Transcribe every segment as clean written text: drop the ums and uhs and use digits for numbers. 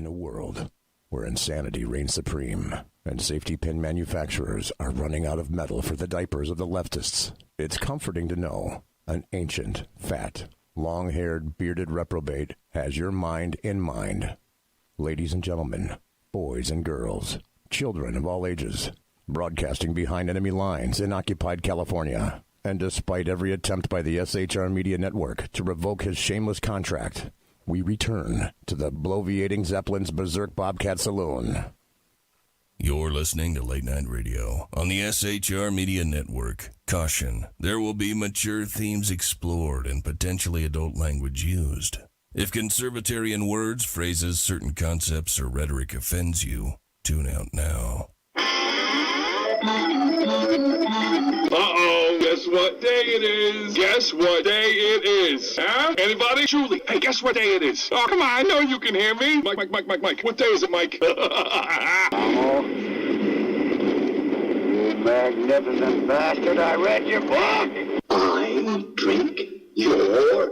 In a world where insanity reigns supreme and safety pin manufacturers are running out of metal for the diapers of the leftists, it's comforting to know an ancient, fat, long-haired, bearded reprobate has your mind in mind. Ladies and gentlemen, boys and girls, children of all ages, broadcasting behind enemy lines in occupied California, and despite every attempt by the SHR Media Network to revoke his shameless contract, we return to the bloviating Zeppelin's Berserk Bobcat Saloon. You're listening to Late Night Radio on the SHR Media Network. Caution, there will be mature themes explored and potentially adult language used. If conservatarian words, phrases, certain concepts, or rhetoric offends you, tune out now. Uh-oh, guess what day it is? Guess what day it is? Huh? Anybody? Julie, hey, guess what day it is? Oh, come on, I know you can hear me. Mike. What day is it, Mike? Oh, you magnificent bastard, I read your book. I drink your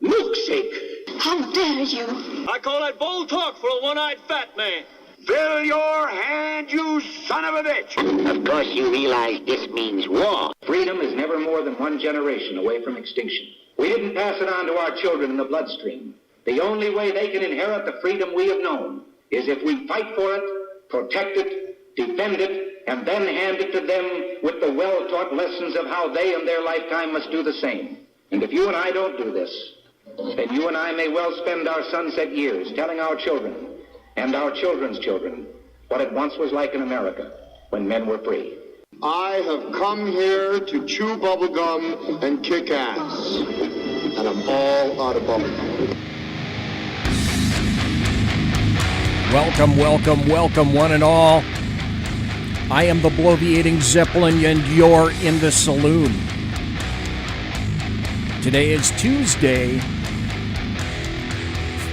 milkshake. How dare you? I call that bold talk for a one-eyed fat man. Fill your hand, you son of a bitch! Of course you realize this means war. Freedom is never more than one generation away from extinction. We didn't pass it on to our children in the bloodstream. The only way they can inherit the freedom we have known is if we fight for it, protect it, defend it, and then hand it to them with the well-taught lessons of how they in their lifetime must do the same. And if you and I don't do this, then you and I may well spend our sunset years telling our children and our children's children what it once was like in America when men were free. I have come here to chew bubblegum and kick ass, and I'm all out of bubblegum. Welcome, one and all. I am the bloviating Zeppelin, and you're in the saloon. Today is Tuesday,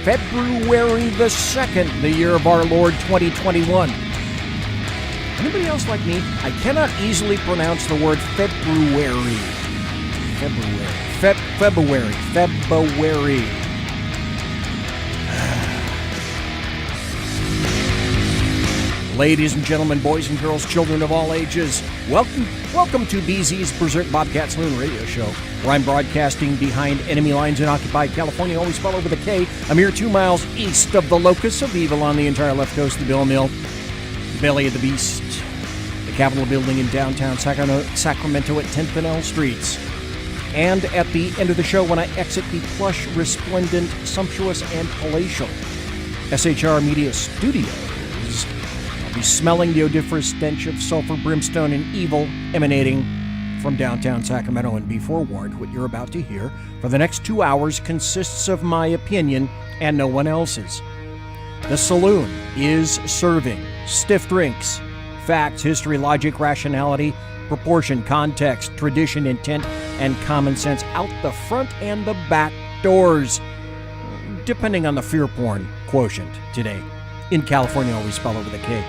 February the 2nd, the year of our Lord 2021. Anybody else like me? I cannot easily pronounce the word February. February. Ladies and gentlemen, boys and girls, children of all ages, welcome to BZ's Berserk Bobcat Saloon radio show, where I'm broadcasting behind enemy lines in occupied California, always spelled with a K. I'm here 2 miles east of the locus of evil on the entire left coast of the Bill Mill, belly of the beast, the Capitol building in downtown Sacramento at 10th and L Streets. And at the end of the show, when I exit the plush, resplendent, sumptuous, and palatial SHR Media Studios, I'll be smelling the odoriferous stench of sulfur, brimstone, and evil emanating from downtown Sacramento. And be forewarned, what you're about to hear for the next 2 hours consists of my opinion and no one else's. The saloon is serving stiff drinks, facts, history, logic, rationality, proportion, context, tradition, intent, and common sense out the front and the back doors, depending on the fear porn quotient today. In California, always spelled with a K.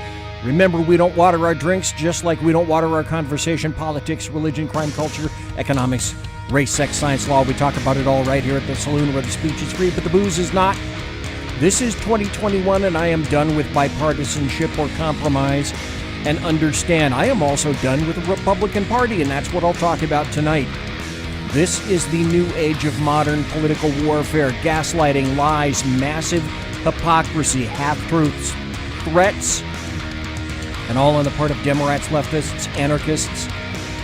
Remember, we don't water our drinks, just like we don't water our conversation, politics, religion, crime, culture, economics, race, sex, science, law. We talk about it all right here at the saloon, where the speech is free, but the booze is not. This is 2021, and I am done with bipartisanship or compromise. And understand, I am also done with the Republican Party, and that's what I'll talk about tonight. This is the new age of modern political warfare, gaslighting, lies, massive hypocrisy, half-truths, threats, and all on the part of Democrats, leftists, anarchists,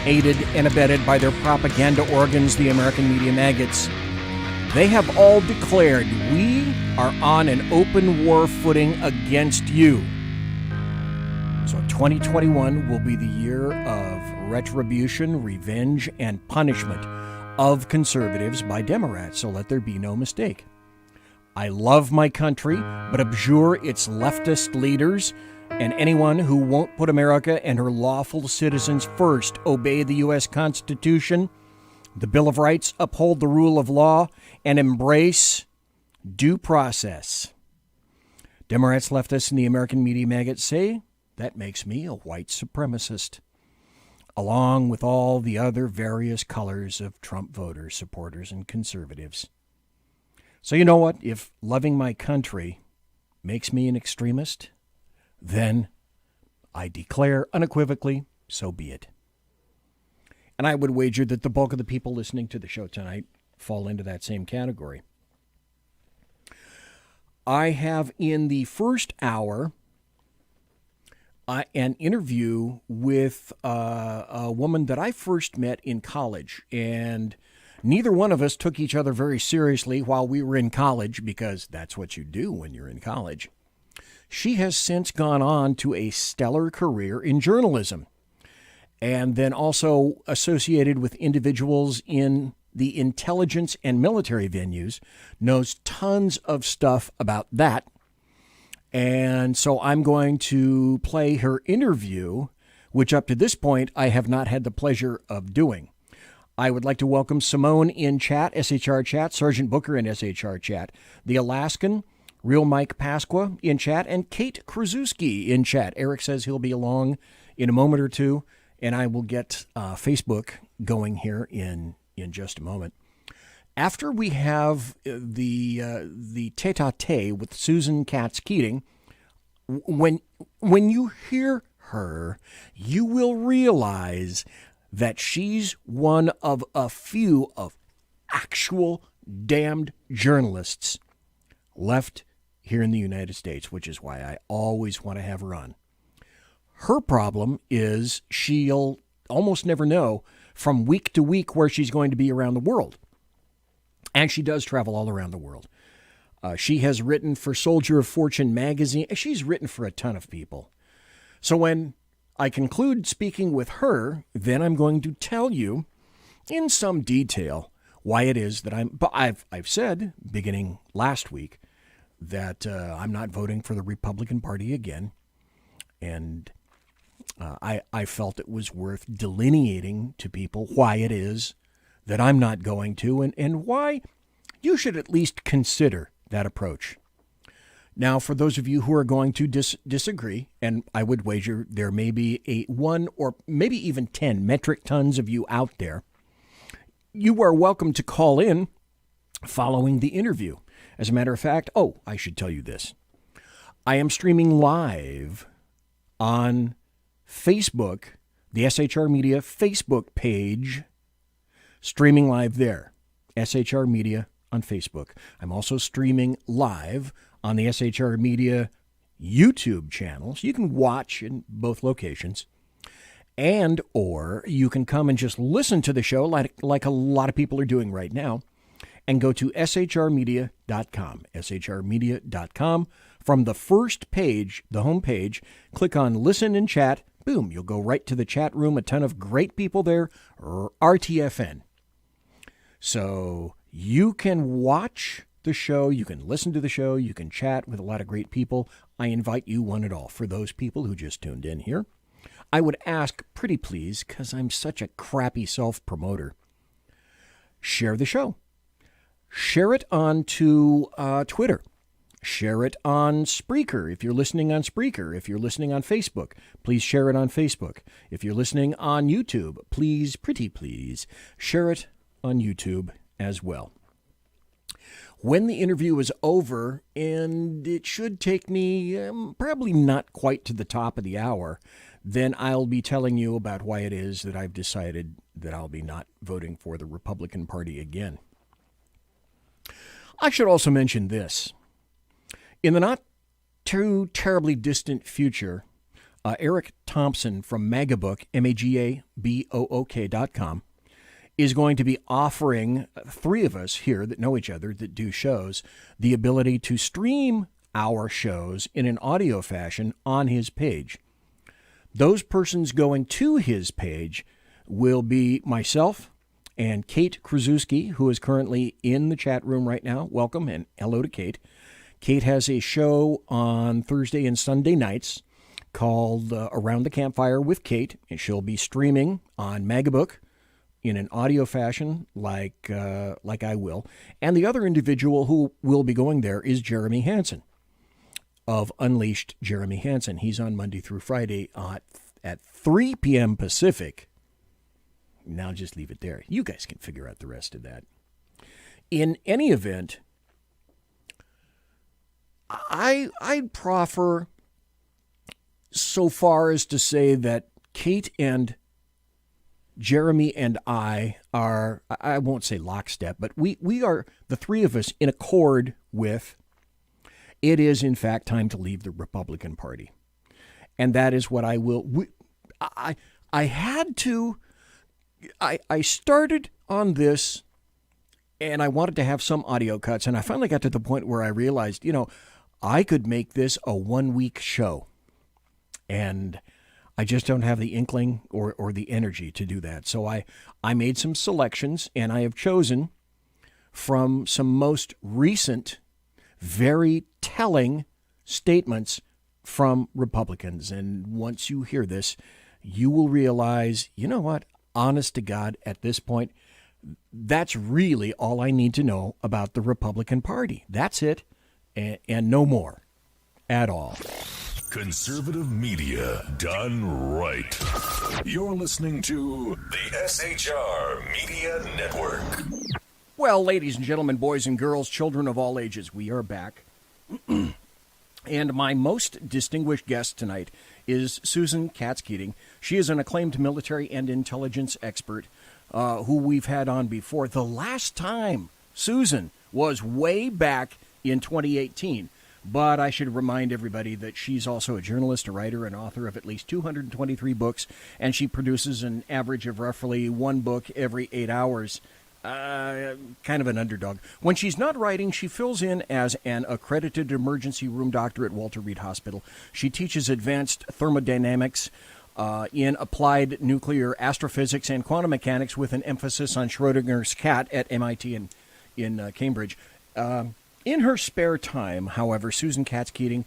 aided and abetted by their propaganda organs, the American media maggots. They have all declared we are on an open war footing against you. So 2021 will be the year of retribution, revenge, and punishment of conservatives by Democrats, so let there be no mistake. I love my country, but abjure its leftist leaders and anyone who won't put America and her lawful citizens first, obey the U.S. Constitution, the Bill of Rights, uphold the rule of law, and embrace due process. Democrats, leftists, and the American media maggots say that makes me a white supremacist, along with all the other various colors of Trump voters, supporters, and conservatives. So you know what? If loving my country makes me an extremist, then I declare unequivocally, so be it. And I would wager that the bulk of the people listening to the show tonight fall into that same category. I have in the first hour an interview with a woman that I first met in college, and neither one of us took each other very seriously while we were in college, because that's what you do when you're in college. She has since gone on to a stellar career in journalism, and then also associated with individuals in the intelligence and military venues, knows tons of stuff about that. And so I'm going to play her interview, which up to this point I have not had the pleasure of doing. I would like to welcome Simone in chat, SHR chat, Sergeant Booker in SHR chat, the Alaskan, Real Mike Pasqua in chat, and Kate Krasuski in chat. Eric says he'll be along in a moment or two, and I will get Facebook going here in just a moment. After we have the tete-a-tete with Susan Katz Keating, when you hear her, you will realize that she's one of a few of actual damned journalists left here in the United States, which is why I always want to have her on. Her problem is she'll almost never know from week to week where she's going to be around the world. And she does travel all around the world. She has written for Soldier of Fortune magazine. She's written for a ton of people. So when I conclude speaking with her, then I'm going to tell you in some detail why it is that I've said, beginning last week, that I'm not voting for the Republican Party again. And I felt it was worth delineating to people why it is that I'm not going to, and why you should at least consider that approach. Now, for those of you who are going to disagree, and I would wager there may be 1 or maybe even 10 metric tons of you out there, you are welcome to call in following the interview. As a matter of fact, I should tell you this. I am streaming live on Facebook, the SHR Media Facebook page, streaming live there, SHR Media on Facebook. I'm also streaming live on the SHR Media YouTube channel, so you can watch in both locations, and or you can come and just listen to the show like a lot of people are doing right now, and go to shrmedia.com, shrmedia.com. From the first page, the home page, click on Listen and Chat. Boom, you'll go right to the chat room. A ton of great people there, RTFN. So you can watch the show, you can listen to the show, you can chat with a lot of great people. I invite you one and all. For those people who just tuned in here, I would ask, pretty please, because I'm such a crappy self-promoter, share the show. Share it onto Twitter. Share it on Spreaker if you're listening on Spreaker. If you're listening on Facebook, please share it on Facebook. If you're listening on YouTube, please, pretty please, share it on YouTube as well. When the interview is over, and it should take me probably not quite to the top of the hour, then I'll be telling you about why it is that I've decided that I'll be not voting for the Republican Party again. I should also mention this. In the not too terribly distant future, Eric Thompson from Magabook, MAGABOOK.com, is going to be offering 3 of us here that know each other, that do shows, the ability to stream our shows in an audio fashion on his page. Those persons going to his page will be myself and Kate Krasuski, who is currently in the chat room right now. Welcome and hello to Kate. Kate has a show on Thursday and Sunday nights called Around the Campfire with Kate, and she'll be streaming on Magabook in an audio fashion like I will. And the other individual who will be going there is Jeremy Hansen of Unleashed Jeremy Hansen. He's on Monday through Friday at 3 p.m. Pacific. Now just leave it there. You guys can figure out the rest of that. In any event, I'd proffer so far as to say that Kate and Jeremy and I are, I won't say lockstep, but we are, the three of us, in accord with it is, in fact, time to leave the Republican Party. And that is what I will. I had to, I started on this and I wanted to have some audio cuts. And I finally got to the point where I realized, I could make this a 1 week show. And I just don't have the inkling or the energy to do that. So I made some selections, and I have chosen from some most recent, very telling statements from Republicans. And once you hear this, you will realize, you know what? Honest to God, at this point, that's really all I need to know about the Republican Party. That's it, and no more at all. Conservative media done right. You're listening to the SHR Media Network. Well, ladies and gentlemen, boys and girls, children of all ages, we are back. And my most distinguished guest tonight is Susan Katz Keating. She is an acclaimed military and intelligence expert who we've had on before. The last time Susan was way back in 2018. But I should remind everybody that she's also a journalist, a writer, and author of at least 223 books, and she produces an average of roughly one book every 8 hours. Kind of an underdog. When she's not writing, she fills in as an accredited emergency room doctor at Walter Reed Hospital. She teaches advanced thermodynamics in applied nuclear astrophysics and quantum mechanics with an emphasis on Schrodinger's cat at MIT in Cambridge. In her spare time, however, Susan Katz Keating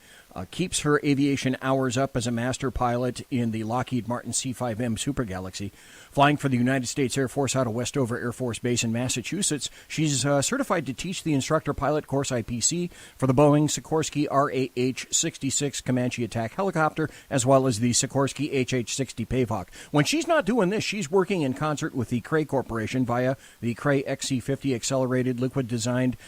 keeps her aviation hours up as a master pilot in the Lockheed Martin C-5M Super Galaxy. Flying for the United States Air Force out of Westover Air Force Base in Massachusetts, she's certified to teach the instructor pilot course IPC for the Boeing Sikorsky RAH-66 Comanche attack helicopter, as well as the Sikorsky HH-60 Pavehawk. When she's not doing this, she's working in concert with the Cray Corporation via the Cray XC50 accelerated liquid-designed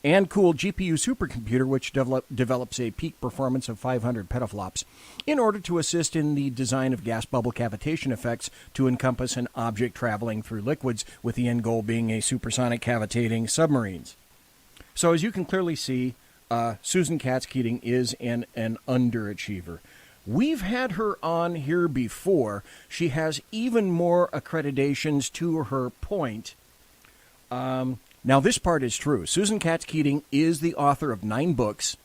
and cooled GPU supercomputer, which develops a peak performance of 500 petaflops, in order to assist in the design of gas bubble cavitation effects to encompass an object traveling through liquids, with the end goal being a supersonic cavitating submarines. So as you can clearly see, Susan Katz Keating is an underachiever. We've had her on here before. She has even more accreditations to her point. Now, this part is true. Susan Katz Keating is the author of 9 books.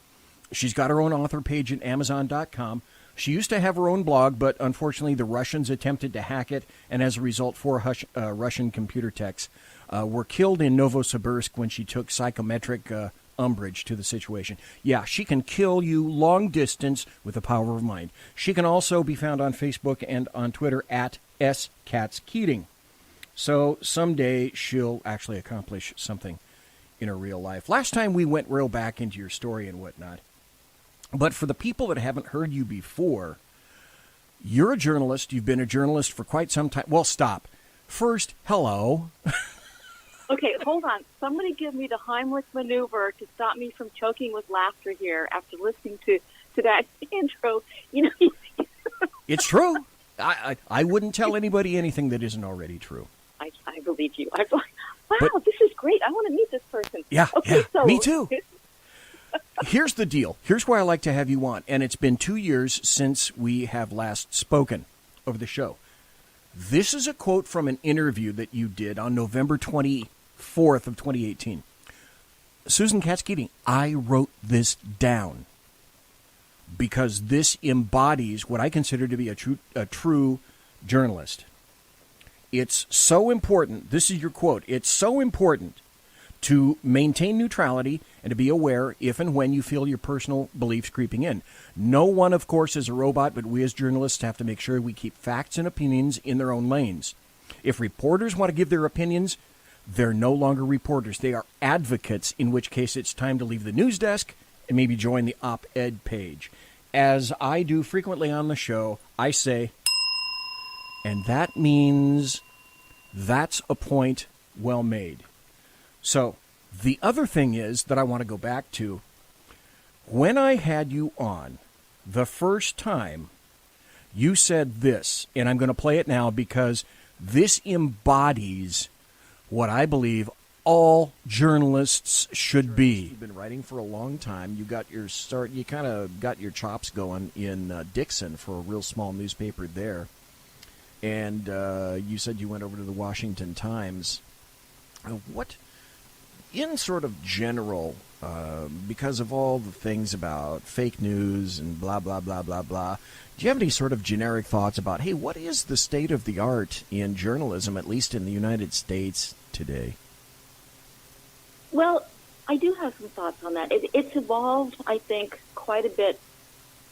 She's got her own author page at Amazon.com. She used to have her own blog, but unfortunately the Russians attempted to hack it, and as a result, 4 Russian computer techs were killed in Novosibirsk when she took psychometric umbrage to the situation. Yeah, she can kill you long distance with the power of mind. She can also be found on Facebook and on Twitter at @SKatzKeating. So someday she'll actually accomplish something in her real life. Last time we went real back into your story and whatnot. But for the people that haven't heard you before, you're a journalist. You've been a journalist for quite some time. Well, stop. First, hello. Okay, hold on. Somebody give me the Heimlich maneuver to stop me from choking with laughter here after listening to that intro. It's true. I wouldn't tell anybody anything that isn't already true. I believe you. I'm like, wow, this is great. I want to meet this person. Yeah, okay, so me too. Here's the deal. Here's why I like to have you on. And it's been 2 years since we have last spoken over the show. This is a quote from an interview that you did on November 24th of 2018. Susan Katz Keating, I wrote this down because this embodies what I consider to be a true journalist. It's so important, this is your quote, it's so important to maintain neutrality and to be aware if and when you feel your personal beliefs creeping in. No one, of course, is a robot, but we as journalists have to make sure we keep facts and opinions in their own lanes. If reporters want to give their opinions, they're no longer reporters. They are advocates, in which case it's time to leave the news desk and maybe join the op-ed page. As I do frequently on the show, I say, and that means that's a point well made. So the other thing is that I want to go back to, When I had you on the first time, you said this, and I'm going to play it now because this embodies what I believe all journalists should be. You've been writing for a long time. You got your start. You kind of got your chops going in Dixon for a real small newspaper there, and you said you went over to the Washington Times. What, in sort of general, because of all the things about fake news and blah blah blah blah blah, do you have any sort of generic thoughts about, hey, what is the state of the art in journalism, at least in the United States today? Well, I do have some thoughts on that. It's evolved, I think, quite a bit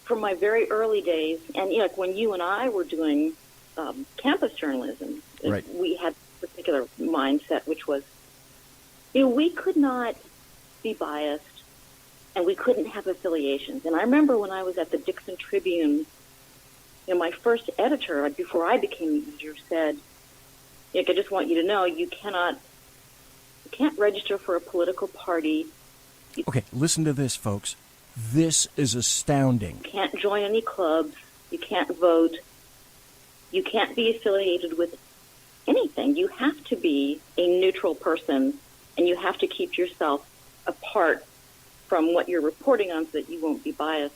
from my very early days. And, like when you and I were doing campus journalism, right, we had a particular mindset, which was, we could not be biased and we couldn't have affiliations. And I remember when I was at the Dixon Tribune, my first editor, before I became the editor, said, I just want you to know you can't register for a political party. Okay, listen to this, folks. This is astounding. You can't join any clubs. You can't vote. You can't be affiliated with anything. You have to be a neutral person, and you have to keep yourself apart from what you're reporting on so that you won't be biased.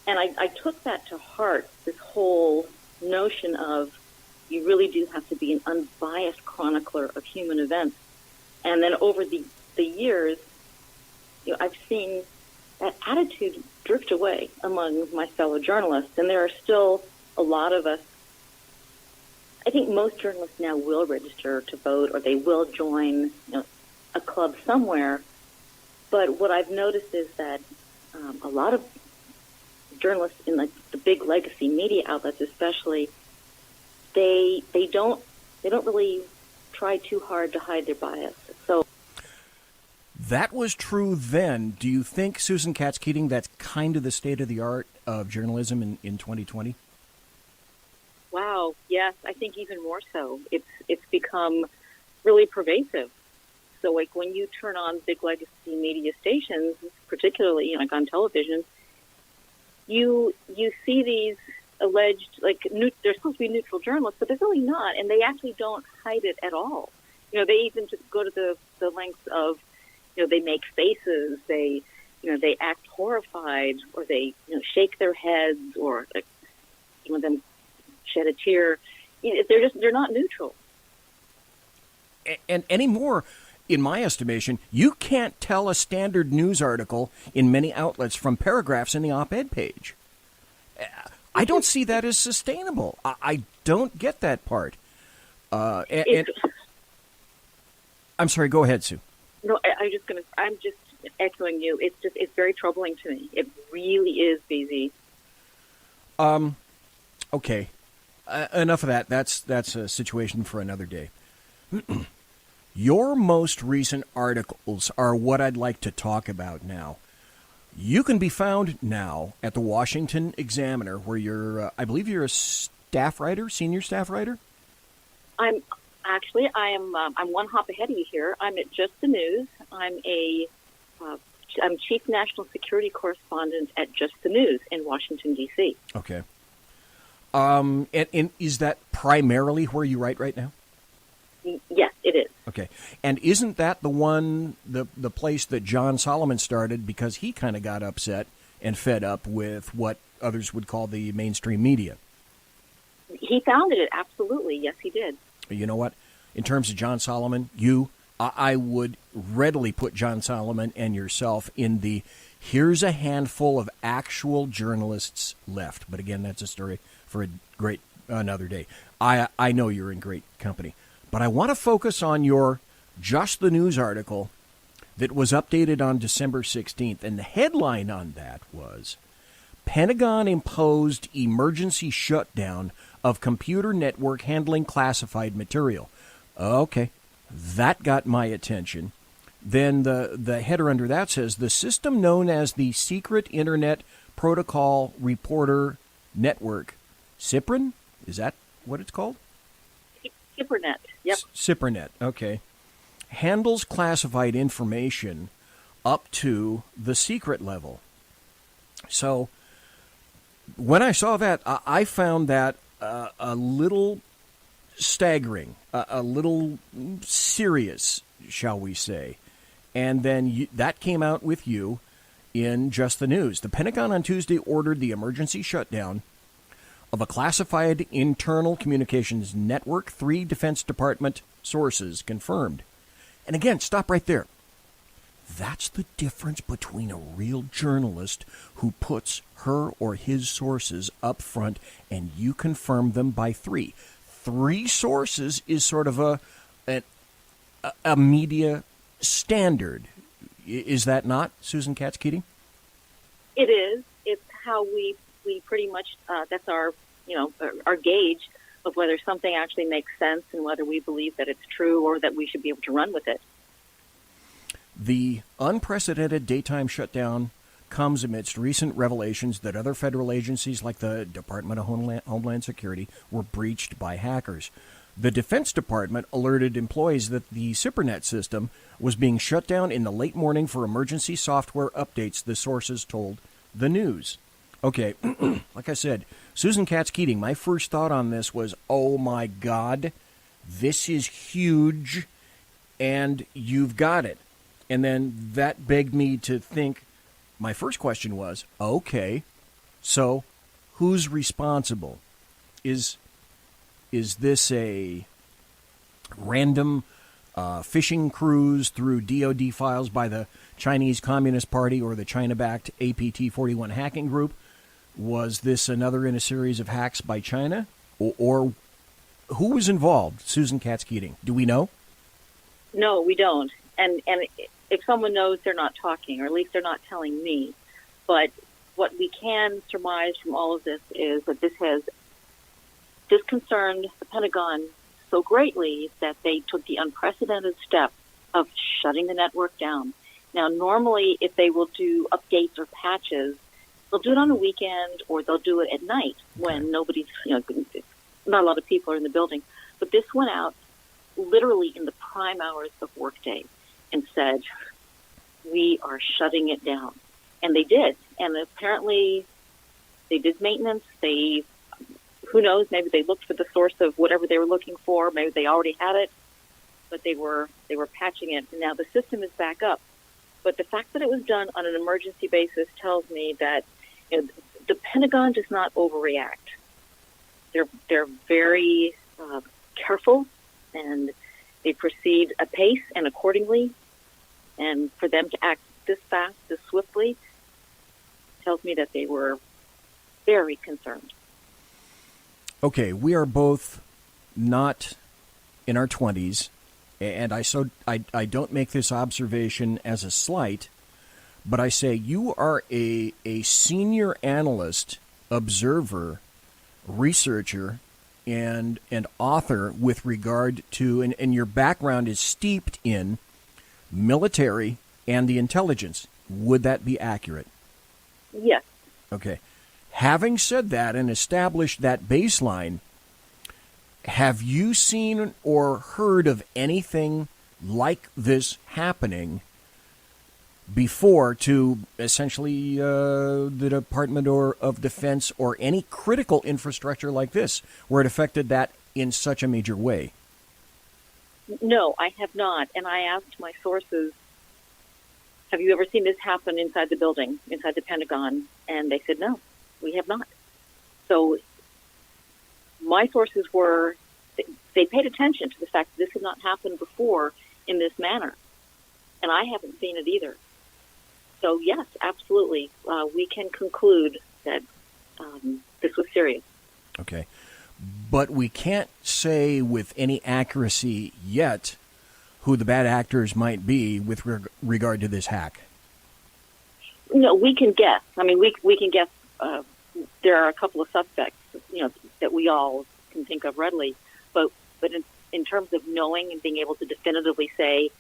And I took that to heart, this whole notion of you really do have to be an unbiased chronicler of human events. And then over the years, I've seen that attitude drift away among my fellow journalists. And there are still a lot of us. I think most journalists now will register to vote, or they will join a club somewhere. But what I've noticed is that a lot of journalists in the big legacy media outlets, especially, they don't really try too hard to hide their bias. So that was true then. Do you think, Susan Katz Keating, that's kind of the state of the art of journalism in 2020? Wow, yes, I think even more so. It's become really pervasive. So like when you turn on big legacy media stations, particularly like on television, you see these alleged, they're supposed to be neutral journalists, but they're really not, and they actually don't hide it at all. They even just go to the lengths of, they make faces, they act horrified, or they shake their heads, or some of them shed a tear. They're not neutral. And anymore, in my estimation, you can't tell a standard news article in many outlets from paragraphs in the op-ed page. I don't see that as sustainable. I don't get that part. And I'm sorry. Go ahead, Sue. No, I'm just echoing you. It's very troubling to me. It really is, BZ. Okay. Enough of that. That's a situation for another day. Your most recent articles are what I'd like to talk about now. You can be found now at the Washington Examiner, where you're, I believe you're a staff writer, senior staff writer? I'm one hop ahead of you here. I'm at Just the News. I'm chief national security correspondent at Just the News in Washington, D.C. Okay. And is that primarily where you write right now? Yes, it is. Okay. And isn't that the place that John Solomon started because he kind of got upset and fed up with what others would call the mainstream media? He founded it, absolutely. Yes, he did. You know what? In terms of John Solomon, I would readily put John Solomon and yourself in the here's a handful of actual journalists left. But again, that's a story for another day. I know you're in great company. But I want to focus on your Just the News article that was updated on December 16th. And the headline on that was, Pentagon imposed emergency shutdown of computer network handling classified material. Okay, that got my attention. Then the header under that says, the system known as the Secret Internet Protocol Reporter Network. CIPRIN? Is that what it's called? CIPRINet, yep. CIPRINet, okay. Handles classified information up to the secret level. So when I saw that, I found that a little staggering, a little serious, shall we say. And then that came out with you in Just the News. The Pentagon on Tuesday ordered the emergency shutdown of a classified internal communications network, 3 Defense Department sources confirmed. And again, stop right there. That's the difference between a real journalist who puts her or his sources up front and you confirm them by 3. 3 sources is sort of a media standard. Is that not, Susan Katz Keating? It is. It's how we pretty much, that's our gauge of whether something actually makes sense and whether we believe that it's true or that we should be able to run with it. The unprecedented daytime shutdown comes amidst recent revelations that other federal agencies like the Department of Homeland Security were breached by hackers. The Defense Department alerted employees that the SIPRNet system was being shut down in the late morning for emergency software updates, the sources told the news. Okay, like I said, Susan Katz Keating, my first thought on this was, oh my God, this is huge, and you've got it. And then that begged me to think, my first question was, okay, so who's responsible? Is this a random phishing cruise through DoD files by the Chinese Communist Party or the China-backed APT-41 hacking group? Was this another in a series of hacks by China? Or who was involved, Susan Katz Keating? Do we know? No, we don't. And if someone knows, they're not talking, or at least they're not telling me. But what we can surmise from all of this is that this has disconcerned the Pentagon so greatly that they took the unprecedented step of shutting the network down. Now, normally, if they will do updates or patches, they'll do it on a weekend or they'll do it at night when nobody's, not a lot of people are in the building. But this went out literally in the prime hours of workday and said, we are shutting it down. And they did. And apparently they did maintenance. Who knows, maybe they looked for the source of whatever they were looking for. Maybe they already had it, but they were patching it. And now the system is back up. But the fact that it was done on an emergency basis tells me that the Pentagon does not overreact. They're very careful, and they proceed apace and accordingly. And for them to act this fast, this swiftly, tells me that they were very concerned. Okay, we are both not in our 20s, and I don't make this observation as a slight, but I say you are a senior analyst, observer, researcher, and author with regard to, and your background is steeped in military and the intelligence. Would that be accurate? Yes. Okay. Having said that and established that baseline, have you seen or heard of anything like this happening before to essentially the Department of Defense or any critical infrastructure like this, where it affected that in such a major way? No, I have not. And I asked my sources, have you ever seen this happen inside the building, inside the Pentagon? And they said, no, we have not. So my sources they paid attention to the fact that this had not happened before in this manner. And I haven't seen it either. So, yes, absolutely. We can conclude that this was serious. Okay. But we can't say with any accuracy yet who the bad actors might be with regard to this hack. No, we can guess. I mean, we can guess. There are a couple of suspects, that we all can think of readily. But in terms of knowing and being able to definitively say,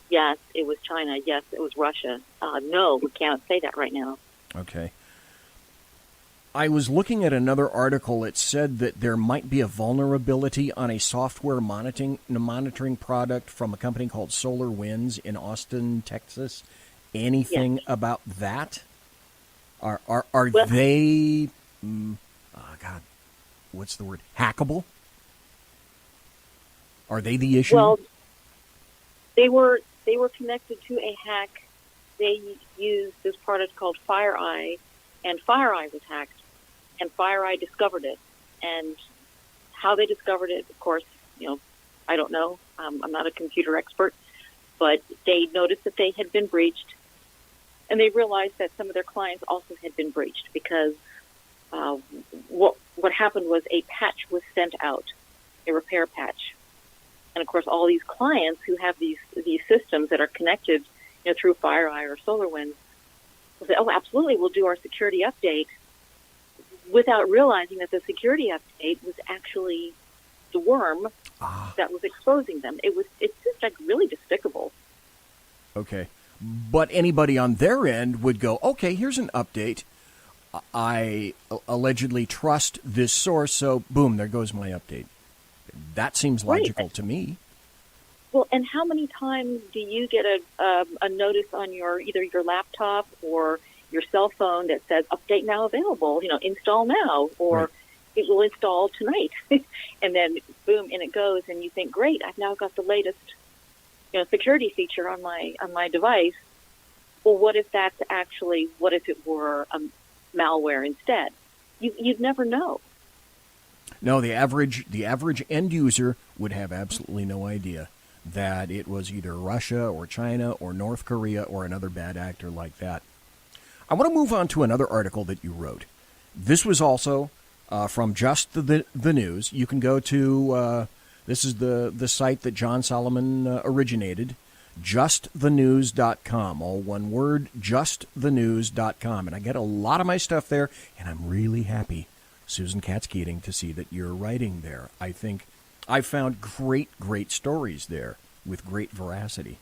yes, it was China, yes, it was Russia, no, we can't say that right now. Okay. I was looking at another article. It said that there might be a vulnerability on a software monitoring product from a company called SolarWinds in Austin, Texas. anything about that? Are they, God, what's the word? Hackable? Are they the issue? Well, they were connected to a hack. They used this product called FireEye, and FireEye was hacked, and FireEye discovered it. And how they discovered it, of course, I don't know. I'm not a computer expert, but they noticed that they had been breached, and they realized that some of their clients also had been breached because what happened was a patch was sent out, a repair patch. And of course, all these clients who have these systems that are connected, through FireEye or SolarWinds, will say, "Oh, absolutely, we'll do our security update," without realizing that the security update was actually the worm that was exposing them. It's just like really despicable. Okay, but anybody on their end would go, "Okay, here's an update. I allegedly trust this source, so boom, there goes my update." That seems logical to me. Well, and how many times do you get a notice on either your laptop or your cell phone that says "Update now available"? Install now, or it will install tonight, and then boom, in it goes, and you think, "Great, I've now got the latest, security feature on my device." Well, what if it were malware instead? You'd never know. No, the average end user would have absolutely no idea that it was either Russia or China or North Korea or another bad actor like that. I want to move on to another article that you wrote. This was also from Just the News. You can go to, this is the site that John Solomon originated, justthenews.com, all one word, justthenews.com. And I get a lot of my stuff there, and I'm really happy, Susan Katz Keating, to see that you're writing there. I think I found great stories there with great veracity.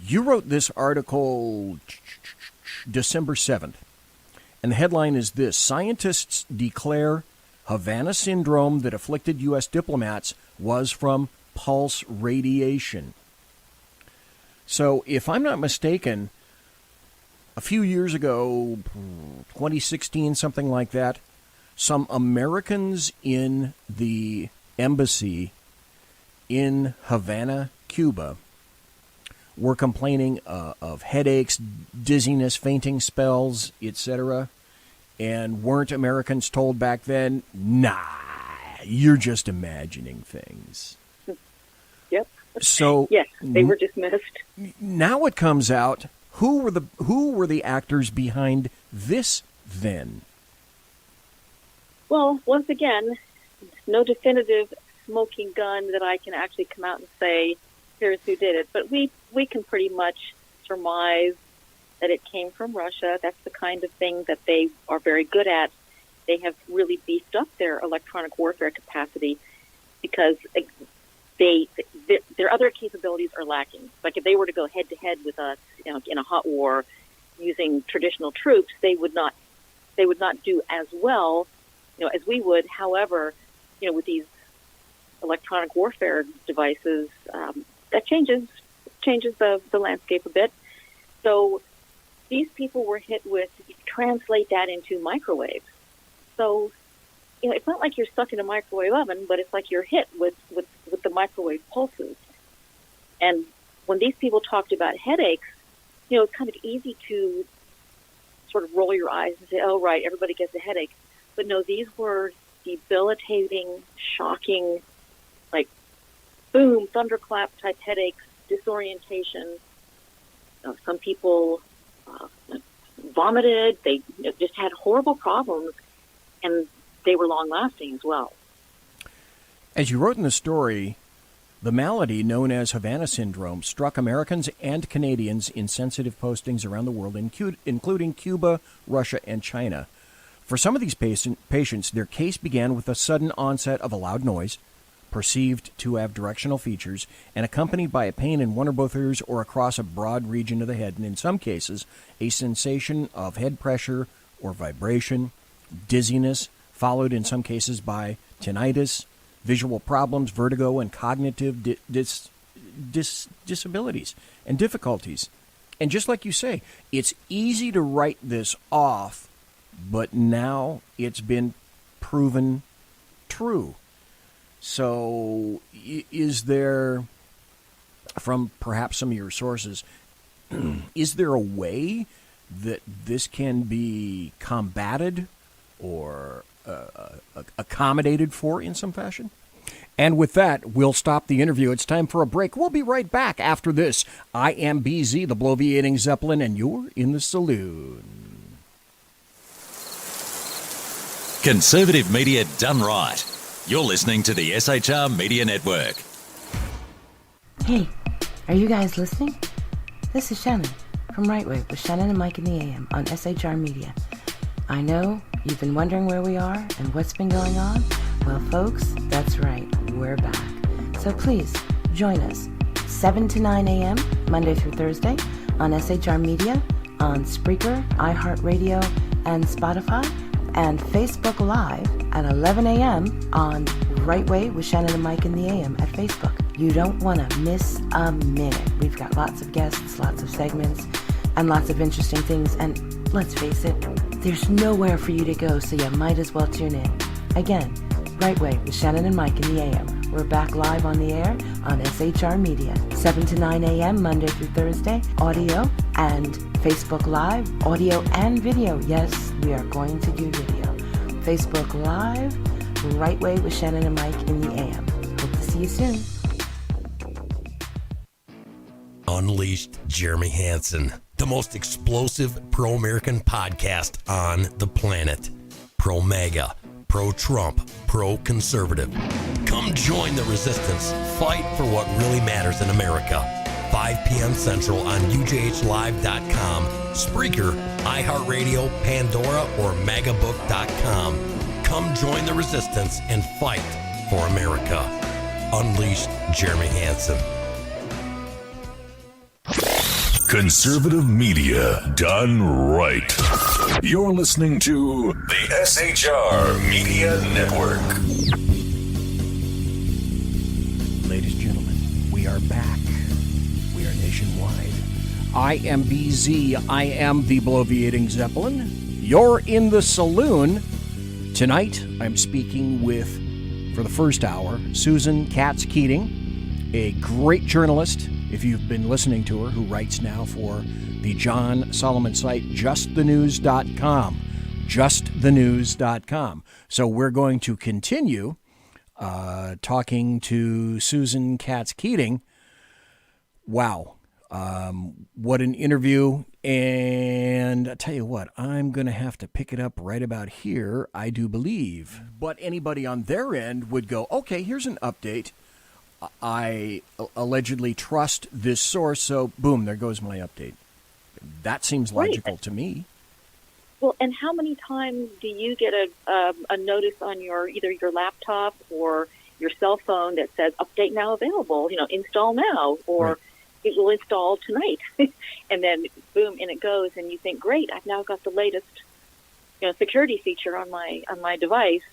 You wrote this article December 7th, and the headline is this: "Scientists declare Havana syndrome that afflicted U.S. diplomats was from pulse radiation." So, if I'm not mistaken, a few years ago, 2016, something like that, some Americans in the embassy in Havana, Cuba, were complaining of headaches, dizziness, fainting spells, etc. And weren't Americans told back then, "Nah, you're just imagining things"? Yep. So yes, they were dismissed. Now it comes out, who were the actors behind this then? Well, once again, no definitive smoking gun that I can actually come out and say, here's who did it. But we can pretty much surmise that it came from Russia. That's the kind of thing that they are very good at. They have really beefed up their electronic warfare capacity because their other capabilities are lacking. Like if they were to go head-to-head with us in a hot war using traditional troops, they would not do as well as we would. However, with these electronic warfare devices, that changes the landscape a bit. So these people were hit with, translate that into microwaves. So, it's not like you're stuck in a microwave oven, but it's like you're hit with the microwave pulses. And when these people talked about headaches, it's kind of easy to sort of roll your eyes and say, oh, right, everybody gets a headache. But no, these were debilitating, shocking, like, boom, thunderclap type headaches, disorientation. Some people vomited. They just had horrible problems, and they were long-lasting as well. As you wrote in the story, the malady known as Havana syndrome struck Americans and Canadians in sensitive postings around the world, including Cuba, Russia, and China. For some of these patients, their case began with a sudden onset of a loud noise, perceived to have directional features, and accompanied by a pain in one or both ears or across a broad region of the head, and in some cases, a sensation of head pressure or vibration, dizziness, followed in some cases by tinnitus, visual problems, vertigo, and cognitive disabilities and difficulties. And just like you say, it's easy to write this off, but now it's been proven true. So is there, from perhaps some of your sources, is there a way that this can be combated or accommodated for in some fashion? And with that, we'll stop the interview. It's time for a break. We'll be right back after this. I am BZ, the bloviating Zeppelin, and you're in the saloon. Conservative media done right. You're listening to the SHR Media Network. Hey, are you guys listening? This is Shannon from Right Way with Shannon and Mike in the AM on SHR Media. I know you've been wondering where we are and what's been going on. Well, folks, that's right. We're back. So please join us 7 to 9 a.m. Monday through Thursday on SHR Media, on Spreaker, iHeartRadio, and Spotify, and Facebook Live at 11 a.m. on Right Way with Shannon and Mike in the AM at Facebook. You don't want to miss a minute. We've got lots of guests, lots of segments, and lots of interesting things. And let's face it, there's nowhere for you to go, so you might as well tune in. Again, Right Way with Shannon and Mike in the AM. We're back live on the air on SHR Media, 7 to 9 a.m. Monday through Thursday, audio and Facebook Live, audio and video. Yes, we are going to do video. Facebook Live, Right Way with Shannon and Mike in the AM. Hope to see you soon. Unleashed Jeremy Hansen, the most explosive pro-American podcast on the planet. Pro-MAGA, pro-Trump, pro-conservative. Come join the resistance. Fight for what really matters in America. 5 p.m. Central on UJHLive.com, Spreaker, iHeartRadio, Pandora, or MAGAbook.com. Come join the resistance and fight for America. Unleashed Jeremy Hansen. Conservative media done right. You're listening to the SHR Media Network. Ladies and gentlemen, we are back. We are nationwide. I am BZ. I am the bloviating Zeppelin. You're in the saloon. Tonight, I'm speaking with, for the first hour, Susan Katz Keating, a great journalist, if you've been listening to her, who writes now for the John Solomon site, justthenews.com. Justthenews.com. So we're going to continue talking to Susan Katz Keating. Wow. What an interview. And I tell you what, I'm going to have to pick it up right about here, I do believe. But anybody on their end would go, okay, here's an update. I allegedly trust this source, so boom, there goes my update. That seems logical to me. Well, and how many times do you get a notice on either your laptop or your cell phone that says update now available, install now, or it will install tonight, and then boom, and it goes, and you think, great, I've now got the latest, security feature on my device.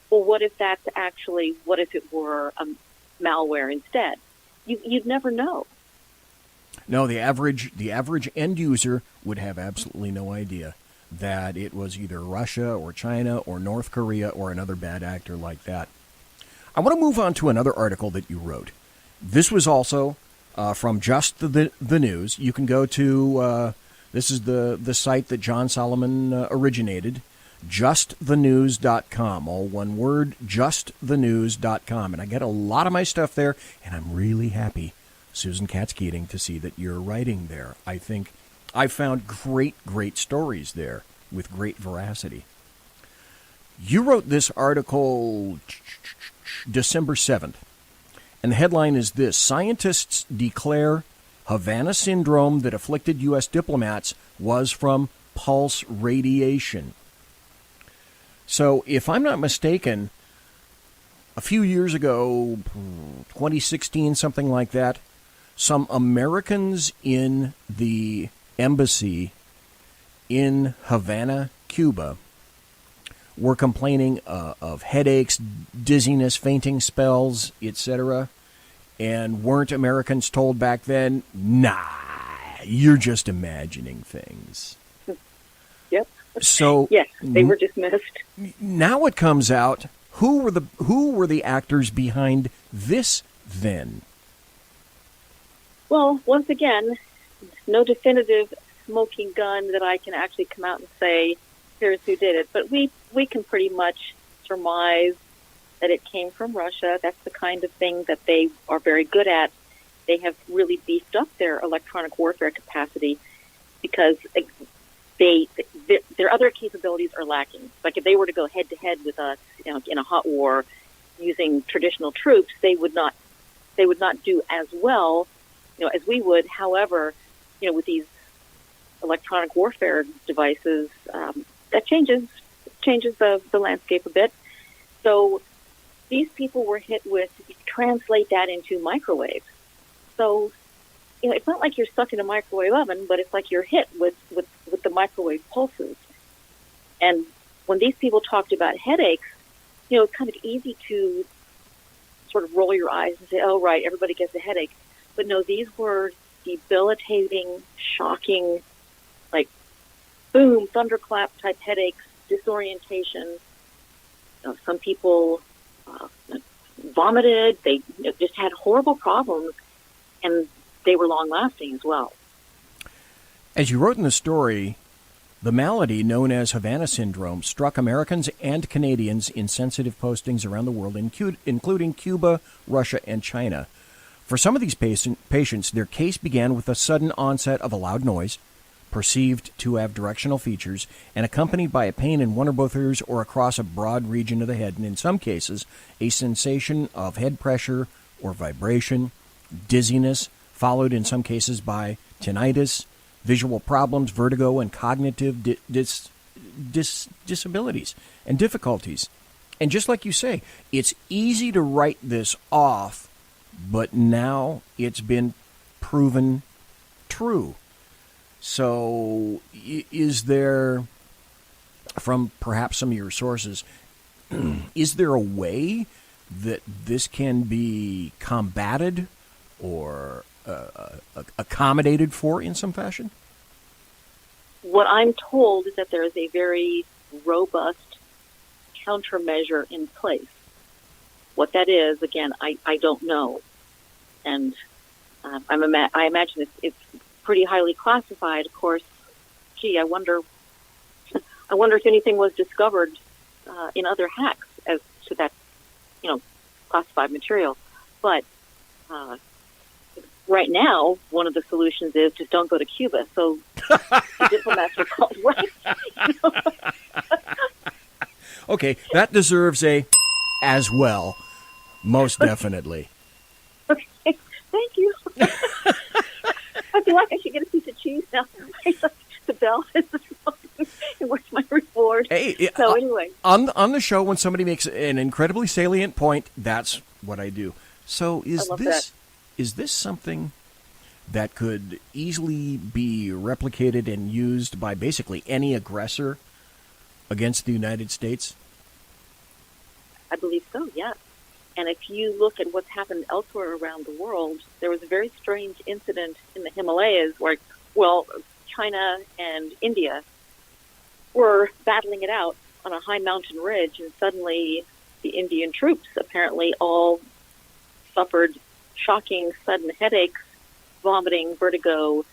Well, what if it were malware instead? You'd never know. No, the average end user would have absolutely no idea that it was either Russia or China or North Korea or another bad actor like that. I want to move on to another article that you wrote. This was also from Just the News. You can go to, this is the site that John Solomon originated, justthenews.com, all one word, justthenews.com. And I get a lot of my stuff there, and I'm really happy, Susan Katz Keating, to see that you're writing there. I think I found great stories there with great veracity. You wrote this article December 7th, and the headline is this: scientists declare Havana syndrome that afflicted U.S. diplomats was from pulse radiation. So, if I'm not mistaken, a few years ago, 2016, something like that, some Americans in the embassy in Havana, Cuba, were complaining of headaches, dizziness, fainting spells, etc. And weren't Americans told back then, nah, you're just imagining things. Yep. So yes, they were dismissed. Now it comes out, who were the actors behind this then? Well, once again, no definitive smoking gun that I can actually come out and say, here's who did it. But we can pretty much surmise that it came from Russia. That's the kind of thing that they are very good at. They have really beefed up their electronic warfare capacity because their other capabilities are lacking. Like if they were to go head-to-head with us, in a hot war using traditional troops, they would not do as well, as we would. However, with these electronic warfare devices, that changes the landscape a bit. So these people were hit with, translate that into microwaves. So, it's not like you're stuck in a microwave oven, but it's like you're hit with the microwave pulses. And when these people talked about headaches, it's kind of easy to sort of roll your eyes and say, oh, right, everybody gets a headache. But no, these were debilitating, shocking, like, boom, thunderclap type headaches, disorientation. Some people vomited. They just had horrible problems, and they were long-lasting as well. As you wrote in the story, the malady known as Havana syndrome struck Americans and Canadians in sensitive postings around the world, including Cuba, Russia, and China. For some of these patients, their case began with a sudden onset of a loud noise, perceived to have directional features, and accompanied by a pain in one or both ears or across a broad region of the head, and in some cases, a sensation of head pressure or vibration, dizziness, followed in some cases by tinnitus, visual problems, vertigo, and cognitive disabilities and difficulties. And just like you say, it's easy to write this off, but now it's been proven true. So is there, from perhaps some of your sources, is there a way that this can be combated or accommodated for in some fashion? What I'm told is that there is a very robust countermeasure in place. What that is, again, I don't know. And I imagine it's pretty highly classified. Of course, I wonder if anything was discovered in other hacks as to that, classified material. But right now, one of the solutions is just don't go to Cuba. So the diplomats are called right. Okay, that deserves a as well, most definitely. Okay, thank you. I feel like I should get a piece of cheese now. The bell is and where's my reward? Hey, so anyway, on the show, when somebody makes an incredibly salient point, that's what I do. So is this something that could easily be replicated and used by basically any aggressor against the United States? I believe so, yes. And if you look at what's happened elsewhere around the world, there was a very strange incident in the Himalayas where, China and India were battling it out on a high mountain ridge, and suddenly the Indian troops apparently all suffered shocking sudden headaches, vomiting, vertigo,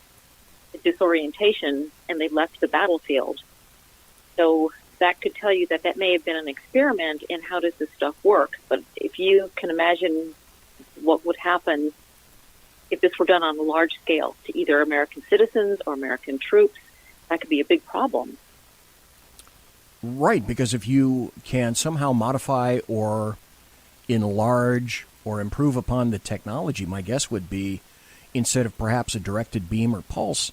disorientation, and they left the battlefield. So that could tell you that may have been an experiment in how does this stuff work. But if you can imagine what would happen if this were done on a large scale to either American citizens or American troops, that could be a big problem. Right, because if you can somehow modify or enlarge or improve upon the technology, my guess would be instead of perhaps a directed beam or pulse,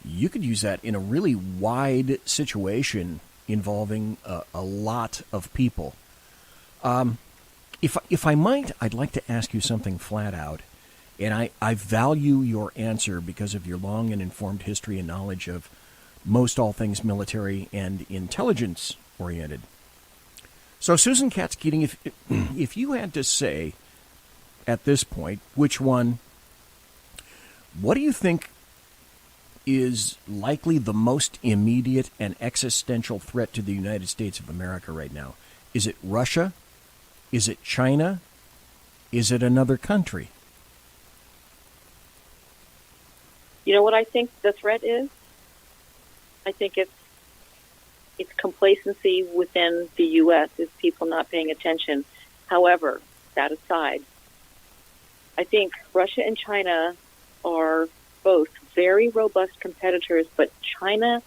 you could use that in a really wide situation involving a lot of people. If I might, I'd like to ask you something flat out, and I value your answer because of your long and informed history and knowledge of most all things military and intelligence-oriented. So, Susan Katz Keating, if you had to say at this point which one, what do you think is likely the most immediate and existential threat to the United States of America right now? Is it Russia? Is it China? Is it another country? You know what I think the threat is? I think it's complacency within the U.S. It's people not paying attention. However, that aside, I think Russia and China are both very robust competitors, but China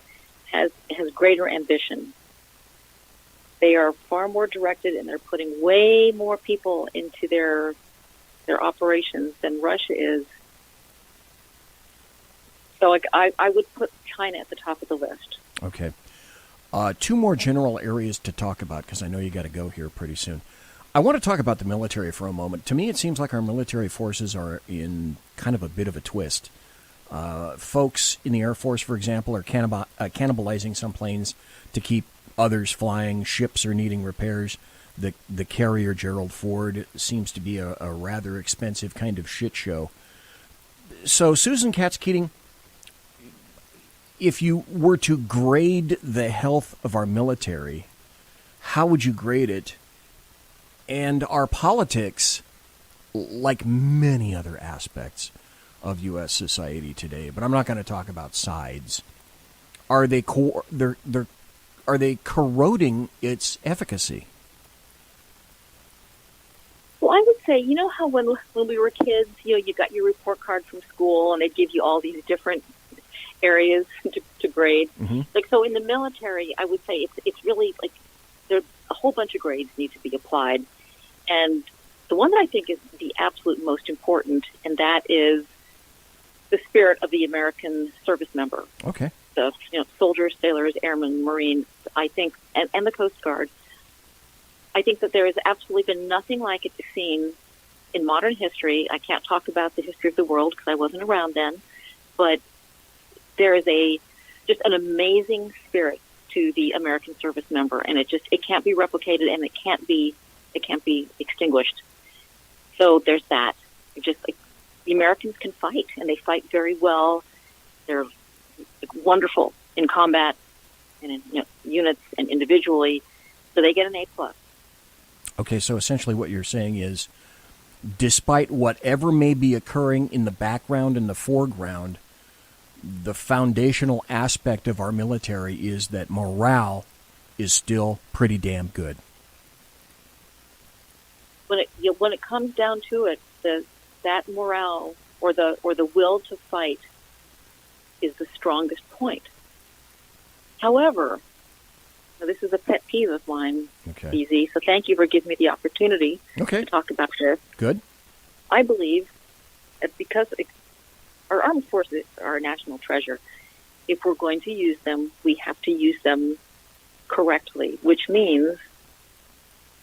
has greater ambition. They are far more directed, and they're putting way more people into their operations than Russia is. So I would put China at the top of the list. Okay. Two more general areas to talk about, because I know you got to go here pretty soon. I want to talk about the military for a moment. To me, it seems like our military forces are in kind of a bit of a twist. Folks in the Air Force, for example, are cannibalizing some planes to keep others flying. Ships are needing repairs. The carrier Gerald Ford seems to be a rather expensive kind of shit show. So, Susan Katz Keating, if you were to grade the health of our military, how would you grade it? And our politics, like many other aspects of U.S. society today, but I'm not going to talk about sides, are they corroding its efficacy? Well, I would say, you know how when we were kids, you got your report card from school, and they'd give you all these different areas to grade. Mm-hmm. Like, so in the military, I would say it's really like there's a whole bunch of grades need to be applied. And the one that I think is the absolute most important, and that is the spirit of the American service member. Okay. So, soldiers, sailors, airmen, Marines, I think, and the Coast Guard. I think that there has absolutely been nothing like it seen in modern history. I can't talk about the history of the world because I wasn't around then, but there is just an amazing spirit to the American service member, and it can't be replicated, and it can't be extinguished. So there's that. The Americans can fight, and they fight very well. They're wonderful in combat and in units and individually, so they get an A+. Okay, so essentially what you're saying is, despite whatever may be occurring in the background and the foreground, the foundational aspect of our military is that morale is still pretty damn good. When it comes down to it, that morale or the will to fight is the strongest point. However, this is a pet peeve of mine, BZ, so thank you for giving me the opportunity to talk about this. Good. I believe that because our armed forces are our national treasure, if we're going to use them, we have to use them correctly, which means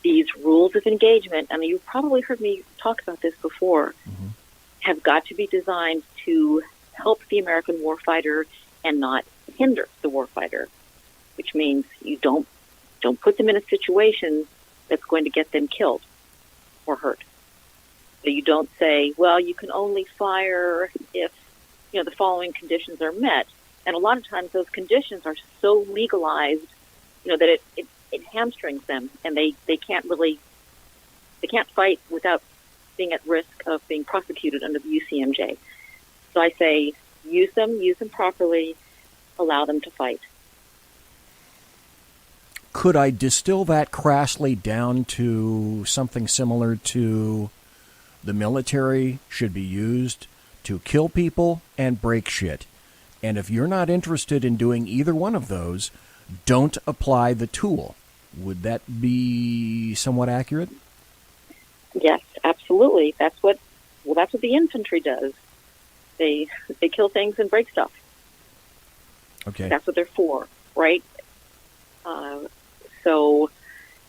these rules of engagement, and you've probably heard me talk about this before, have got to be designed to help the American warfighter and not hinder the warfighter, which means you don't put them in a situation that's going to get them killed or hurt. So you don't say, well, you can only fire if the following conditions are met. And a lot of times those conditions are so legalized, that it hamstrings them, and they can't fight without being at risk of being prosecuted under the UCMJ. So I say, use them properly, allow them to fight. Could I distill that crassly down to something similar to the military should be used to kill people and break shit? And if you're not interested in doing either one of those, don't apply the tool. Would that be somewhat accurate? Yes, absolutely. That's what the infantry does. They kill things and break stuff. Okay. That's what they're for, right? So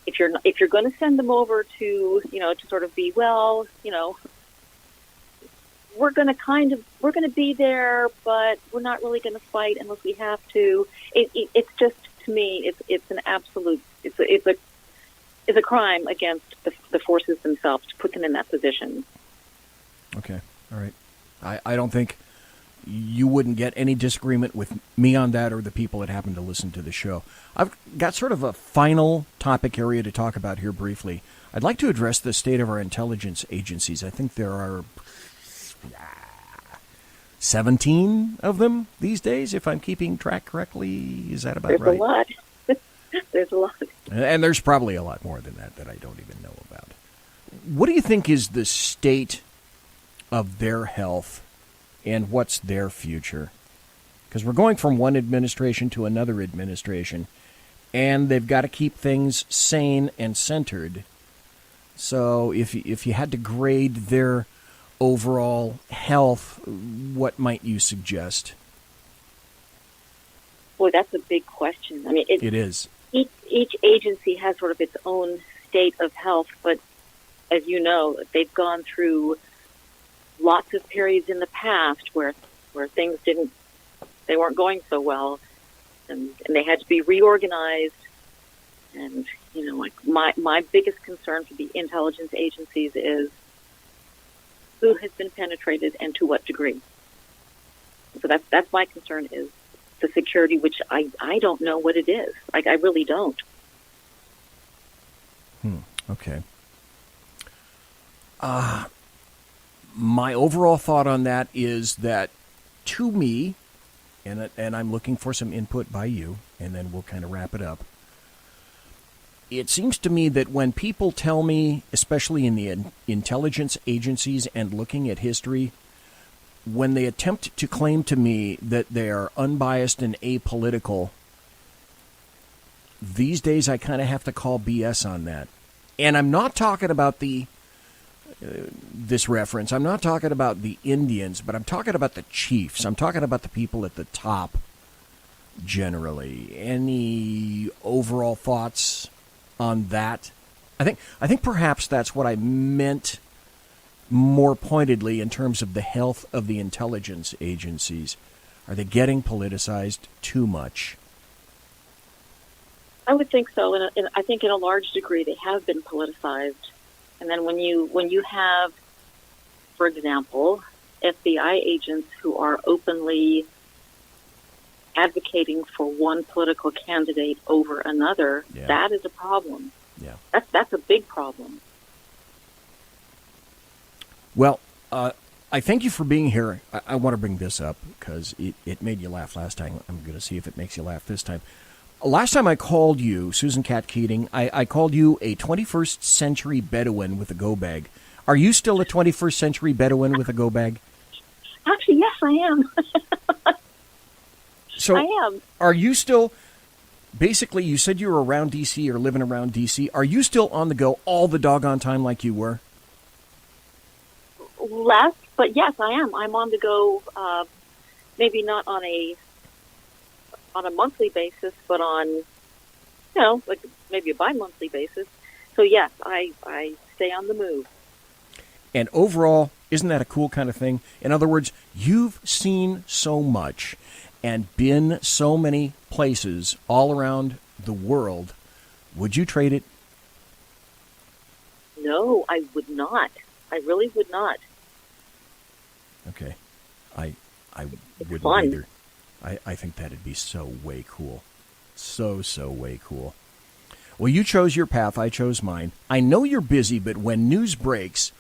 if you're going to send them over to to sort of be, well, we're going to be there, but we're not really going to fight unless we have to. It's just, to me, it's an absolute, it's a crime against the forces themselves to put them in that position. Okay, all right. I don't think you wouldn't get any disagreement with me on that or the people that happen to listen to the show. I've got sort of a final topic area to talk about here briefly. I'd like to address the state of our intelligence agencies. I think there are 17 of them these days, if I'm keeping track correctly. Is that about right? There's a lot. There's a lot. And there's probably a lot more than that I don't even know about. What do you think is the state of their health and what's their future? Because we're going from one administration to another administration, and they've got to keep things sane and centered. So if you had to grade their overall health, what might you suggest? Boy, that's a big question. I mean, it is. Each agency has sort of its own state of health, but as you know, they've gone through lots of periods in the past where things they weren't going so well, and they had to be reorganized. And you know, like my biggest concern for the intelligence agencies is who has been penetrated and to what degree. So that's my concern, is the security, which I don't know what it is. Like, I really don't. Okay. My overall thought on that is that, to me, and I'm looking for some input by you, and then we'll kind of wrap it up. It seems to me that when people tell me, especially in the intelligence agencies and looking at history, when they attempt to claim to me that they are unbiased and apolitical, these days I kind of have to call BS on that. And I'm not talking about this reference. I'm not talking about the Indians, but I'm talking about the chiefs. I'm talking about the people at the top generally. Any overall thoughts on that? I think perhaps that's what I meant more pointedly in terms of the health of the intelligence agencies. Are they getting politicized too much? I would think so, and I think in a large degree they have been politicized. And then when you have, for example, FBI agents who are openly advocating for one political candidate over another, that is a problem. Yeah, that's a big problem. Well, I thank you for being here. I want to bring this up because it made you laugh last time. I'm going to see if it makes you laugh this time. Last time I called you, Susan Katz Keating, I called you a 21st century Bedouin with a go bag. Are you still a 21st century Bedouin with a go bag? Actually, yes, I am. So, I am. Are you still, basically, you said you were around D.C. or living around D.C. Are you still on the go all the doggone time like you were? Less, but yes, I am. I'm on the go, maybe not on a monthly basis, but on, like maybe a bi-monthly basis. So yes, I stay on the move. And overall, isn't that a cool kind of thing? In other words, you've seen so much and been so many places all around the world. Would you trade it? No, I would not. I really would not. Okay. I wouldn't fun. either. I think that'd be so way cool. So way cool. Well, you chose your path. I chose mine. I know you're busy, but when news breaks,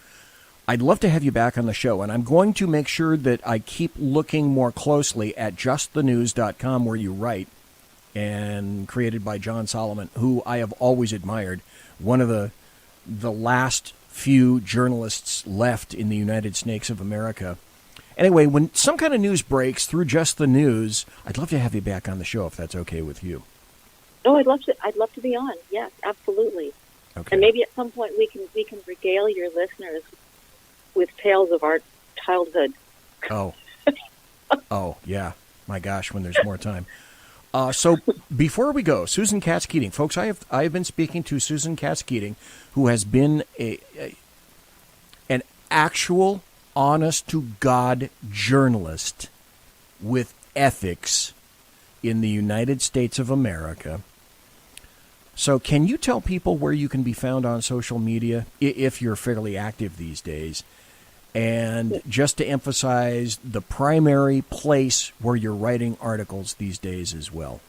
I'd love to have you back on the show. And I'm going to make sure that I keep looking more closely at justthenews.com, where you write, and created by John Solomon, who I have always admired. One of the last few journalists left in the United States of America. Anyway, when some kind of news breaks through Just the News, I'd love to have you back on the show if that's okay with you. Oh, I'd love to be on. Yes, absolutely. Okay. And maybe at some point we can regale your listeners with tales of our childhood. Oh, yeah. My gosh, when there's more time. So before we go, Susan Katz Keating, folks, I have been speaking to Susan Katz Keating, who has been an actual honest-to-God journalist with ethics in the United States of America. So can you tell people where you can be found on social media, if you're fairly active these days? And just to emphasize, the primary place where you're writing articles these days as well.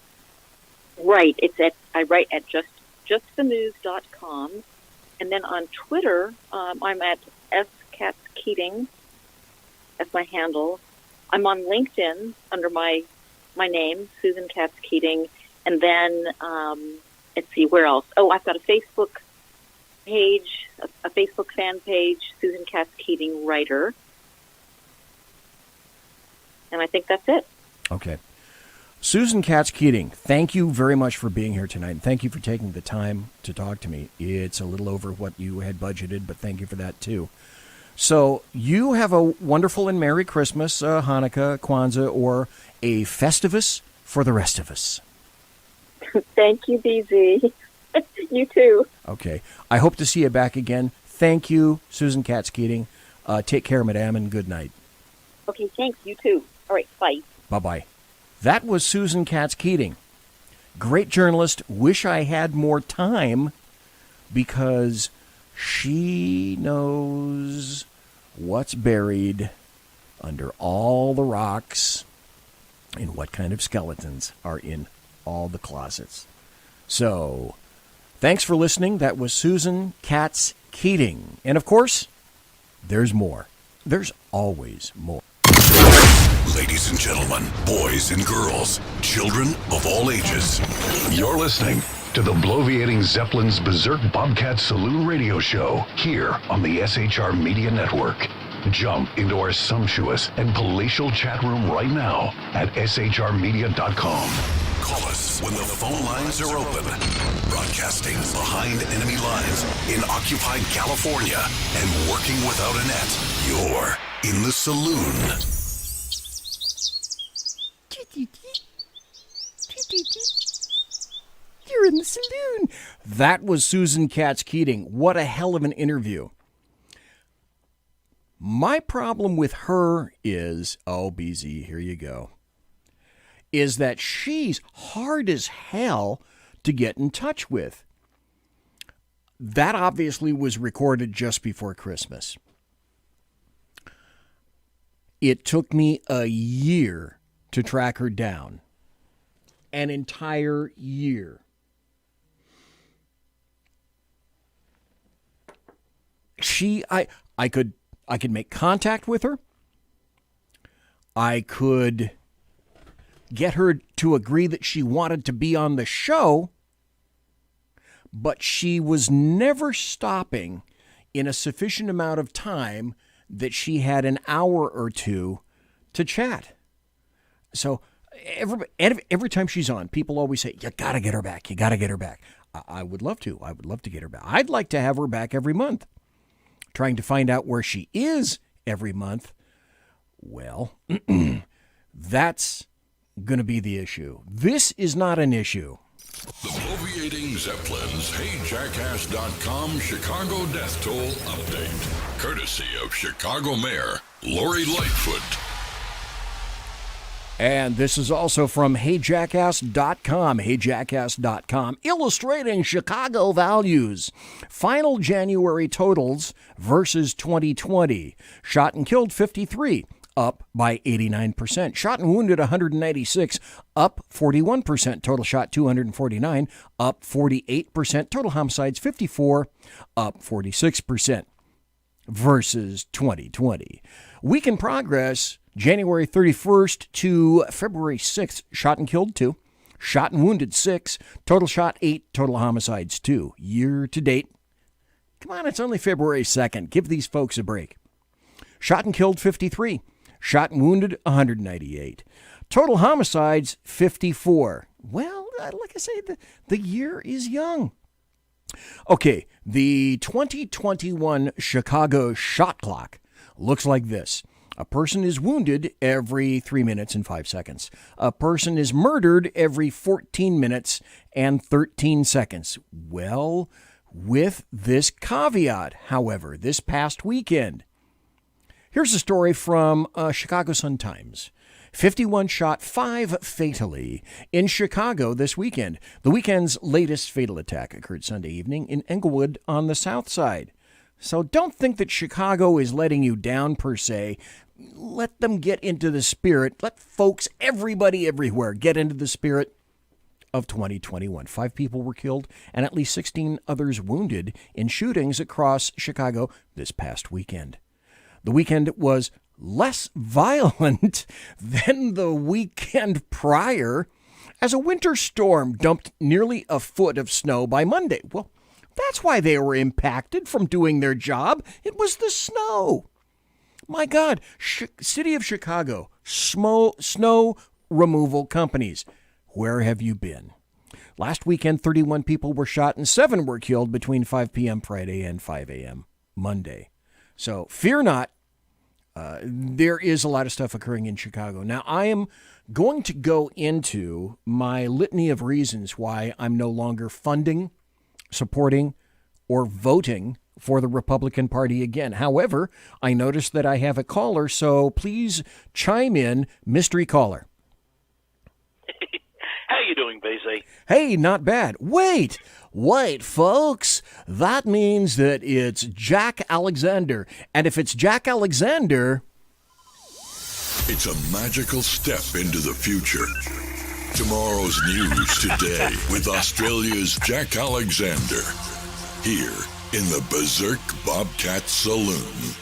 Right. I write at justthenews.com. And then on Twitter, I'm at SKatzKeating. That's my handle. I'm on LinkedIn under my name, Susan Katz Keating. And then, let's see, where else? Oh, I've got a Facebook page, a Facebook fan page, Susan Katz Keating Writer. And I think that's it. Okay. Susan Katz Keating, thank you very much for being here tonight. And thank you for taking the time to talk to me. It's a little over what you had budgeted, but thank you for that too. So you have a wonderful and Merry Christmas, Hanukkah, Kwanzaa, or a Festivus for the rest of us. Thank you, BZ. You too. Okay. I hope to see you back again. Thank you, Susan Katz Keating. Take care, Madame, and good night. Okay, thanks. You too. All right, bye. Bye-bye. That was Susan Katz Keating. Great journalist. Wish I had more time because she knows what's buried under all the rocks and what kind of skeletons are in all the closets. So, thanks for listening. That was Susan Katz Keating. And of course, there's more. There's always more. Ladies and gentlemen, boys and girls, children of all ages, you're listening to the Bloviating Zeppelin's Berserk Bobcat Saloon radio show here on the SHR Media Network. Jump into our sumptuous and palatial chat room right now at shrmedia.com. Call us when the phone lines are open. Broadcasting behind enemy lines in occupied California and working without a net. You're in the saloon. You're in the saloon. That was Susan Katz Keating. What a hell of an interview. My problem with her is, oh, BZ, here you go, is that she's hard as hell to get in touch with. That obviously was recorded just before Christmas. It took me a year to track her down. An entire year. I could make contact with her. I could get her to agree that she wanted to be on the show, but she was never stopping in a sufficient amount of time that she had an hour or two to chat. So every time she's on, people always say, you got to get her back. You got to get her back. I would love to. I would love to get her back. I'd like to have her back every month. Trying to find out where she is every month, well, that's going to be the issue. This is not an issue. The Bloviating Zeppelin's HeyJackass.com Chicago Death Toll Update. Courtesy of Chicago Mayor Lori Lightfoot. And this is also from HeyJackass.com. HeyJackass.com, illustrating Chicago values. Final January totals versus 2020. Shot and killed 53, up by 89%. Shot and wounded 196, up 41%. Total shot 249, up 48%. Total homicides 54, up 46% versus 2020. Week in progress, January 31st to February 6th, shot and killed 2, shot and wounded 6, total shot 8, total homicides 2. Year to date, come on, it's only February 2nd. Give these folks a break. Shot and killed 53, shot and wounded 198, total homicides 54. Well, like I say, the year is young. Okay, the 2021 Chicago shot clock looks like this. A person is wounded every 3 minutes and 5 seconds. A person is murdered every 14 minutes and 13 seconds. Well, with this caveat, however, this past weekend, here's a story from Chicago Sun-Times. 51 shot, 5 fatally in Chicago this weekend. The weekend's latest fatal attack occurred Sunday evening in Englewood on the south side. So don't think that Chicago is letting you down per se. Let them get into the spirit. Let folks, everybody everywhere, get into the spirit of 2021. 5 people were killed and at least 16 others wounded in shootings across Chicago this past weekend. The weekend was less violent than the weekend prior, as a winter storm dumped nearly a foot of snow by Monday. Well, that's why they were impacted from doing their job. It was the snow. My God, City of Chicago, snow removal companies, where have you been? Last weekend, 31 people were shot and 7 were killed between 5 p.m. Friday and 5 a.m. Monday. So fear not. There is a lot of stuff occurring in Chicago. Now, I am going to go into my litany of reasons why I'm no longer funding, supporting, or voting for the Republican Party again. However, I noticed that I have a caller, so please chime in, mystery caller. How you doing, BC? Hey, not bad. Wait, folks. That means that it's Jack Alexander. And if it's Jack Alexander... It's a magical step into the future. Tomorrow's news today with Australia's Jack Alexander. Here in the Berserk Bobcat Saloon.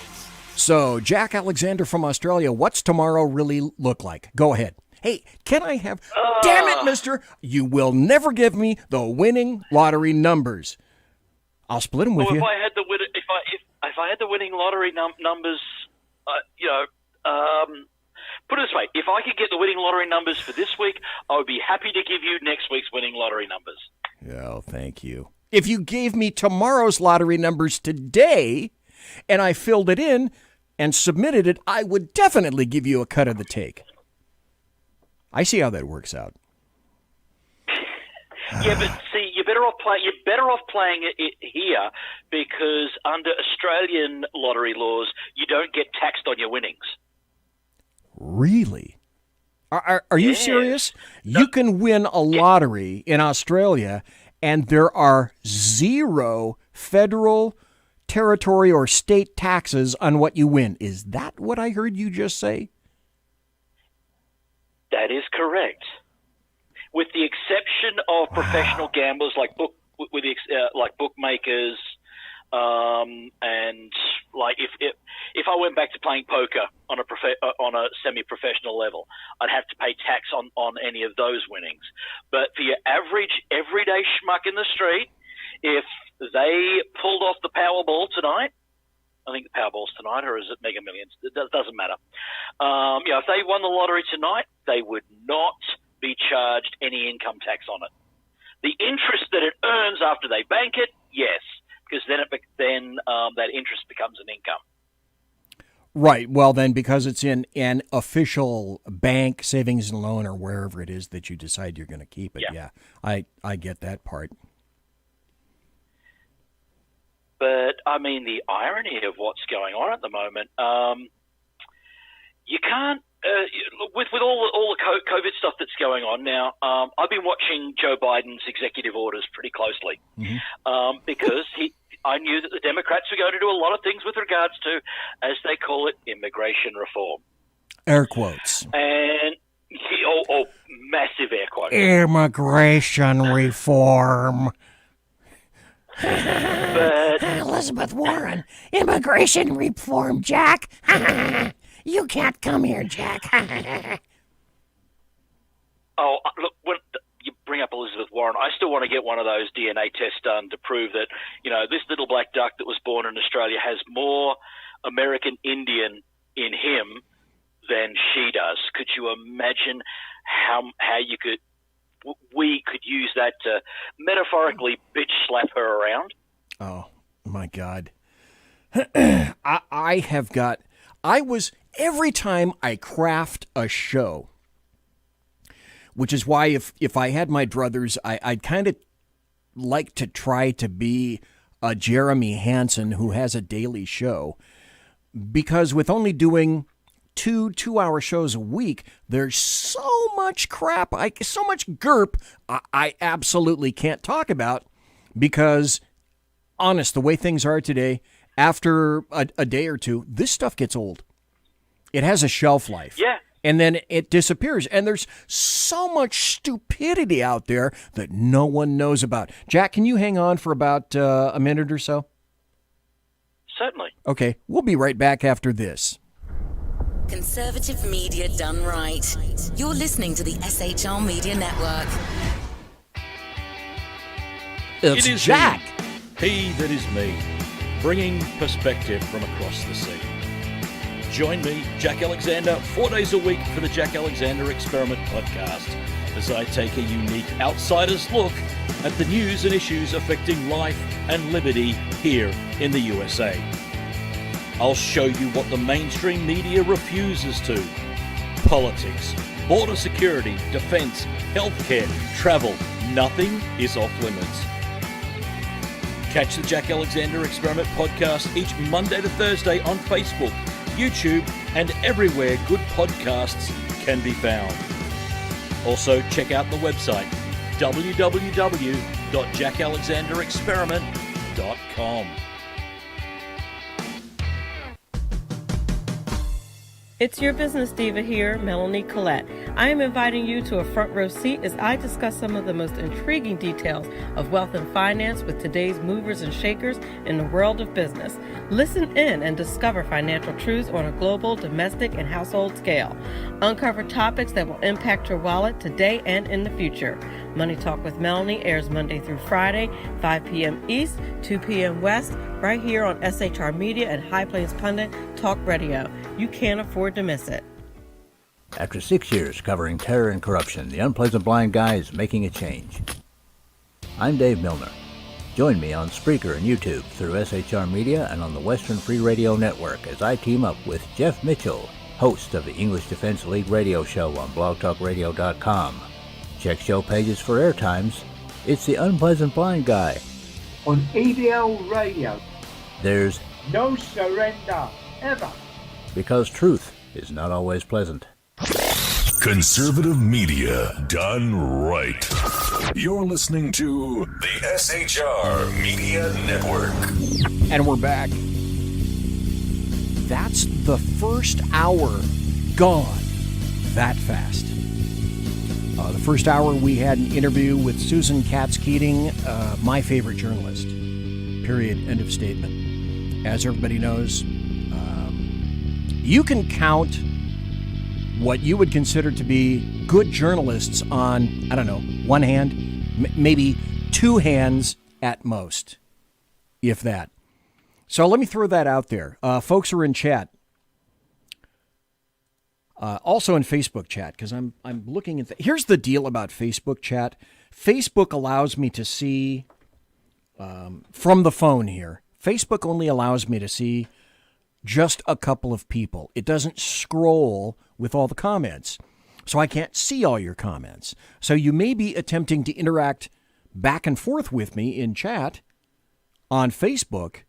So, Jack Alexander from Australia, what's tomorrow really look like? Go ahead. Hey, can I have... Damn it, mister! You will never give me the winning lottery numbers. I'll split them with you. If I had the if I had the winning lottery numbers, put it this way: if I could get the winning lottery numbers for this week, I would be happy to give you next week's winning lottery numbers. Oh, thank you. If you gave me tomorrow's lottery numbers today, and I filled it in and submitted it, I would definitely give you a cut of the take. I see how that works out. Yeah, but see, you're better off playing it here, because under Australian lottery laws, you don't get taxed on your winnings. Really? Are you serious? No. You can win a lottery in Australia, and there are 0 federal, territory, or state taxes on what you win. Is that what I heard you just say? That is correct, with the exception of professional gamblers like bookmakers, and like if I went back to playing poker on a semi-professional level, I'd have to pay tax on any of those winnings. But for your average everyday schmuck in the street, if they pulled off the Powerball tonight. I think the Powerball's tonight, or is it Mega Millions? It doesn't matter. If they won the lottery tonight, they would not be charged any income tax on it. The interest that it earns after they bank it, yes, because then that interest becomes an income. Right. Well, then, because it's in an official bank, savings and loan, or wherever it is that you decide you're going to keep it. Yeah, I get that part. But, I mean, the irony of what's going on at the moment, you can't, with all the COVID stuff that's going on now, I've been watching Joe Biden's executive orders pretty closely, because I knew that the Democrats were going to do a lot of things with regards to, as they call it, immigration reform. Air quotes. And, massive air quotes. Immigration reform. But Elizabeth Warren, immigration reform, Jack. You can't come here, Jack. Look, when you bring up Elizabeth Warren, I still want to get one of those DNA tests done to prove that, this little black duck that was born in Australia has more American Indian in him than she does. Could you imagine how we could use that to metaphorically bitch slap her around? Oh, my God. Every time I craft a show, which is why if I had my druthers, I'd kind of like to try to be a Jeremy Hansen who has a daily show, because with only doing 2-hour shows a week, there's so much crap, so much GERP I absolutely can't talk about, because, honest, the way things are today, after a day or two, this stuff gets old. It has a shelf life. Yeah. And then it disappears. And there's so much stupidity out there that no one knows about. Jack, can you hang on for about a minute or so? Certainly. Okay, we'll be right back after this. Conservative media done right. You're listening to the SHR Media Network. It's it is Jack. He that is me, bringing perspective from across the sea. Join me, Jack Alexander, 4 days a week for the Jack Alexander Experiment podcast, as I take a unique outsider's look at the news and issues affecting life and liberty here in the USA. I'll show you what the mainstream media refuses to. Politics, border security, defense, healthcare, travel, nothing is off limits. Catch the Jack Alexander Experiment podcast each Monday to Thursday on Facebook, YouTube, and everywhere good podcasts can be found. Also, check out the website www.jackalexanderexperiment.com. It's your business diva here, Melanie Collette. I am inviting you to a front row seat as I discuss some of the most intriguing details of wealth and finance with today's movers and shakers in the world of business. Listen in and discover financial truths on a global, domestic, and household scale. Uncover topics that will impact your wallet today and in the future. Money Talk with Melanie airs Monday through Friday, 5 p.m. East, 2 p.m. West, right here on SHR Media and High Plains Pundit Talk Radio. You can't afford to miss it. After 6 years covering terror and corruption, the Unpleasant Blind Guy is making a change. I'm Dave Milner. Join me on Spreaker and YouTube through SHR Media and on the Western Free Radio Network as I team up with Jeff Mitchell, host of the English Defense League radio show on blogtalkradio.com. Check show pages for airtimes. It's the Unpleasant Blind Guy. On EBL Radio. There's no surrender, ever. Because truth is not always pleasant. Conservative media done right. You're listening to the SHR Media Network. And we're back. That's the first hour gone that fast. The first hour we had an interview with SUSAN Katz Keating, my favorite journalist. Period. End of statement. As everybody knows, you can count what you would consider to be good journalists on, I don't know, one hand, maybe two hands at most, if that. So let me throw that out there. Folks are in chat. Also in Facebook chat, because I'm looking at... Here's the deal about Facebook chat. Facebook allows me to see, from the phone here, Facebook only allows me to see just a couple of people. It doesn't scroll with all the comments. So I can't see all your comments. So you may be attempting to interact back and forth with me in chat on Facebook.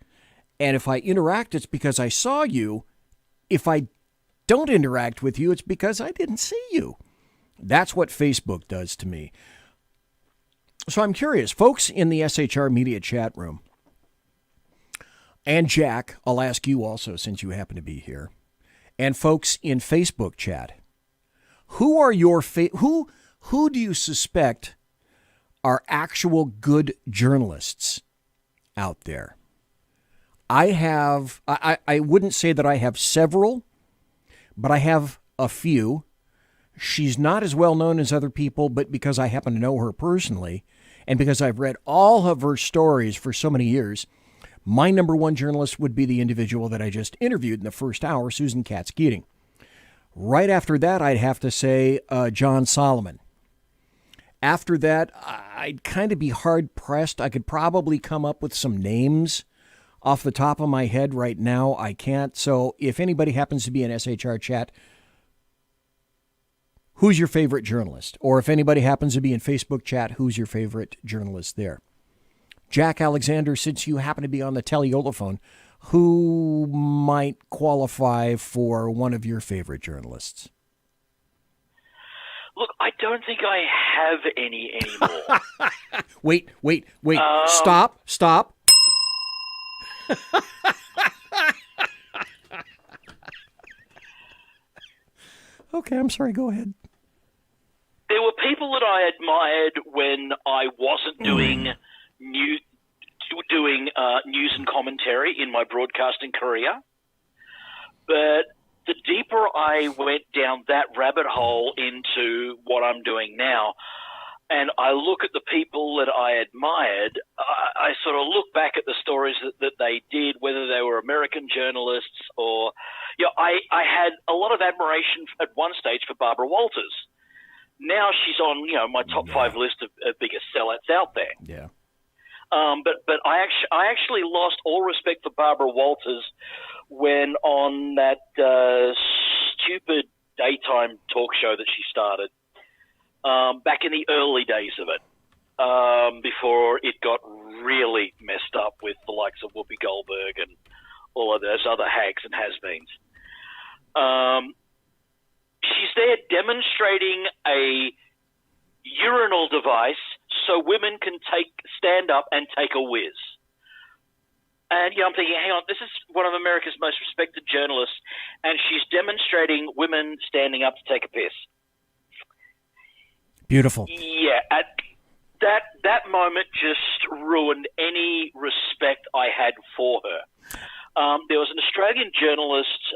And if I interact, it's because I saw you. If I don't interact with you, it's because I didn't see you. That's what Facebook does to me. So I'm curious, folks in the SHR Media chat room, and Jack, I'll ask you also since you happen to be here, and folks in Facebook chat, who are your who do you suspect are actual good journalists out there? I wouldn't say that I have several, but I have a few. She's not as well known as other people, but because I happen to know her personally, and because I've read all of her stories for so many years, my number one journalist would be the individual that I just interviewed in the first hour, SUSAN Katz Keating. Right after that, I'd have to say John Solomon. After that, I'd kind of be hard-pressed. I could probably come up with some names off the top of my head right now. I can't. So if anybody happens to be in SHR chat, who's your favorite journalist? Or if anybody happens to be in Facebook chat, who's your favorite journalist there? Jack Alexander, since you happen to be on the teleolophone, who might qualify for one of your favorite journalists? Look, I don't think I have any anymore. Wait. Stop. Okay, I'm sorry. Go ahead. There were people that I admired when I wasn't doing news and commentary in my broadcasting career. But the deeper I went down that rabbit hole into what I'm doing now, and I look at the people that I admired, I sort of look back at the stories that they did, whether they were American journalists or, I had a lot of admiration at one stage for Barbara Walters. Now she's on, my top 5 list of biggest sellouts out there. Yeah. But I actually lost all respect for Barbara Walters when on that stupid daytime talk show that she started back in the early days of it, before it got really messed up with the likes of Whoopi Goldberg and all of those other hags and has-beens. She's there demonstrating a urinal device so women can stand up and take a whiz. And I'm thinking, hang on, this is one of America's most respected journalists, and she's demonstrating women standing up to take a piss. Beautiful. Yeah, that moment just ruined any respect I had for her. There was an Australian journalist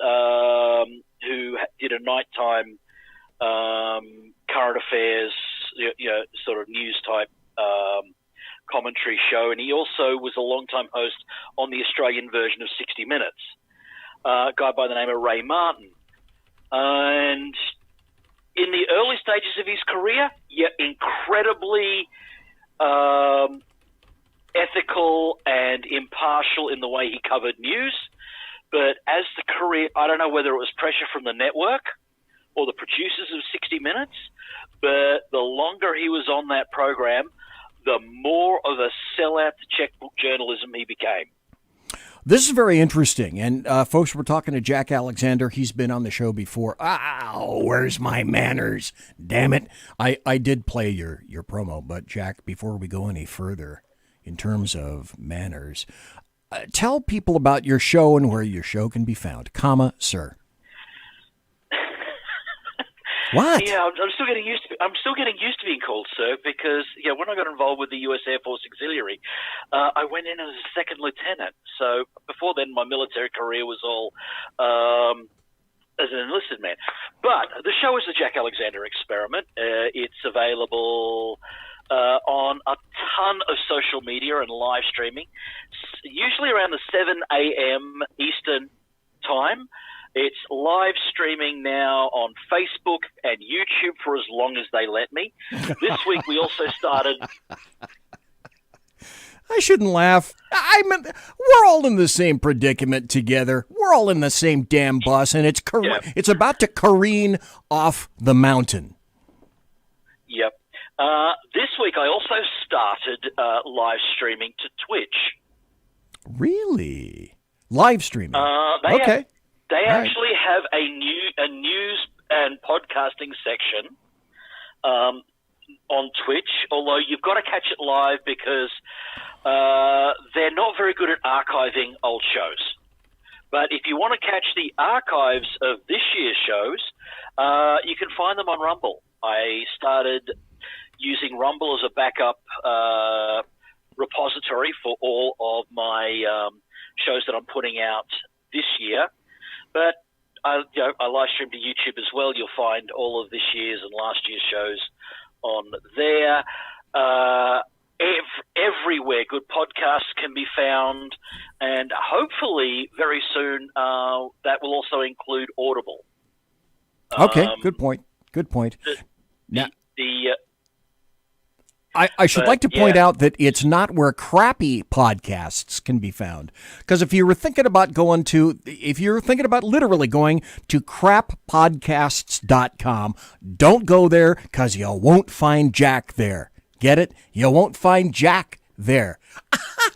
who did a nighttime current affairs, sort of news type commentary show, and he also was a long-time host on the Australian version of 60 Minutes, a guy by the name of Ray Martin. And in the early stages of his career, incredibly ethical and impartial in the way he covered news. But as the career, I don't know whether it was pressure from the network or the producers of 60 Minutes, but the longer he was on that program, the more of a sellout to checkbook journalism he became. This is very interesting. And folks, we're talking to Jack Alexander. He's been on the show before. Ow, where's my manners? Damn it. I did play your promo, but Jack, before we go any further in terms of manners, tell people about your show and where your show can be found, sir. What? Yeah, I'm still getting used to. I'm still getting used to being called sir because when I got involved with the U.S. Air Force Auxiliary, I went in as a second lieutenant. So before then, my military career was all as an enlisted man. But the show is the Jack Alexander Experiment. It's available on a ton of social media and live streaming, usually around the 7 a.m. Eastern time. It's live streaming now on Facebook and YouTube for as long as they let me. This week we also started... I shouldn't laugh. We're all in the same predicament together. We're all in the same damn bus, and it's about to careen off the mountain. Yep. This week I also started live streaming to Twitch. Really? Live streaming? Okay. They actually have a news and podcasting section on Twitch, although you've got to catch it live because they're not very good at archiving old shows. But if you want to catch the archives of this year's shows, you can find them on Rumble. I started using Rumble as a backup repository for all of my shows that I'm putting out this year. But I live stream to YouTube as well. You'll find all of this year's and last year's shows on there. Everywhere good podcasts can be found, and hopefully very soon that will also include Audible. Okay, good point. I should like to point out that it's not where crappy podcasts can be found. Because if you were thinking about literally going to crappodcasts.com, don't go there because you won't find Jack there. Get it? You won't find Jack there.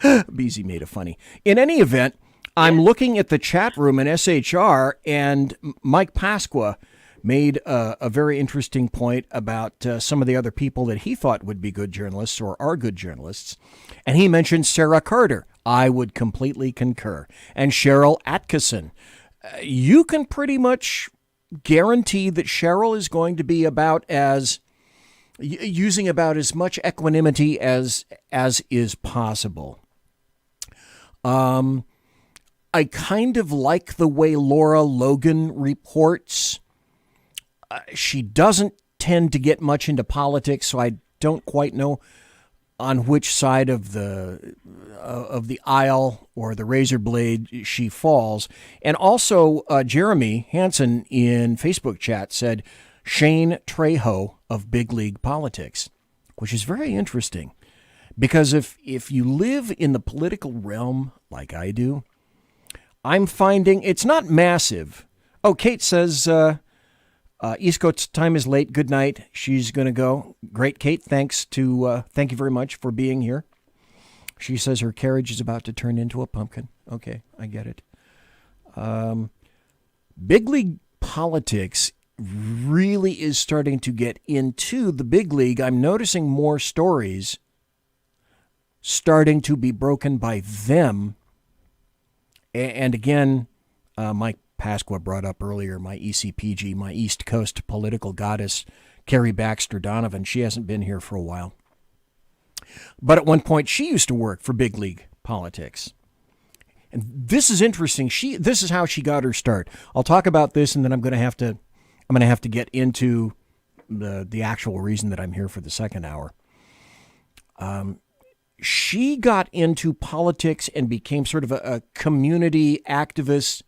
BZ made it funny. In any event, I'm looking at the chat room in SHR, and Mike Pasqua made a very interesting point about some of the other people that he thought would be good journalists or are good journalists. And he mentioned Sarah Carter. I would completely concur. And Cheryl Atkinson. You can pretty much guarantee that Cheryl is going to be using about as much equanimity as is possible. I kind of like the way Laura Logan reports. She doesn't tend to get much into politics, so I don't quite know on which side of the aisle or the razor blade she falls. And also, Jeremy Hansen in Facebook chat said Shane Trejo of Big League Politics, which is very interesting. Because if you live in the political realm like I do, I'm finding it's not massive. Oh, Kate says, East Coast time is late. Good night. She's going to go. Great, Kate. Thank you very much for being here. She says her carriage is about to turn into a pumpkin. Okay, I get it. Big league politics really is starting to get into the big league. I'm noticing more stories starting to be broken by them. And again, Mike Pasqua brought up earlier my ECPG, my East Coast political goddess, Carrie Baxter Donovan. She hasn't been here for a while. But at one point, she used to work for big league politics. And this is interesting. This is how she got her start. I'll talk about this, and then I'm going to have to get into the actual reason that I'm here for the second hour. She got into politics and became sort of a community activist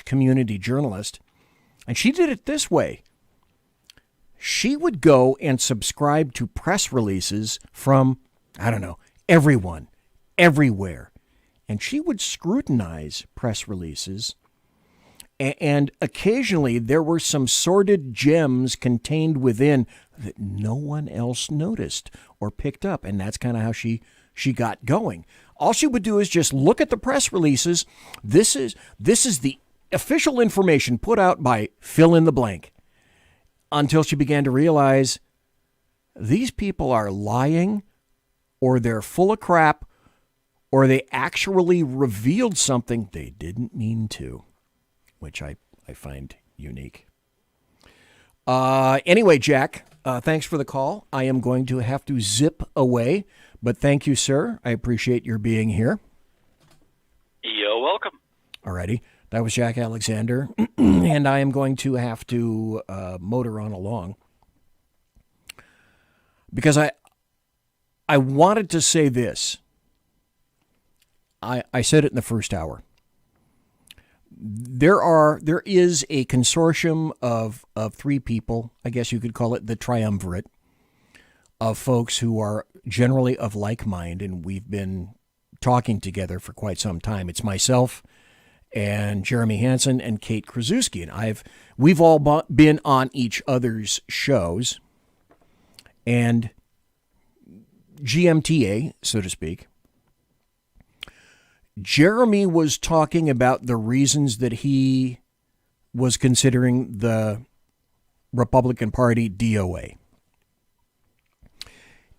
/ community journalist. And she did it this way. She would go and subscribe to press releases from, everyone, everywhere. And she would scrutinize press releases. And occasionally there were some sordid gems contained within that no one else noticed or picked up. And that's kind of how she got going. All she would do is just look at the press releases. This is the official information put out by fill in the blank, until she began to realize these people are lying, or they're full of crap, or they actually revealed something they didn't mean to, which I find unique. Anyway, Jack, thanks for the call. I am going to have to zip away, but thank you, sir. I appreciate your being here. You're welcome. Alrighty. That was Jack Alexander, and I am going to have to motor on along because I wanted to say this. I said it in the first hour. There is a consortium of three people, I guess you could call it the triumvirate, of folks who are generally of like mind, and we've been talking together for quite some time. It's myself and Jeremy Hansen and Kate Krasuski, and we've all been on each other's shows, and GMTA, so to speak. Jeremy was talking about the reasons that he was considering the Republican Party DOA.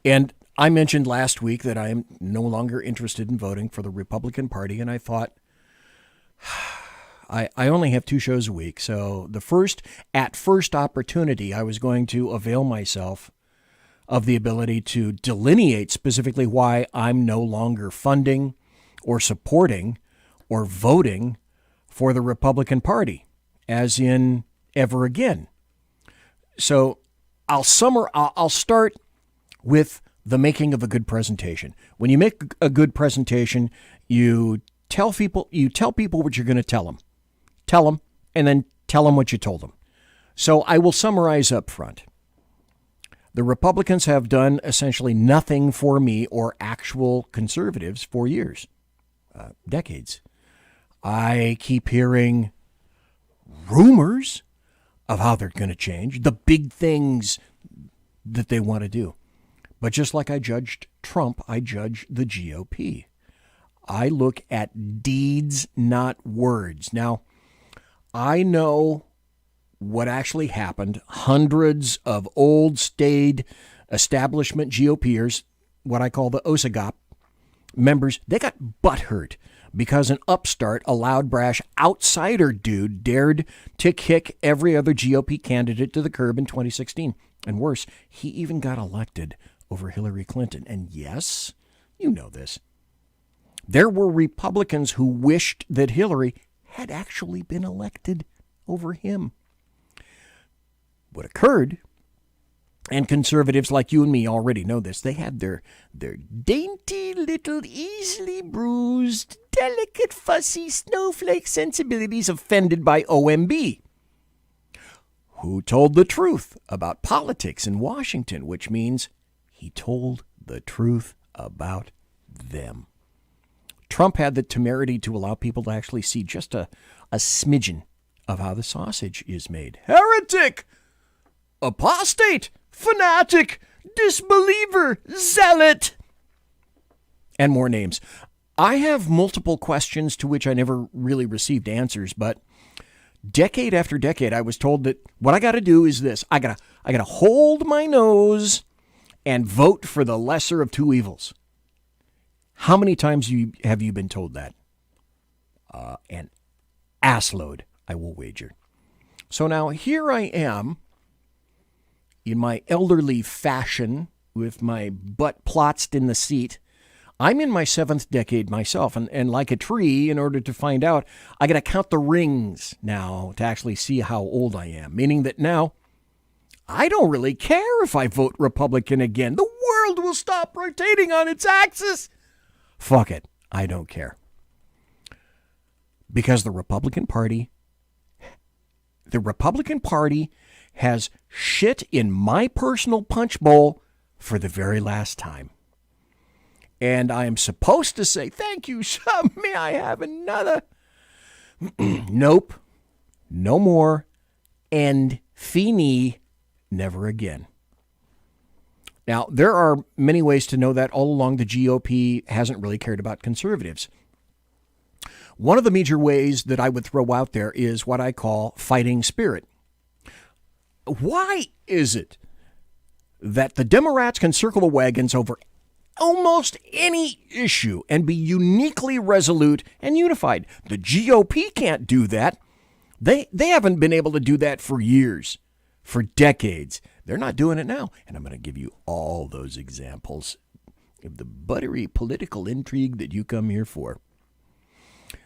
And I mentioned last week that I am no longer interested in voting for the Republican Party, and I thought, I only have 2 shows a week, so at first opportunity, I was going to avail myself of the ability to delineate specifically why I'm no longer funding or supporting or voting for the Republican Party, as in ever again. So I'll start with the making of a good presentation. When you make a good presentation, you tell people what you're going to tell them, and then tell them what you told them. So I will summarize up front. The Republicans have done essentially nothing for me or actual conservatives for years, decades. I keep hearing rumors of how they're going to change, the big things that they want to do. But just like I judged Trump, I judge the GOP. I look at deeds, not words. Now, I know what actually happened. Hundreds of old, staid establishment GOPers, what I call the OSAGOP members, they got butthurt because an upstart, a loud, brash outsider dude dared to kick every other GOP candidate to the curb in 2016. And worse, he even got elected over Hillary Clinton. And yes, you know this. There were Republicans who wished that Hillary had actually been elected over him. What occurred, and conservatives like you and me already know this, they had their dainty little, easily bruised, delicate, fussy snowflake sensibilities offended by OMB, who told the truth about politics in Washington, which means he told the truth about them. Trump had the temerity to allow people to actually see just a smidgen of how the sausage is made. Heretic! Apostate! Fanatic! Disbeliever! Zealot! And more names. I have multiple questions to which I never really received answers, but decade after decade, I was told that what I got to do is this. I gotta hold my nose and vote for the lesser of two evils. How many times have you been told that? An assload, I will wager. So now here I am in my elderly fashion with my butt plotzed in the seat. I'm in my 7th decade myself, and like a tree, in order to find out, I got to count the rings now to actually see how old I am, meaning that now I don't really care if I vote Republican again. The world will stop rotating on its axis. Fuck it. I don't care. Because the Republican Party has shit in my personal punch bowl for the very last time. And I am supposed to say, thank you, son. May I have another? Nope. No more. And fini. Never again. Now, there are many ways to know that. All along, the GOP hasn't really cared about conservatives. One of the major ways that I would throw out there is what I call fighting spirit. Why is it that the Democrats can circle the wagons over almost any issue and be uniquely resolute and unified? The GOP can't do that. They haven't been able to do that for years, for decades. They're not doing it now. And I'm going to give you all those examples of the buttery political intrigue that you come here for.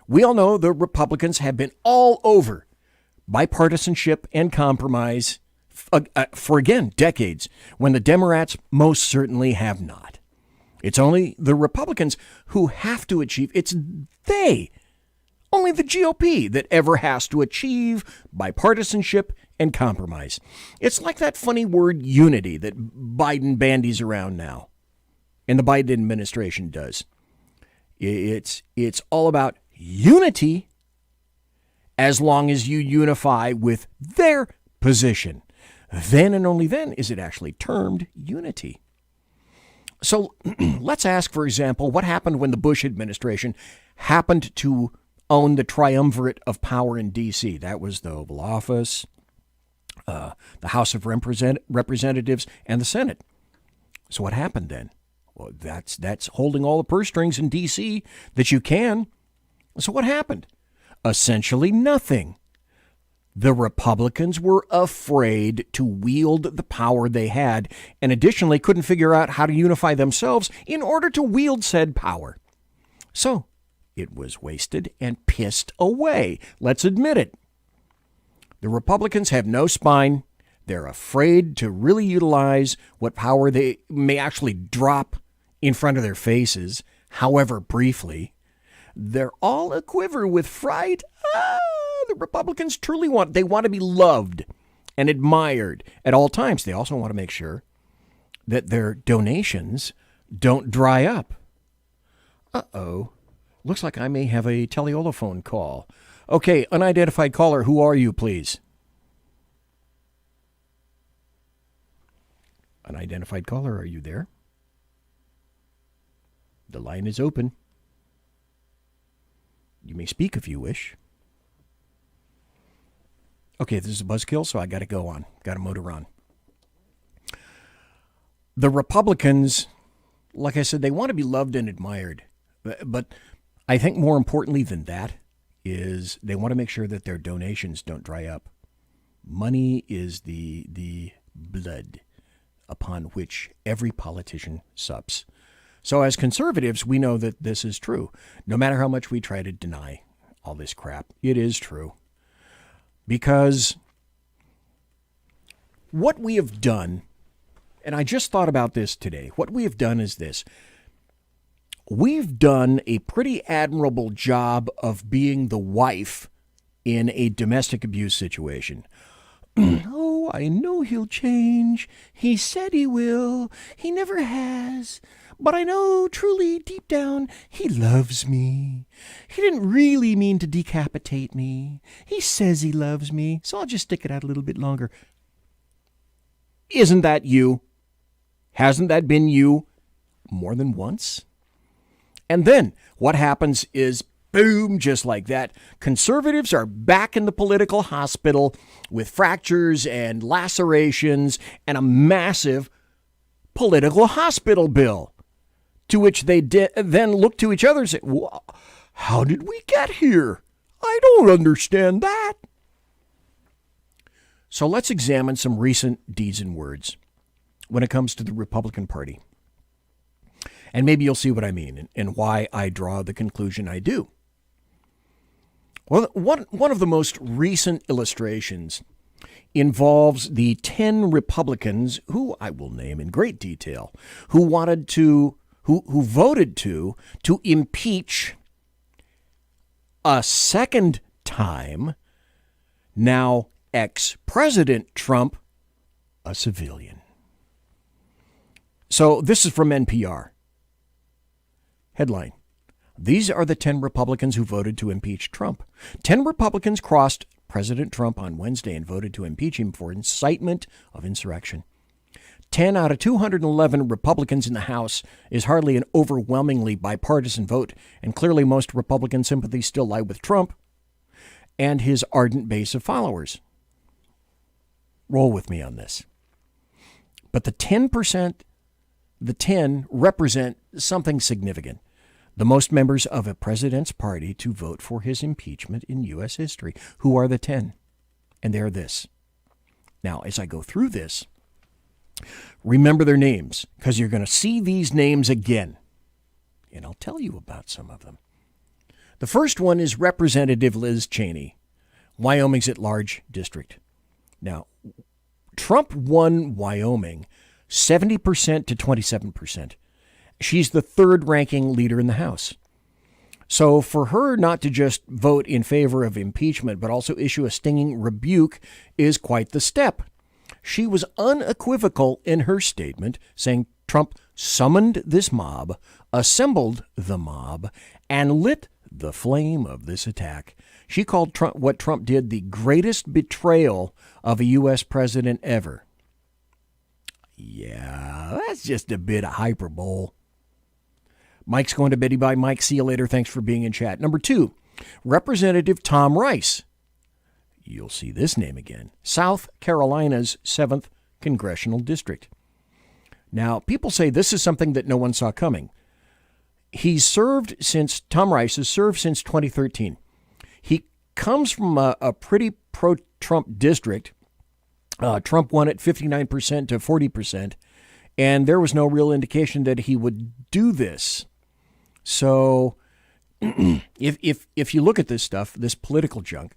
We all know the Republicans have been all over bipartisanship and compromise for, again, decades, when the Democrats most certainly have not. It's only the Republicans who have to achieve. It's only the GOP that ever has to achieve bipartisanship and compromise. It's like that funny word unity that Biden bandies around now, and the Biden administration does. It's all about unity as long as you unify with their position. Then and only then is it actually termed unity. So let's ask, for example, what happened when the Bush administration happened to own the triumvirate of power in D.C. That was the Oval Office, the House of Representatives, and the Senate. So what happened then? Well, that's holding all the purse strings in D.C. that you can. So what happened? Essentially nothing. The Republicans were afraid to wield the power they had, and additionally couldn't figure out how to unify themselves in order to wield said power. So it was wasted and pissed away. Let's admit it. The Republicans have no spine. They're afraid to really utilize what power they may actually drop in front of their faces, however briefly. They're all aquiver with fright. The Republicans truly want to be loved and admired at all times. They also want to make sure that their donations don't dry up. Uh-oh. Looks like I may have a telephone call. Okay, unidentified caller, who are you, please? Unidentified caller, are you there? The line is open. You may speak if you wish. Okay, this is a buzzkill, so I got to go on. Got to motor on. The Republicans, like I said, they want to be loved and admired. But I think more importantly than that is they want to make sure that their donations don't dry up. Money is the blood upon which every politician sups. So as conservatives, we know that this is true. No matter how much we try to deny all this crap, it is true. Because what we have done, and I just thought about this today, what we have done is this. We've done a pretty admirable job of being the wife in a domestic abuse situation. Oh, I know he'll change. He said he will. He never has. But I know truly deep down he loves me. He didn't really mean to decapitate me. He says he loves me, so I'll just stick it out a little bit longer. Isn't that you? Hasn't that been you more than once? And then what happens is, boom, just like that, conservatives are back in the political hospital with fractures and lacerations and a massive political hospital bill, to which they then look to each other and say, how did we get here? I don't understand that. So let's examine some recent deeds and words when it comes to the Republican Party. And maybe you'll see what I mean and why I draw the conclusion I do. Well, one of the most recent illustrations involves the 10 Republicans, who I will name in great detail, who voted to impeach a second time now ex-President Trump, a civilian. So this is from NPR. Headline: These are the 10 Republicans who voted to impeach Trump. 10 Republicans crossed President Trump on Wednesday and voted to impeach him for incitement of insurrection. 10 out of 211 Republicans in the House is hardly an overwhelmingly bipartisan vote, and clearly most Republican sympathies still lie with Trump and his ardent base of followers. Roll with me on this. But the 10 represent something significant. The most members of a president's party to vote for his impeachment in U.S. history. Who are the 10? And they're this. Now, as I go through this, remember their names, because you're going to see these names again. And I'll tell you about some of them. The first one is Representative Liz Cheney, Wyoming's at-large district. Now, Trump won Wyoming 70% to 27%. She's the third-ranking leader in the House. So for her not to just vote in favor of impeachment, but also issue a stinging rebuke is quite the step. She was unequivocal in her statement, saying Trump summoned this mob, assembled the mob, and lit the flame of this attack. She called what Trump did the greatest betrayal of a U.S. president ever. Yeah, that's just a bit of hyperbole. Mike's going to Betty Bye. Mike, see you later. Thanks for being in chat. Number 2, Representative Tom Rice. You'll see this name again. South Carolina's 7th Congressional District. Now, people say this is something that no one saw coming. Tom Rice has served since 2013. He comes from a pretty pro-Trump district. Trump won it 59% to 40%, and there was no real indication that he would do this. So if you look at this stuff, this political junk,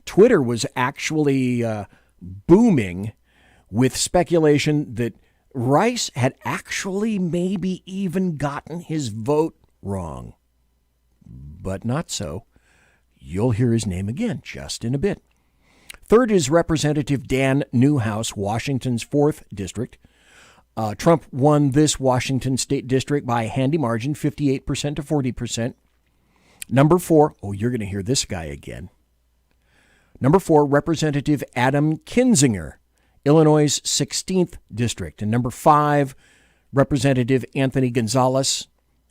Twitter was actually booming with speculation that Rice had actually maybe even gotten his vote wrong. But not so. You'll hear his name again just in a bit. Third is Representative Dan Newhouse, Washington's 4th District. Trump won this Washington State District by a handy margin, 58% to 40%. Number 4, you're going to hear this guy again. Number 4, Representative Adam Kinzinger, Illinois' 16th District. And number 5, Representative Anthony Gonzalez,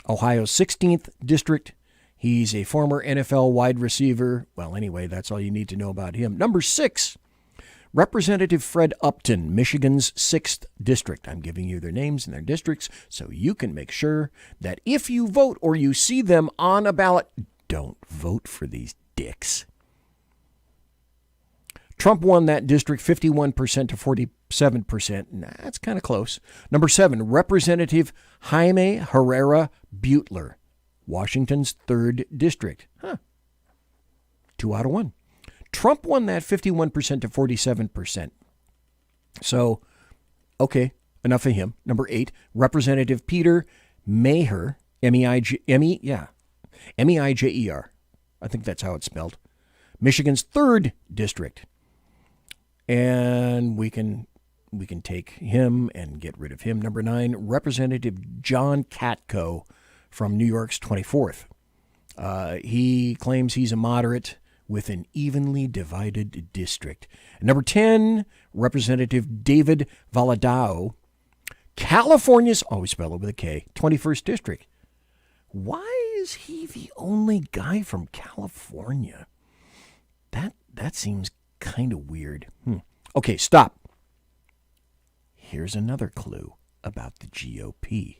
Ohio's 16th District. He's a former NFL wide receiver. Well, anyway, that's all you need to know about him. Number 6, Representative Fred Upton, Michigan's 6th District. I'm giving you their names and their districts so you can make sure that if you vote or you see them on a ballot, don't vote for these dicks. Trump won that district 51% to 47%. That's kind of close. Number 7, Representative Jaime Herrera Butler, Washington's 3rd District. 2 out of 1. Trump won that 51% to 47%. So, okay, enough of him. Number 8, Representative Peter Meijer, M-E-I-J-E-R. I think that's how it's spelled. Michigan's 3rd District. And we can take him and get rid of him. Number 9, Representative John Katko from New York's 24th. He claims he's a moderate with an evenly divided district. And number 10, Representative David Valadao, California's, always spelled it with a K, 21st District. Why is he the only guy from California? That seems kind of weird. Okay, stop. Here's another clue about the GOP.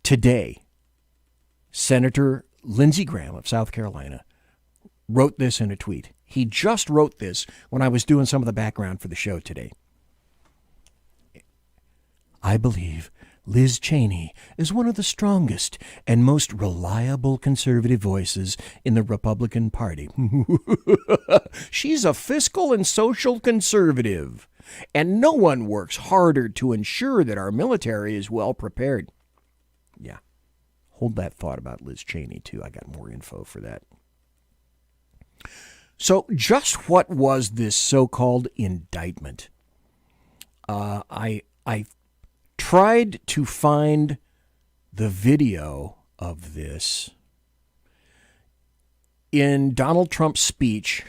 Today, Senator Lindsey Graham of South Carolina wrote this in a tweet. He just wrote this when I was doing some of the background for the show today. I believe Liz Cheney is one of the strongest and most reliable conservative voices in the Republican Party. She's a fiscal and social conservative, and no one works harder to ensure that our military is well prepared. Yeah, hold that thought about Liz Cheney, too. I got more info for that. So just what was this so-called indictment? I tried to find the video of this in Donald Trump's speech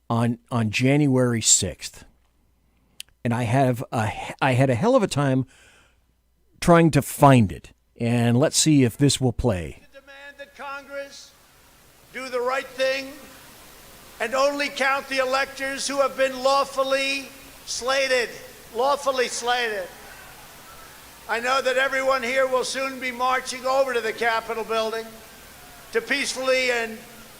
on January 6th. And I had a hell of a time trying to find it. And let's see if this will play. To demand that Congress do the right thing and only count the electors who have been lawfully slated. I know that everyone here will soon be marching over to the Capitol building to peacefully and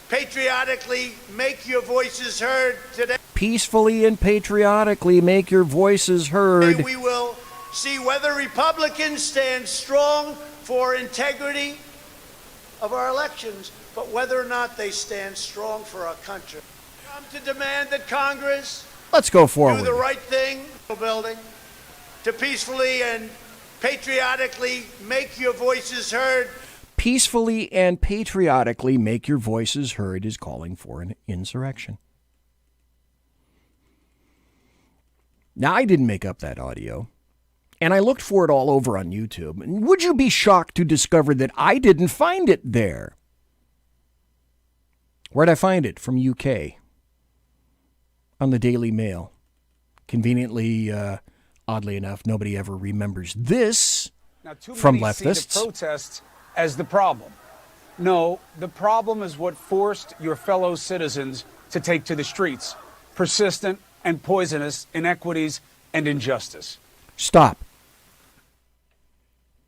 patriotically make your voices heard today. Peacefully and patriotically make your voices heard. We will see whether Republicans stand strong for integrity of our elections, but whether or not they stand strong for our country. Come to demand that Congress Let's go forward. do the right thing, building, to peacefully and patriotically make your voices heard. Peacefully and patriotically make your voices heard is calling for an insurrection. Now, I didn't make up that audio, and I looked for it all over on YouTube. And would you be shocked to discover that I didn't find it there? Where'd I find it? From UK. On the Daily Mail. Conveniently, oddly enough, nobody ever remembers this from leftists. See the protests as the problem. No, the problem is what forced your fellow citizens to take to the streets. Persistent and poisonous inequities and injustice. Stop.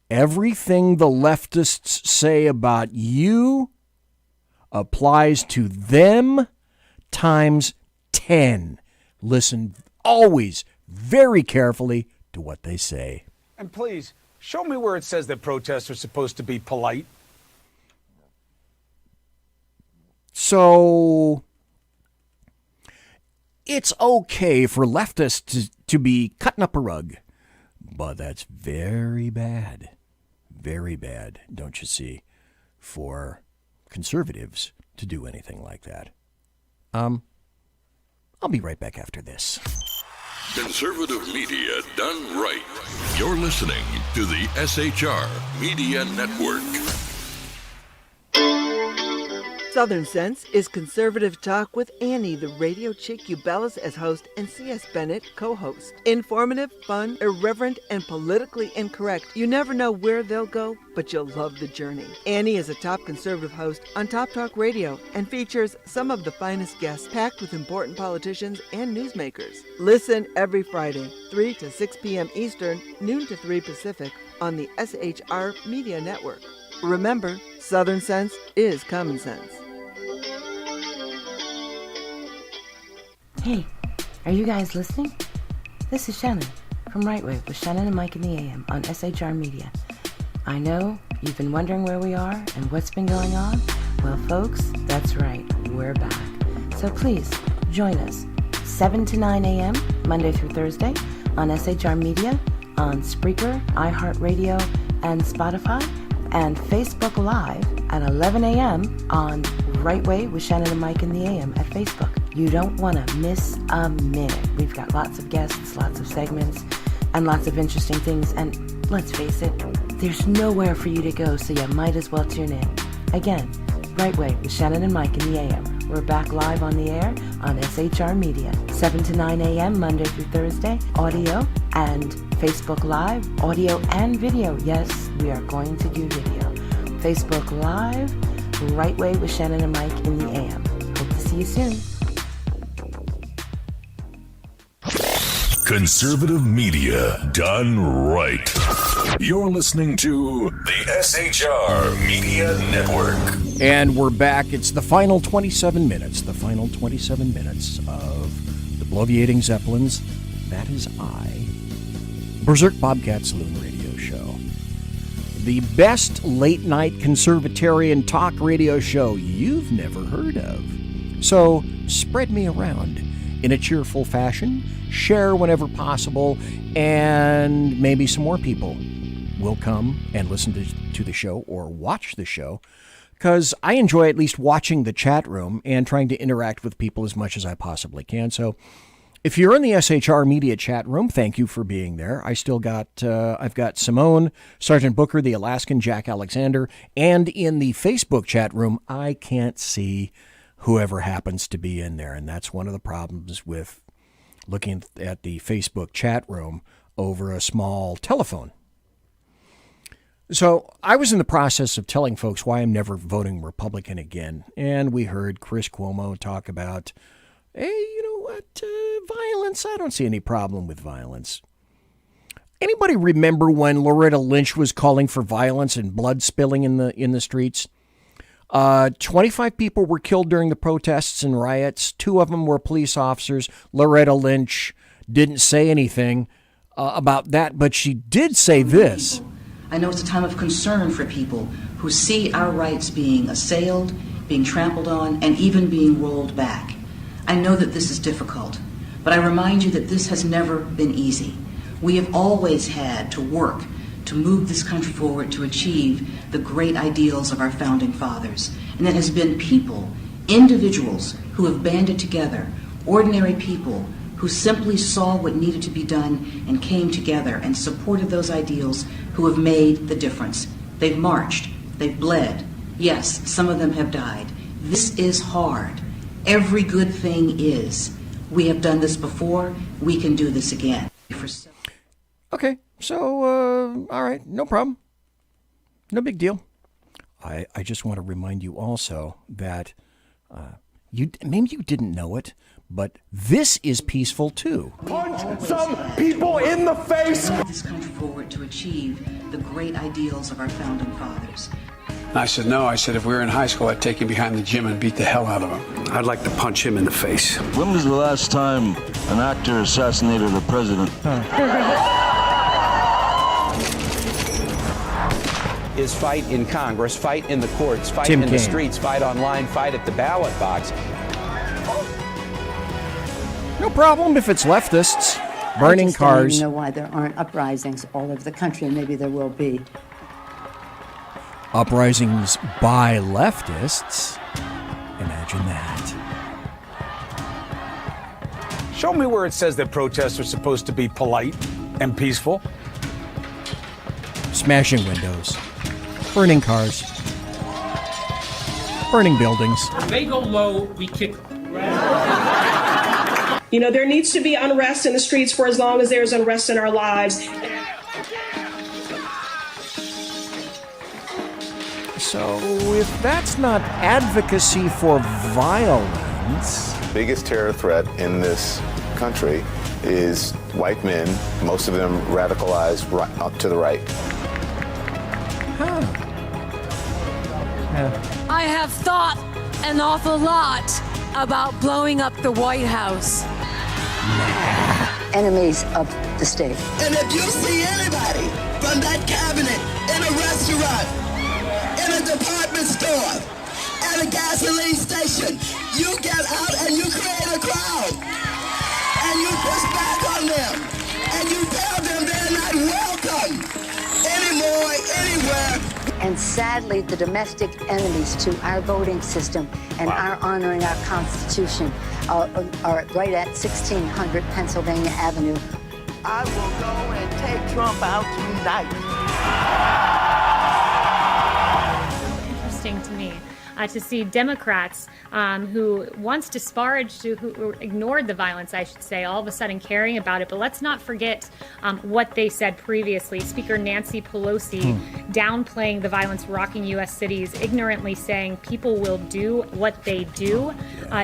Everything the leftists say about you applies to them times 10. Listen always very carefully to what they say. And please, show me where it says that protests are supposed to be polite. So, it's okay for leftists to be cutting up a rug, but that's very bad, don't you see, for conservatives to do anything like that. I'll be right back after this. Conservative media done right. You're listening to the SHR Media Network. Southern Sense is conservative talk with Annie, the radio chick you bellows as host, and C.S. Bennett co-host. Informative, fun, irreverent, and politically incorrect. You never know where they'll go, but you'll love the journey. Annie is a top conservative host on Top Talk Radio and features some of the finest guests packed with important politicians and newsmakers. Listen every Friday, 3 to 6 p.m. Eastern, noon to 3 Pacific, on the SHR Media Network. Remember, Southern Sense is common sense. Hey, are you guys listening? This is Shannon from Right Wave with Shannon and Mike in the AM on SHR Media. I know you've been wondering where we are and what's been going on. Well, folks, that's right, we're back. So please, join us 7 to 9 a.m. Monday through Thursday on SHR Media, on Spreaker, iHeartRadio, and Spotify, and Facebook Live at 11 a.m. on Right Way with Shannon and Mike in the AM at Facebook. You don't want to miss a minute. We've got lots of guests, lots of segments, and lots of interesting things. And let's face it, there's nowhere for you to go, so you might as well tune in. Again, Right Way with Shannon and Mike in the AM. We're back live on the air on SHR Media, 7 to 9 a.m. Monday through Thursday, audio and Facebook Live, audio and video. Yes, we are going to do video. Facebook Live, Right Way with Shannon and Mike in the AM. Hope to see you soon. Conservative media done right. You're listening to the SHR Media Network. And we're back. It's the final 27 minutes. The final 27 minutes of the Bloviating Zeppelins. That is I. Berserk Bobcat Saloon Radio Show. The best late-night conservatarian talk radio show you've never heard of. So spread me around in a cheerful fashion. Share whenever possible, and maybe some more people will come and listen to the show or watch the show, because I enjoy at least watching the chat room and trying to interact with people as much as I possibly can. So if you're in the SHR Media chat room, thank you for being there. I've got Simone, Sergeant Booker, the Alaskan, Jack Alexander, and in the Facebook chat room, I can't see whoever happens to be in there, and that's one of the problems with looking at the Facebook chat room over a small telephone. So I was in the process of telling folks why I'm never voting Republican again. And we heard Chris Cuomo talk about, hey, you know what, violence. I don't see any problem with violence. Anybody remember when Loretta Lynch was calling for violence and blood spilling in the streets? 25 people were killed during the protests and riots. 2 of them were police officers. Loretta Lynch didn't say anything about that, but she did say this. I know it's a time of concern for people who see our rights being assailed, being trampled on, and even being rolled back. I know that this is difficult, but I remind you that this has never been easy. We have always had to work to move this country forward to achieve the great ideals of our founding fathers. And it has been people, individuals who have banded together, ordinary people who simply saw what needed to be done and came together and supported those ideals, who have made the difference. They've marched, they've bled. Yes, some of them have died. This is hard. Every good thing is. We have done this before, we can do this again. Okay, so, all right, no problem. No big deal. I just want to remind you also that maybe you didn't know it, but this is peaceful too. Punch some people in the face! This country forward to achieve the great ideals of our founding fathers. And I said, no. I said, if we were in high school, I'd take him behind the gym and beat the hell out of him. I'd like to punch him in the face. When was the last time an actor assassinated a president? Is fight in Congress, fight in the courts, fight Tim in Kaine. the streets, fight online, fight at the ballot box. No problem if it's leftists burning I just cars. don't know why there aren't uprisings all over the country, and maybe there will be. Uprisings by leftists. Imagine that. Show me where it says that protests are supposed to be polite and peaceful. Smashing windows. Burning cars. burning buildings. They go low, we kick them. You know, there needs to be unrest in the streets for as long as there's unrest in our lives. So if that's not advocacy for violence... The biggest terror threat in this country is white men, most of them radicalized up to the right. I have thought an awful lot about blowing up the White House. Enemies of the state. And if you see anybody from that cabinet in a restaurant, in a department store, at a gasoline station, you get out and you create a crowd. And you push back on them. And you tell them they're not welcome anymore, anywhere. And sadly, the domestic enemies to our voting system and our honoring our Constitution are right at 1600 Pennsylvania Avenue. I will go and take Trump out tonight. Interesting to me to see Democrats who once disparaged, who ignored the violence, I should say, all of a sudden caring about it. But let's not forget what they said previously. Speaker Nancy Pelosi downplaying the violence rocking U.S. cities, ignorantly saying people will do what they do.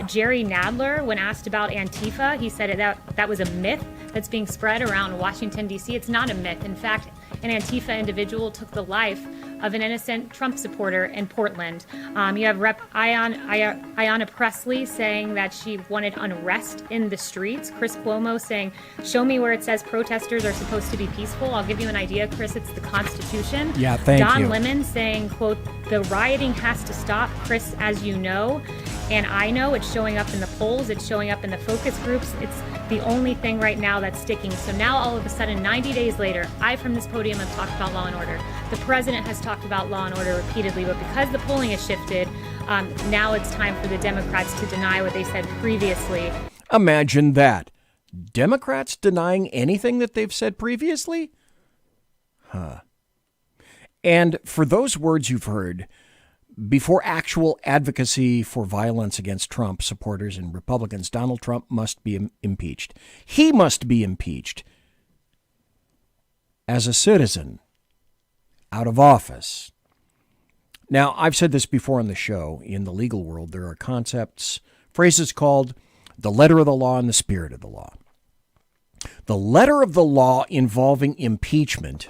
Jerry Nadler, when asked about Antifa, he said that was a myth that's being spread around Washington, D.C. It's not a myth. In fact, an Antifa individual took the life of an innocent Trump supporter in Portland. You have Rep. Ayanna Pressley saying that she wanted unrest in the streets. Chris Cuomo saying, show me where it says protesters are supposed to be peaceful. I'll give you an idea, Chris. It's the Constitution. Yeah, thank you. Don Lemon saying, quote, the rioting has to stop. Chris, as you know, and I know, it's showing up in the polls. It's showing up in the focus groups. It's the only thing right now that's sticking. So now all of a sudden, 90 days later, I from this podium have talked about law and order. The president has talked about law and order repeatedly, but because the polling has shifted, now it's time for the Democrats to deny what they said previously. Imagine that. Democrats denying anything that they've said previously? And for those words you've heard, before actual advocacy for violence against Trump supporters and Republicans, Donald Trump must be impeached. He must be impeached as a citizen out of office. Now, I've said this before on the show. In the legal world, there are concepts, phrases called the letter of the law and the spirit of the law. The letter of the law involving impeachment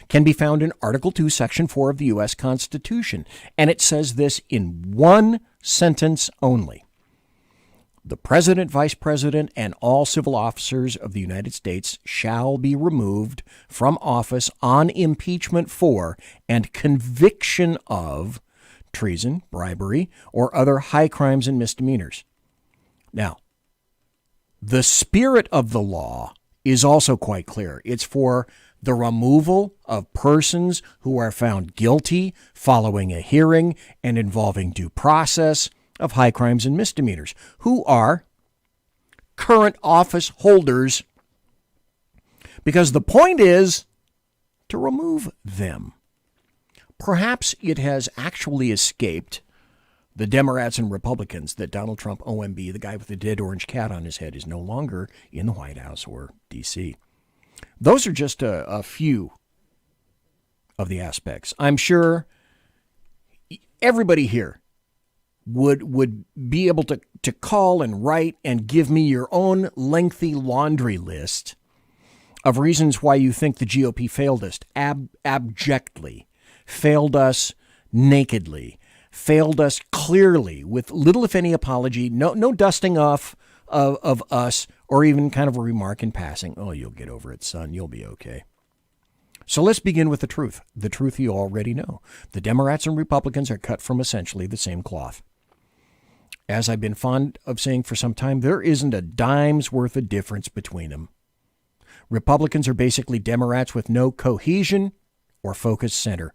can be found in Article 2, Section 4 of the U.S. Constitution, and it says this in one sentence only. The President, Vice President, and all civil officers of the United States shall be removed from office on impeachment for and conviction of treason, bribery, or other high crimes and misdemeanors. Now, the spirit of the law is also quite clear. It's for the removal of persons who are found guilty following a hearing and involving due process of high crimes and misdemeanors, who are current office holders, because the point is to remove them. Perhaps it has actually escaped the Democrats and Republicans that Donald Trump, OMB, the guy with the dead orange cat on his head, is no longer in the White House or D.C. Those are just a few of the aspects. I'm sure everybody here would be able to call and write and give me your own lengthy laundry list of reasons why you think the GOP failed us abjectly, failed us nakedly, failed us clearly with little, if any, apology, no dusting off of us, or even kind of a remark in passing. Oh, you'll get over it, son. You'll be okay. So let's begin with the truth you already know. The Democrats and Republicans are cut from essentially the same cloth. As I've been fond of saying for some time, there isn't a dime's worth of difference between them. Republicans are basically Democrats with no cohesion or focus center,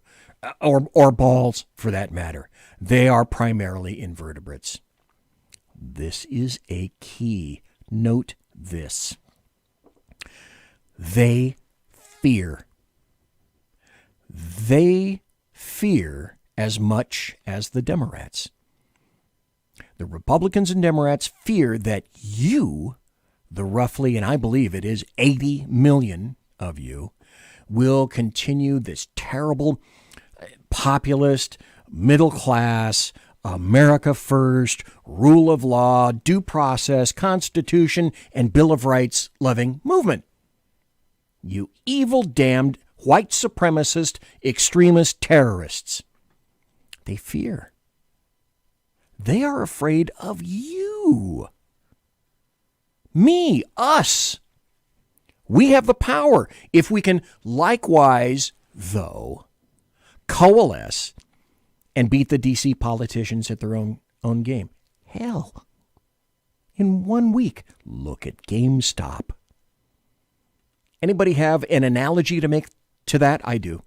or balls for that matter. They are primarily invertebrates. This is a key. Note this. They fear. They fear as much as the Democrats. The Republicans and Democrats fear that you, the roughly, and I believe it is 80 million of you, will continue this terrible populist, middle class, America first, rule of law, due process, Constitution, and Bill of Rights loving movement. You evil, damned, white supremacist, extremist terrorists. They fear. They are afraid of you. Me, us. We have the power. If we can likewise, though, coalesce and beat the D.C. politicians at their own game. Hell, in 1 week, look at GameStop. Anybody have an analogy to make to that? I do.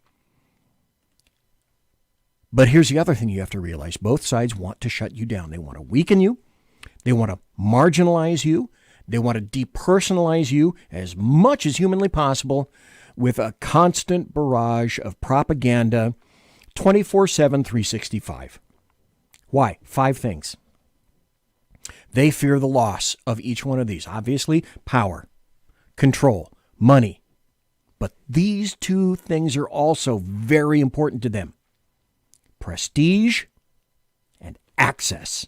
But here's the other thing you have to realize. Both sides want to shut you down. They want to weaken you. They want to marginalize you. They want to depersonalize you as much as humanly possible with a constant barrage of propaganda 24/7, 365. Why? 5 things. They fear the loss of each one of these. Obviously, power, control, money. But these 2 things are also very important to them. Prestige and access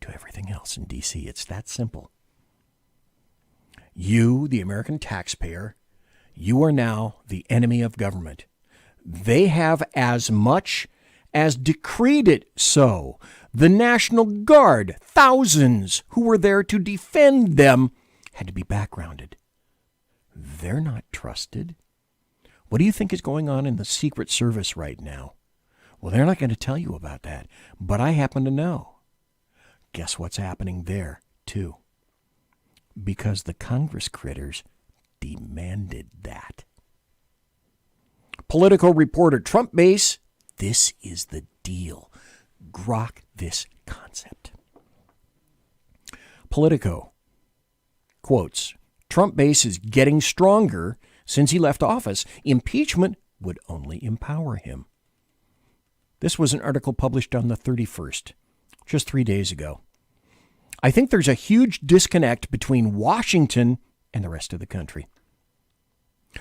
to everything else in D.C. It's that simple. You, the American taxpayer, you are now the enemy of government. They have as much as decreed it so. The National Guard, thousands who were there to defend them, had to be backgrounded. They're not trusted. What do you think is going on in the Secret Service right now? Well, they're not going to tell you about that, but I happen to know. Guess what's happening there, too? Because the Congress critters demanded that. Political reporter, Trump base, this is the deal. Grok this concept. Politico quotes, Trump base is getting stronger since he left office. Impeachment would only empower him. This was an article published on the 31st, just 3 days ago. I think there's a huge disconnect between Washington and the rest of the country.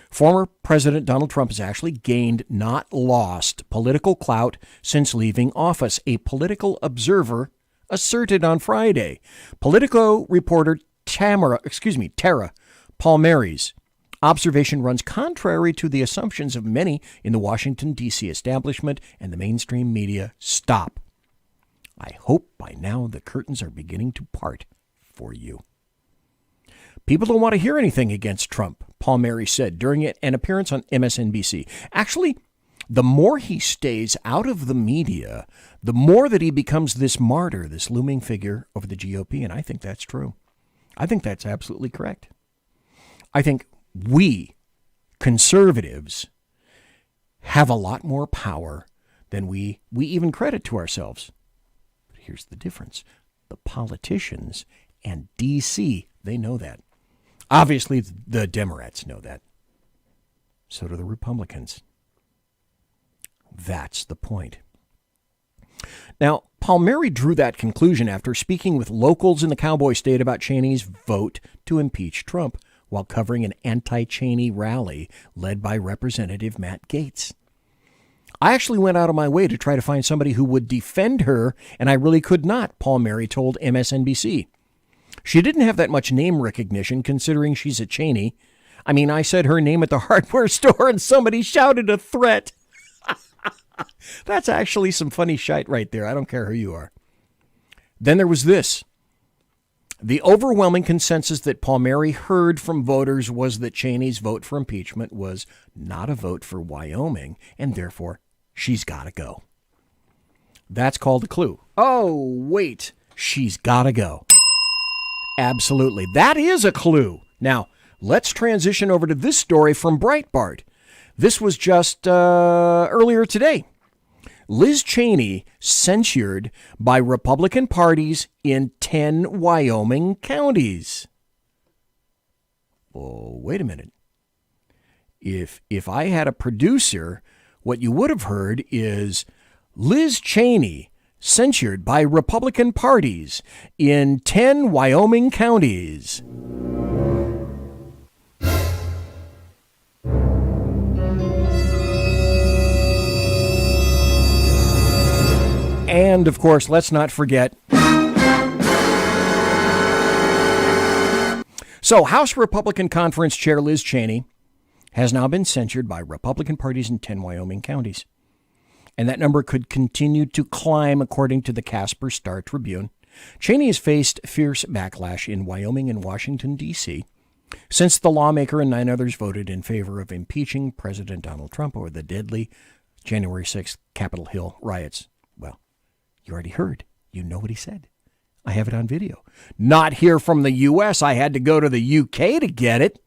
Former President Donald Trump has actually gained, not lost, political clout since leaving office, a political observer asserted on Friday. Politico reporter Tara Palmieri's observation runs contrary to the assumptions of many in the Washington, D.C. establishment and the mainstream media. Stop. I hope by now the curtains are beginning to part for you. People don't want to hear anything against Trump, Palmieri said during an appearance on MSNBC. Actually, the more he stays out of the media, the more that he becomes this martyr, this looming figure over the GOP, and I think that's true. I think that's absolutely correct. I think we, conservatives, have a lot more power than we even credit to ourselves. But here's the difference. The politicians and D.C., they know that. Obviously, the Democrats know that. So do the Republicans. That's the point. Now, Palmieri drew that conclusion after speaking with locals in the cowboy state about Cheney's vote to impeach Trump while covering an anti-Cheney rally led by Representative Matt Gaetz. I actually went out of my way to try to find somebody who would defend her, and I really could not, Palmieri told MSNBC. She didn't have that much name recognition considering she's a Cheney. I mean, I said her name at the hardware store and somebody shouted a threat. That's actually some funny shite right there. I don't care who you are. Then there was this. The overwhelming consensus that Palmieri heard from voters was that Cheney's vote for impeachment was not a vote for Wyoming, and therefore she's got to go. That's called a clue. Oh, wait, she's got to go. Absolutely. That is a clue. Now, let's transition over to this story from Breitbart. This was just earlier today. Liz Cheney censured by Republican parties in 10 Wyoming counties. Oh, wait a minute. If I had a producer, what you would have heard is Liz Cheney censured by Republican parties in 10 Wyoming counties. And, of course, let's not forget. So, House Republican Conference Chair Liz Cheney has now been censured by Republican parties in 10 Wyoming counties. And that number could continue to climb, according to the Casper Star Tribune. Cheney has faced fierce backlash in Wyoming and Washington, D.C., since the lawmaker and 9 others voted in favor of impeaching President Donald Trump over the deadly January 6th Capitol Hill riots. Well, you already heard. You know what he said. I have it on video. Not here from the U.S. I had to go to the U.K. to get it,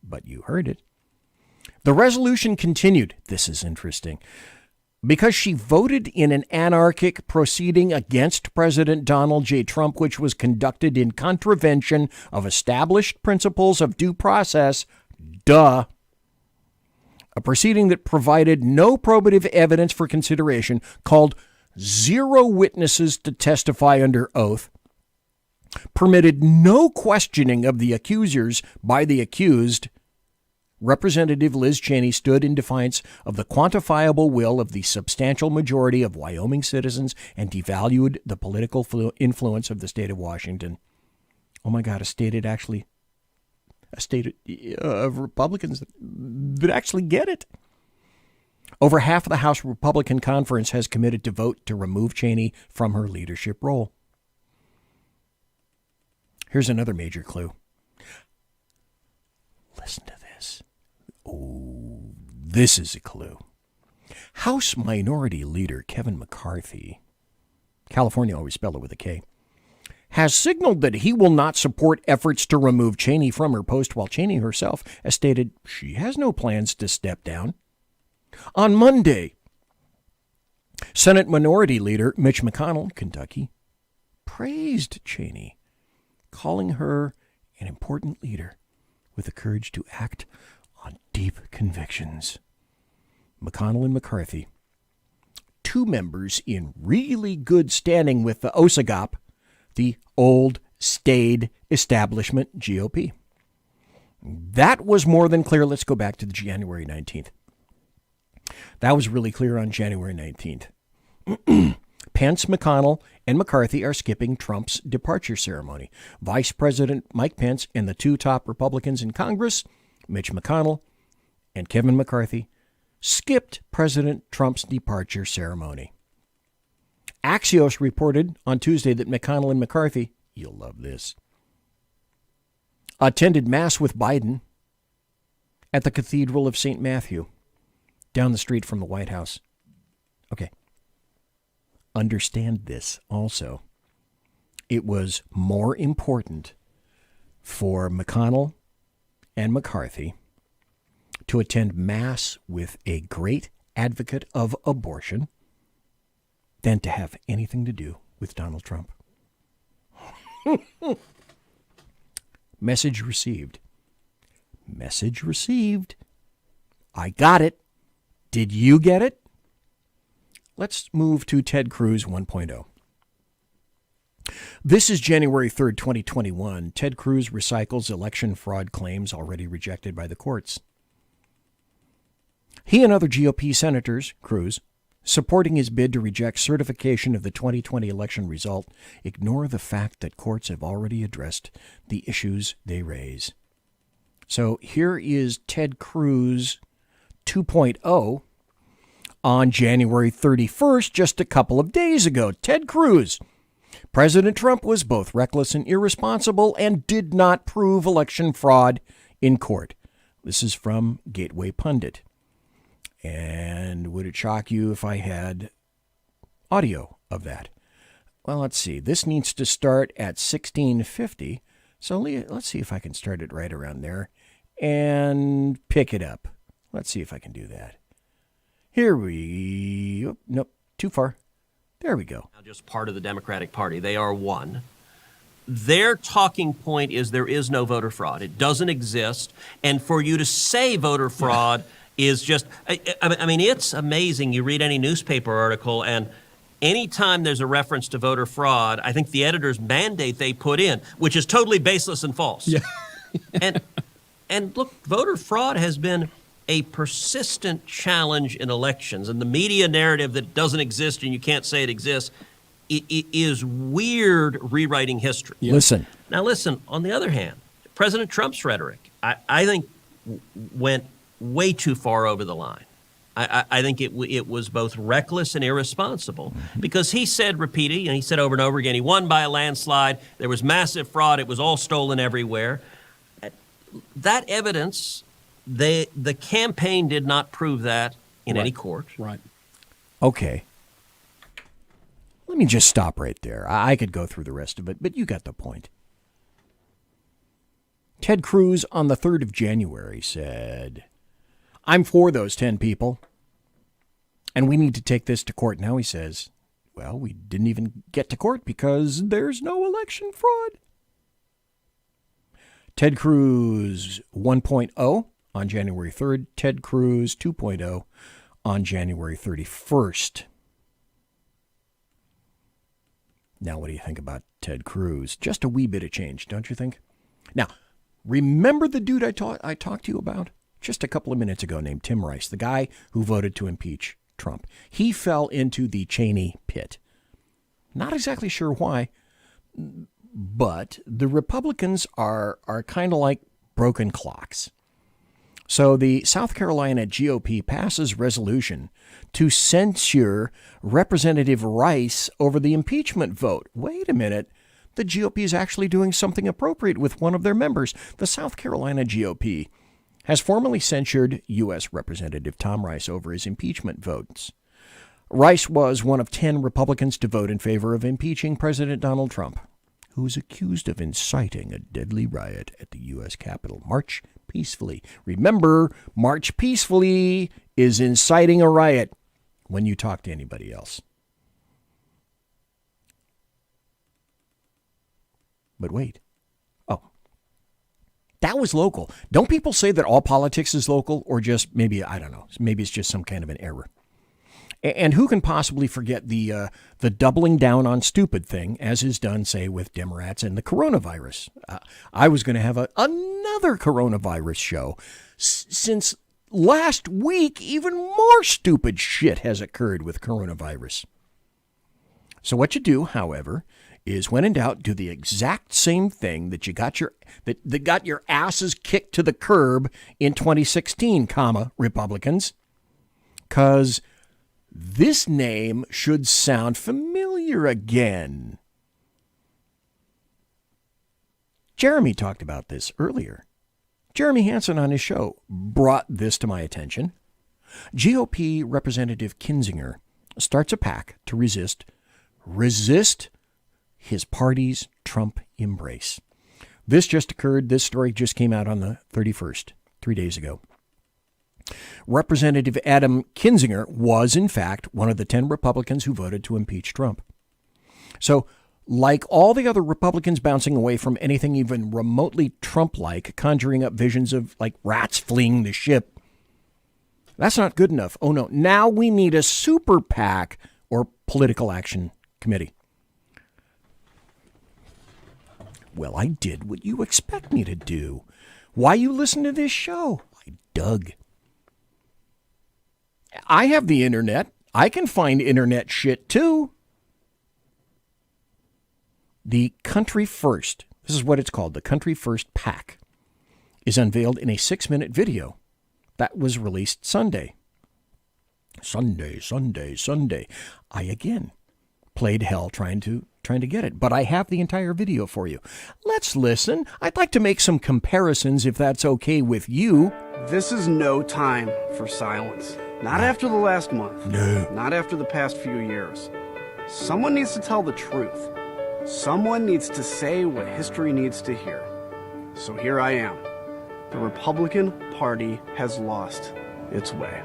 but you heard it. The resolution continued. This is interesting. Because she voted in an anarchic proceeding against President Donald J. Trump, which was conducted in contravention of established principles of due process, a proceeding that provided no probative evidence for consideration, called 0 witnesses to testify under oath, permitted no questioning of the accusers by the accused, Representative Liz Cheney stood in defiance of the quantifiable will of the substantial majority of Wyoming citizens and devalued the political influence of the state of Washington. Oh my God, a state of Republicans that actually get it. Over half of the House Republican Conference has committed to vote to remove Cheney from her leadership role. Here's another major clue. Listen to this. Oh, this is a clue. House Minority Leader Kevin McCarthy, California always spelled it with a K, has signaled that he will not support efforts to remove Cheney from her post, while Cheney herself has stated she has no plans to step down. On Monday, Senate Minority Leader Mitch McConnell, Kentucky, praised Cheney, calling her an important leader with the courage to act on deep convictions. McConnell and McCarthy, 2 members in really good standing with the OSAGOP, the old, staid establishment GOP. That was more than clear. Let's go back to the January 19th. That was really clear on January 19th. Pence, McConnell, and McCarthy are skipping Trump's departure ceremony. Vice President Mike Pence and the 2 top Republicans in Congress, Mitch McConnell and Kevin McCarthy, skipped President Trump's departure ceremony. Axios reported on Tuesday that McConnell and McCarthy, you'll love this, attended Mass with Biden at the Cathedral of St. Matthew, down the street from the White House. Okay. Understand this also. It was more important for McConnell and McCarthy to attend Mass with a great advocate of abortion than to have anything to do with Donald Trump. Message received. Message received. I got it. Did you get it? Let's move to Ted Cruz 1.0. This is January 3rd, 2021. Ted Cruz recycles election fraud claims already rejected by the courts. He and other GOP senators, Cruz, supporting his bid to reject certification of the 2020 election result, ignore the fact that courts have already addressed the issues they raise. So here is Ted Cruz 2.0 on January 31st, just a couple of days ago. Ted Cruz. President Trump was both reckless and irresponsible and did not prove election fraud in court. This is from Gateway Pundit. And would it shock you if I had audio of that? Well, let's see. This needs to start at 1650. So let's see if I can start it right around there and pick it up. Let's see if I can do that. Here we... Oh, nope, too far. There we go. Just part of the Democratic Party. They are one. Their talking point is there is no voter fraud. It doesn't exist. And for you to say voter fraud is just... I mean, it's amazing. You read any newspaper article and anytime there's a reference to voter fraud, I think the editor's mandate they put in, which is totally baseless and false. Yeah. and look, voter fraud has been a persistent challenge in elections, and the media narrative that doesn't exist and you can't say it exists it is weird rewriting history. Listen. Now listen, on the other hand, President Trump's rhetoric, I think went way too far over the line. I think it was both reckless and irresponsible because he said repeatedly, and he said over and over again, he won by a landslide. There was massive fraud. It was all stolen everywhere. That evidence, the campaign did not prove that in any court. Right. Okay. Let me just stop right there. I could go through the rest of it, but you got the point. Ted Cruz on the 3rd of January said, I'm for those 10 people, and we need to take this to court. Now he says, well, we didn't even get to court because there's no election fraud. Ted Cruz 1.0 on January 3rd, Ted Cruz 2.0 on January 31st. Now, what do you think about Ted Cruz? Just a wee bit of change, don't you think? Now, remember the dude I talked to you about just a couple of minutes ago named Tim Rice, the guy who voted to impeach Trump. He fell into the Cheney pit. Not exactly sure why, but the Republicans are kind of like broken clocks. So the South Carolina GOP passes resolution to censure Representative Rice over the impeachment vote. Wait a minute. The GOP is actually doing something appropriate with one of their members. The South Carolina GOP has formally censured U.S. Representative Tom Rice over his impeachment votes. Rice was one of 10 Republicans to vote in favor of impeaching President Donald Trump, who is accused of inciting a deadly riot at the U.S. Capitol. March peacefully. Remember, march peacefully is inciting a riot when you talk to anybody else. But wait. Oh, that was local. Don't people say that all politics is local, or just maybe, I don't know, maybe it's just some kind of an error? And who can possibly forget the doubling down on stupid thing, as is done, say, with Democrats and the coronavirus? I was going to have another coronavirus show. Since last week, even more stupid shit has occurred with coronavirus. So what you do, however, is when in doubt, do the exact same thing that you got that got your asses kicked to the curb in 2016, Republicans, because this name should sound familiar again. Jeremy talked about this earlier. Jeremy Hansen on his show brought this to my attention. GOP Representative Kinzinger starts a pack to resist his party's Trump embrace. This just occurred. This story just came out on the 31st, 3 days ago. Representative Adam Kinzinger was, in fact, one of the 10 Republicans who voted to impeach Trump. So, like all the other Republicans bouncing away from anything even remotely Trump-like, conjuring up visions of, like, rats fleeing the ship, that's not good enough. Oh, no. Now we need a super PAC or political action committee. Well, I did what you expect me to do. Why you listen to this show? I dug. I have the internet. I can find internet shit too. The Country First, this is what it's called, the Country First PAC, is unveiled in a 6-minute video that was released Sunday. Sunday. I again played hell trying to get it, but I have the entire video for you. Let's listen. I'd like to make some comparisons if that's okay with you. This is no time for silence. Not after the last month. No. Not after the past few years. Someone needs to tell the truth. Someone needs to say what history needs to hear. So here I am. The Republican Party has lost its way.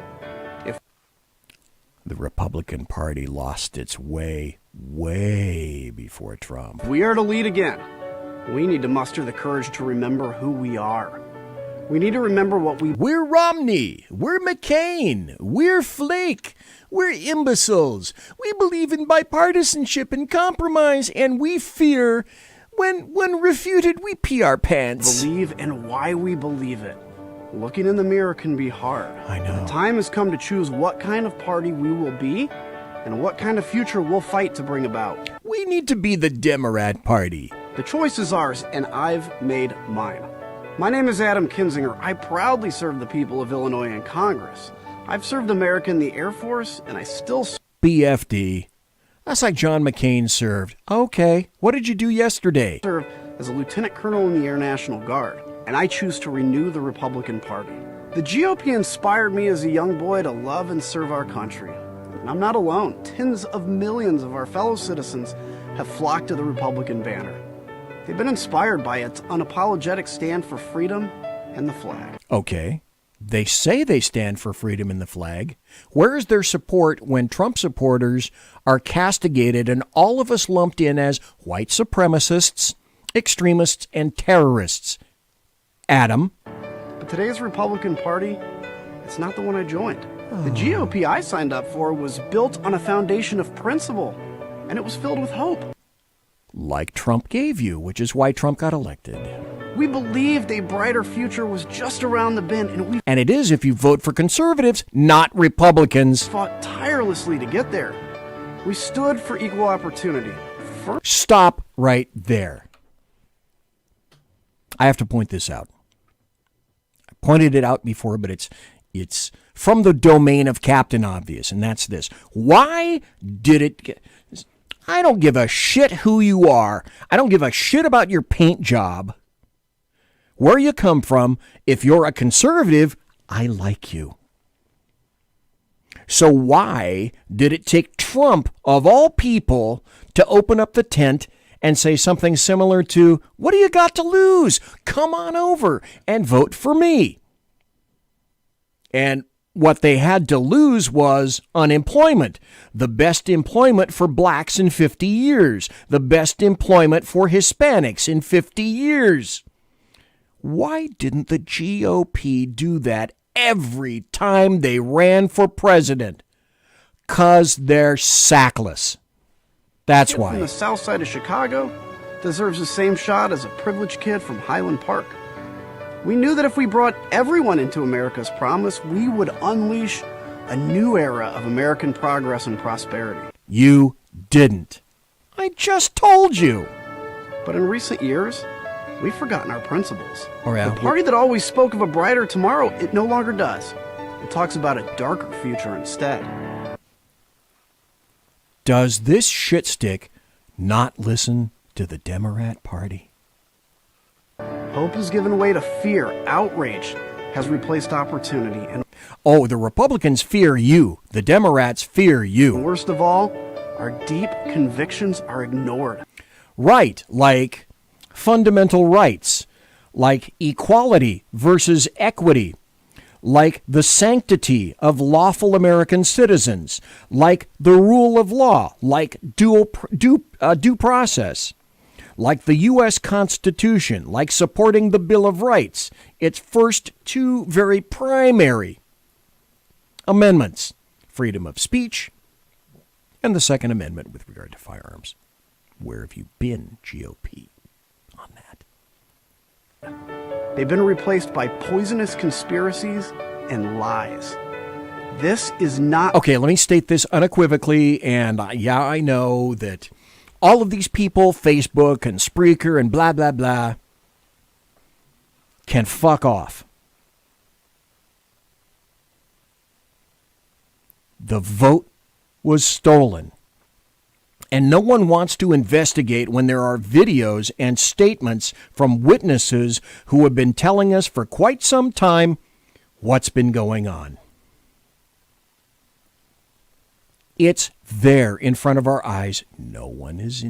The Republican Party lost its way before Trump. If we are to lead again, we need to muster the courage to remember who we are. We need to remember We're Romney. We're McCain. We're Flake. We're imbeciles. We believe in bipartisanship and compromise, and we fear when refuted, we pee our pants. Believe and why we believe it. Looking in the mirror can be hard. I know. The time has come to choose what kind of party we will be and what kind of future we'll fight to bring about. We need to be the Democrat Party. The choice is ours, and I've made mine. My name is Adam Kinzinger. I proudly serve the people of Illinois in Congress. I've served America in the Air Force, and I still BFD. That's like John McCain served. Okay, what did you do yesterday? serve as a lieutenant colonel in the Air National Guard, and I choose to renew the Republican Party. The GOP inspired me as a young boy to love and serve our country. And I'm not alone. Tens of millions of our fellow citizens have flocked to the Republican banner. They've been inspired by its unapologetic stand for freedom and the flag. Okay. They say they stand for freedom and the flag. Where is their support when Trump supporters are castigated and all of us lumped in as white supremacists, extremists, and terrorists? Adam? But today's Republican Party, it's not the one I joined. The GOP I signed up for was built on a foundation of principle, and it was filled with hope. Like Trump gave you, which is why Trump got elected. We believed a brighter future was just around the bend, and we And it is if you vote for conservatives, not Republicans. fought tirelessly to get there. We stood for equal opportunity. Stop right there. I have to point this out. I pointed it out before, but it's from the domain of Captain Obvious, and that's this. Why did it get... I don't give a shit who you are. I don't give a shit about your paint job. Where you come from, if you're a conservative, I like you. So why did it take Trump, of all people, to open up the tent and say something similar to, what do you got to lose? Come on over and vote for me. And what they had to lose was unemployment. The best employment for blacks in 50 years. The best employment for Hispanics in 50 years. Why didn't the GOP do that every time they ran for president? 'Cause they're sackless. That's why. From the south side of Chicago deserves the same shot as a privileged kid from Highland Park. We knew that if we brought everyone into America's promise, we would unleash a new era of American progress and prosperity. You didn't. I just told you. But in recent years, we've forgotten our principles. Oh, yeah. The party that always spoke of a brighter tomorrow, it no longer does. It talks about a darker future instead. Does this shitstick not listen to the Democrat Party? Hope has given way to fear. Outrage has replaced opportunity. And oh, the Republicans fear you. The Democrats fear you. Worst of all, our deep convictions are ignored. Right, like fundamental rights, like equality versus equity, like the sanctity of lawful American citizens, like the rule of law, like due process, like the U.S. Constitution, like supporting the Bill of Rights, its first two very primary amendments, freedom of speech and the Second Amendment with regard to firearms. Where have you been, GOP, on that? They've been replaced by poisonous conspiracies and lies. This is not... Okay, let me state this unequivocally, and I know that all of these people, Facebook and Spreaker and blah, blah, blah, can fuck off. The vote was stolen. And no one wants to investigate when there are videos and statements from witnesses who have been telling us for quite some time what's been going on. It's there in front of our eyes. No one is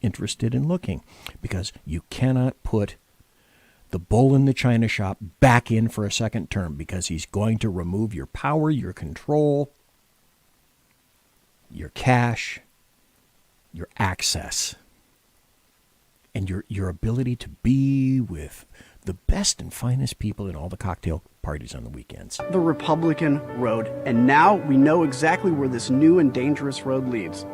interested in looking, because you cannot put the bull in the china shop back in for a second term, because he's going to remove your power, your control, your cash, your access, and your ability to be with the best and finest people in all the cocktail parties on the weekends. The Republican road. And now we know exactly where this new and dangerous road leads.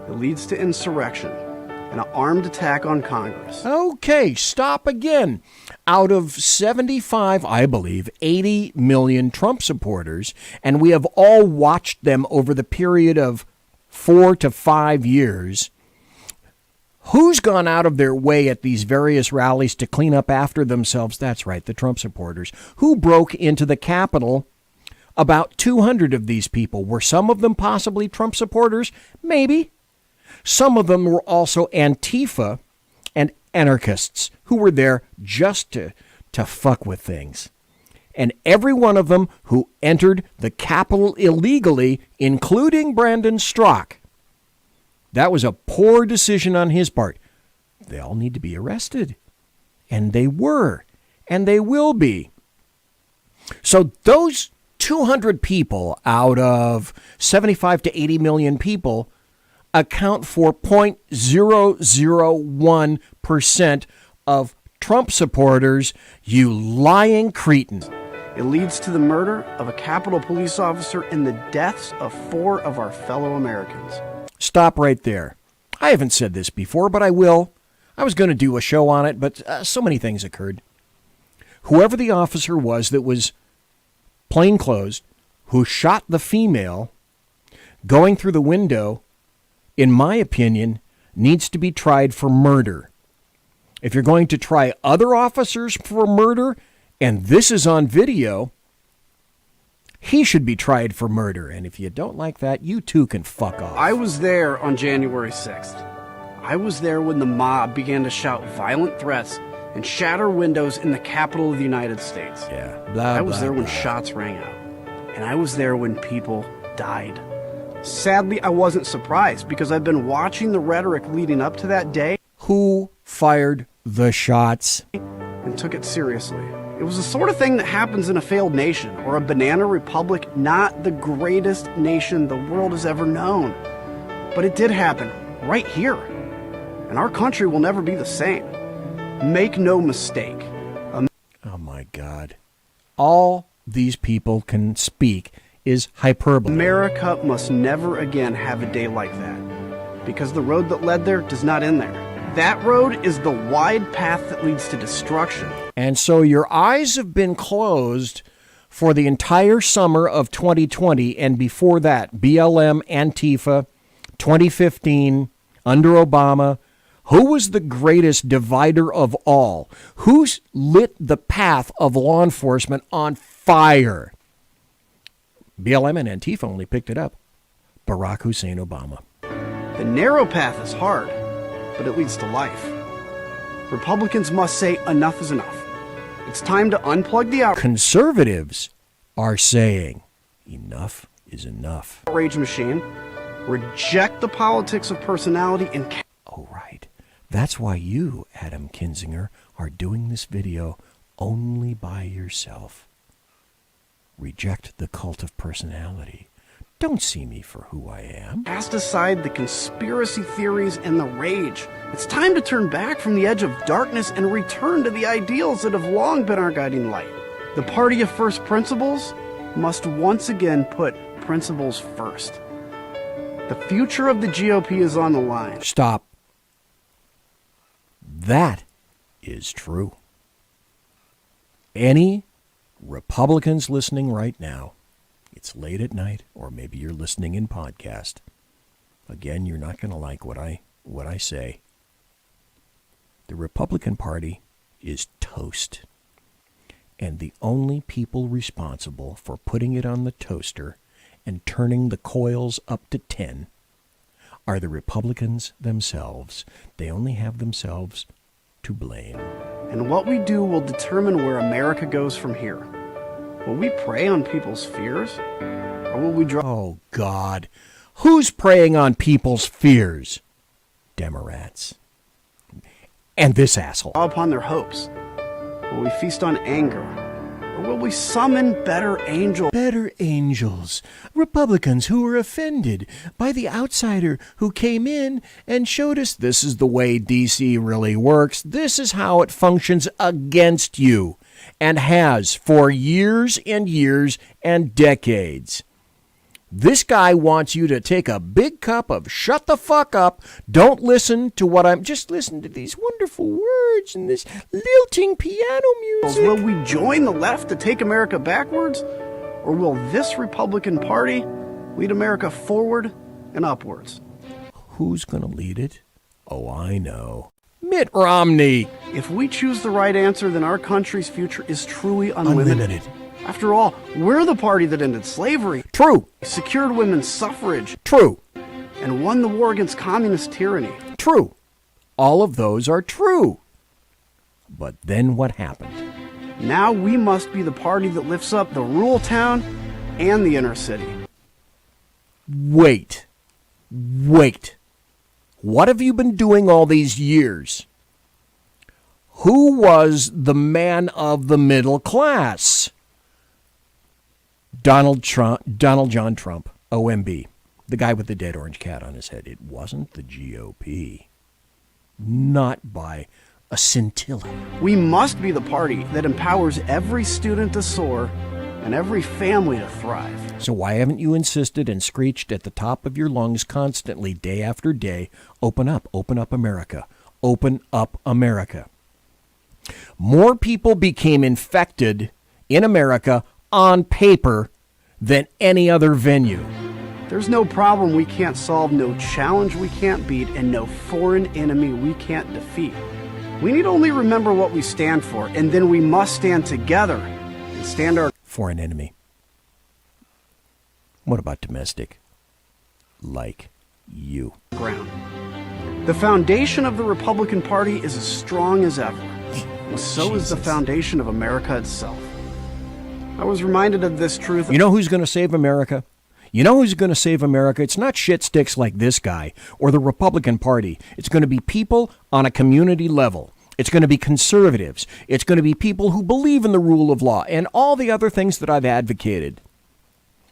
It leads to insurrection and an armed attack on Congress. Okay, stop again. Out of 75, I believe, 80 million Trump supporters, and we have all watched them over the period of 4 to 5 years, who's gone out of their way at these various rallies to clean up after themselves? That's right, the Trump supporters. Who broke into the Capitol? About 200 of these people. Were some of them possibly Trump supporters? Maybe. Some of them were also Antifa and anarchists who were there just to fuck with things. And every one of them who entered the Capitol illegally, including Brandon Strzok, that was a poor decision on his part. They all need to be arrested. And they were. And they will be. So those 200 people out of 75 to 80 million people account for 0.001% of Trump supporters, you lying cretin. It leads to the murder of a Capitol police officer and the deaths of 4 of our fellow Americans. Stop right there. I haven't said this before, but I will. I was going to do a show on it, but so many things occurred. Whoever the officer was that was plainclothes, who shot the female going through the window, in my opinion, needs to be tried for murder. If you're going to try other officers for murder, and this is on video, he should be tried for murder. And if you don't like that, you too can fuck off. I was there on January 6th. I was there when the mob began to shout violent threats and shatter windows in the Capitol of the United States. Yeah, I was there when shots rang out. And I was there when people died. Sadly, I wasn't surprised because I've been watching the rhetoric leading up to that day. Who fired the shots? And took it seriously. It was the sort of thing that happens in a failed nation or a banana republic, not the greatest nation the world has ever known. But it did happen right here. And our country will never be the same. Make no mistake. Oh my God. All these people can speak is hyperbole. America must never again have a day like that, because the road that led there does not end there. That road is the wide path that leads to destruction. And so your eyes have been closed for the entire summer of 2020, and before that, BLM, Antifa, 2015, under Obama. Who was the greatest divider of all? Who's lit the path of law enforcement on fire? BLM and Antifa only picked it up. Barack Hussein Obama. The narrow path is hard, but it leads to life. Republicans must say enough is enough. It's time to unplug the Conservatives are saying enough is enough. Outrage machine, reject the politics of personality, and... Oh, right. That's why you, Adam Kinzinger, are doing this video only by yourself. Reject the cult of personality. Don't see me for who I am. Cast aside the conspiracy theories and the rage. It's time to turn back from the edge of darkness and return to the ideals that have long been our guiding light. The party of first principles must once again put principles first. The future of the GOP is on the line. Stop. That is true. Any Republicans listening right now, it's late at night, or maybe you're listening in podcast. Again, you're not going to like what I say. The Republican Party is toast. And the only people responsible for putting it on the toaster and turning the coils up to 10 are the Republicans themselves. They only have themselves to blame. And what we do will determine where America goes from here. Will we prey on people's fears? Or will we draw... Oh, God. Who's preying on people's fears? Democrats. And this asshole. Upon their hopes. Will we feast on anger? Or will we summon better angels? Better angels. Republicans who were offended by the outsider who came in and showed us this is the way D.C. really works. This is how it functions against you, and has for years and years and decades. This guy wants you to take a big cup of shut the fuck up. Don't listen to what just listen to these wonderful words and this lilting piano music. Will we join the left to take America backwards? Or will this Republican Party lead America forward and upwards? Who's going to lead it? Oh, I know. Mitt Romney. If we choose the right answer, then our country's future is truly unlimited. After all, we're the party that ended slavery. True. Secured women's suffrage. True. And won the war against communist tyranny. True. All of those are true. But then what happened? Now we must be the party that lifts up the rural town and the inner city. Wait. What have you been doing all these years? Who was the man of the middle class? Donald John Trump, OMB, the guy with the dead orange cat on his head. It wasn't the GOP. Not by a scintilla. We must be the party that empowers every student to soar and every family to thrive. So why haven't you insisted and screeched at the top of your lungs constantly, day after day, open up America, open up America? More people became infected in America on paper than any other venue. There's no problem we can't solve, no challenge we can't beat, and no foreign enemy we can't defeat. We need only remember what we stand for, and then we must stand together and stand our foreign enemy. What about domestic? Like you. Ground. The foundation of the Republican Party is as strong as ever. And so is the foundation of America itself. I was reminded of this truth. You know who's going to save America? You know who's going to save America? It's not shit sticks like this guy or the Republican Party. It's going to be people on a community level. It's going to be conservatives. It's going to be people who believe in the rule of law and all the other things that I've advocated.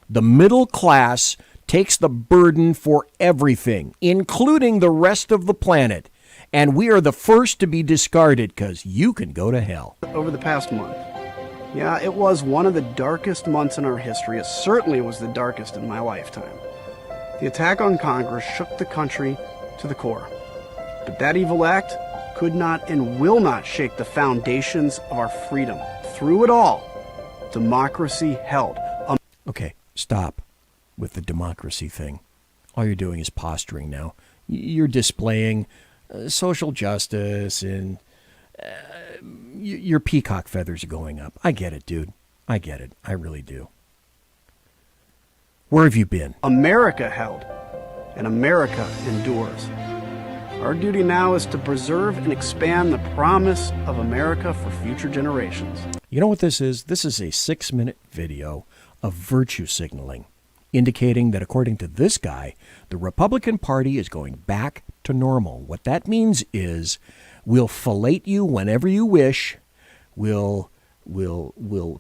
The middle class takes the burden for everything, including the rest of the planet. And we are the first to be discarded because you can go to hell. Over the past month. Yeah, it was one of the darkest months in our history. It certainly was the darkest in my lifetime. The attack on Congress shook the country to the core. But that evil act could not and will not shake the foundations of our freedom. Through it all, democracy held. Okay, stop with the democracy thing. All you're doing is posturing now. You're displaying social justice and your peacock feathers are going up. I get it, dude. I get it. I really do. Where have you been? America held, and America endures. Our duty now is to preserve and expand the promise of America for future generations. You know what this is? This is a 6-minute video of virtue signaling, indicating that according to this guy, the Republican Party is going back to normal. What that means is we'll fillet you whenever you wish. We'll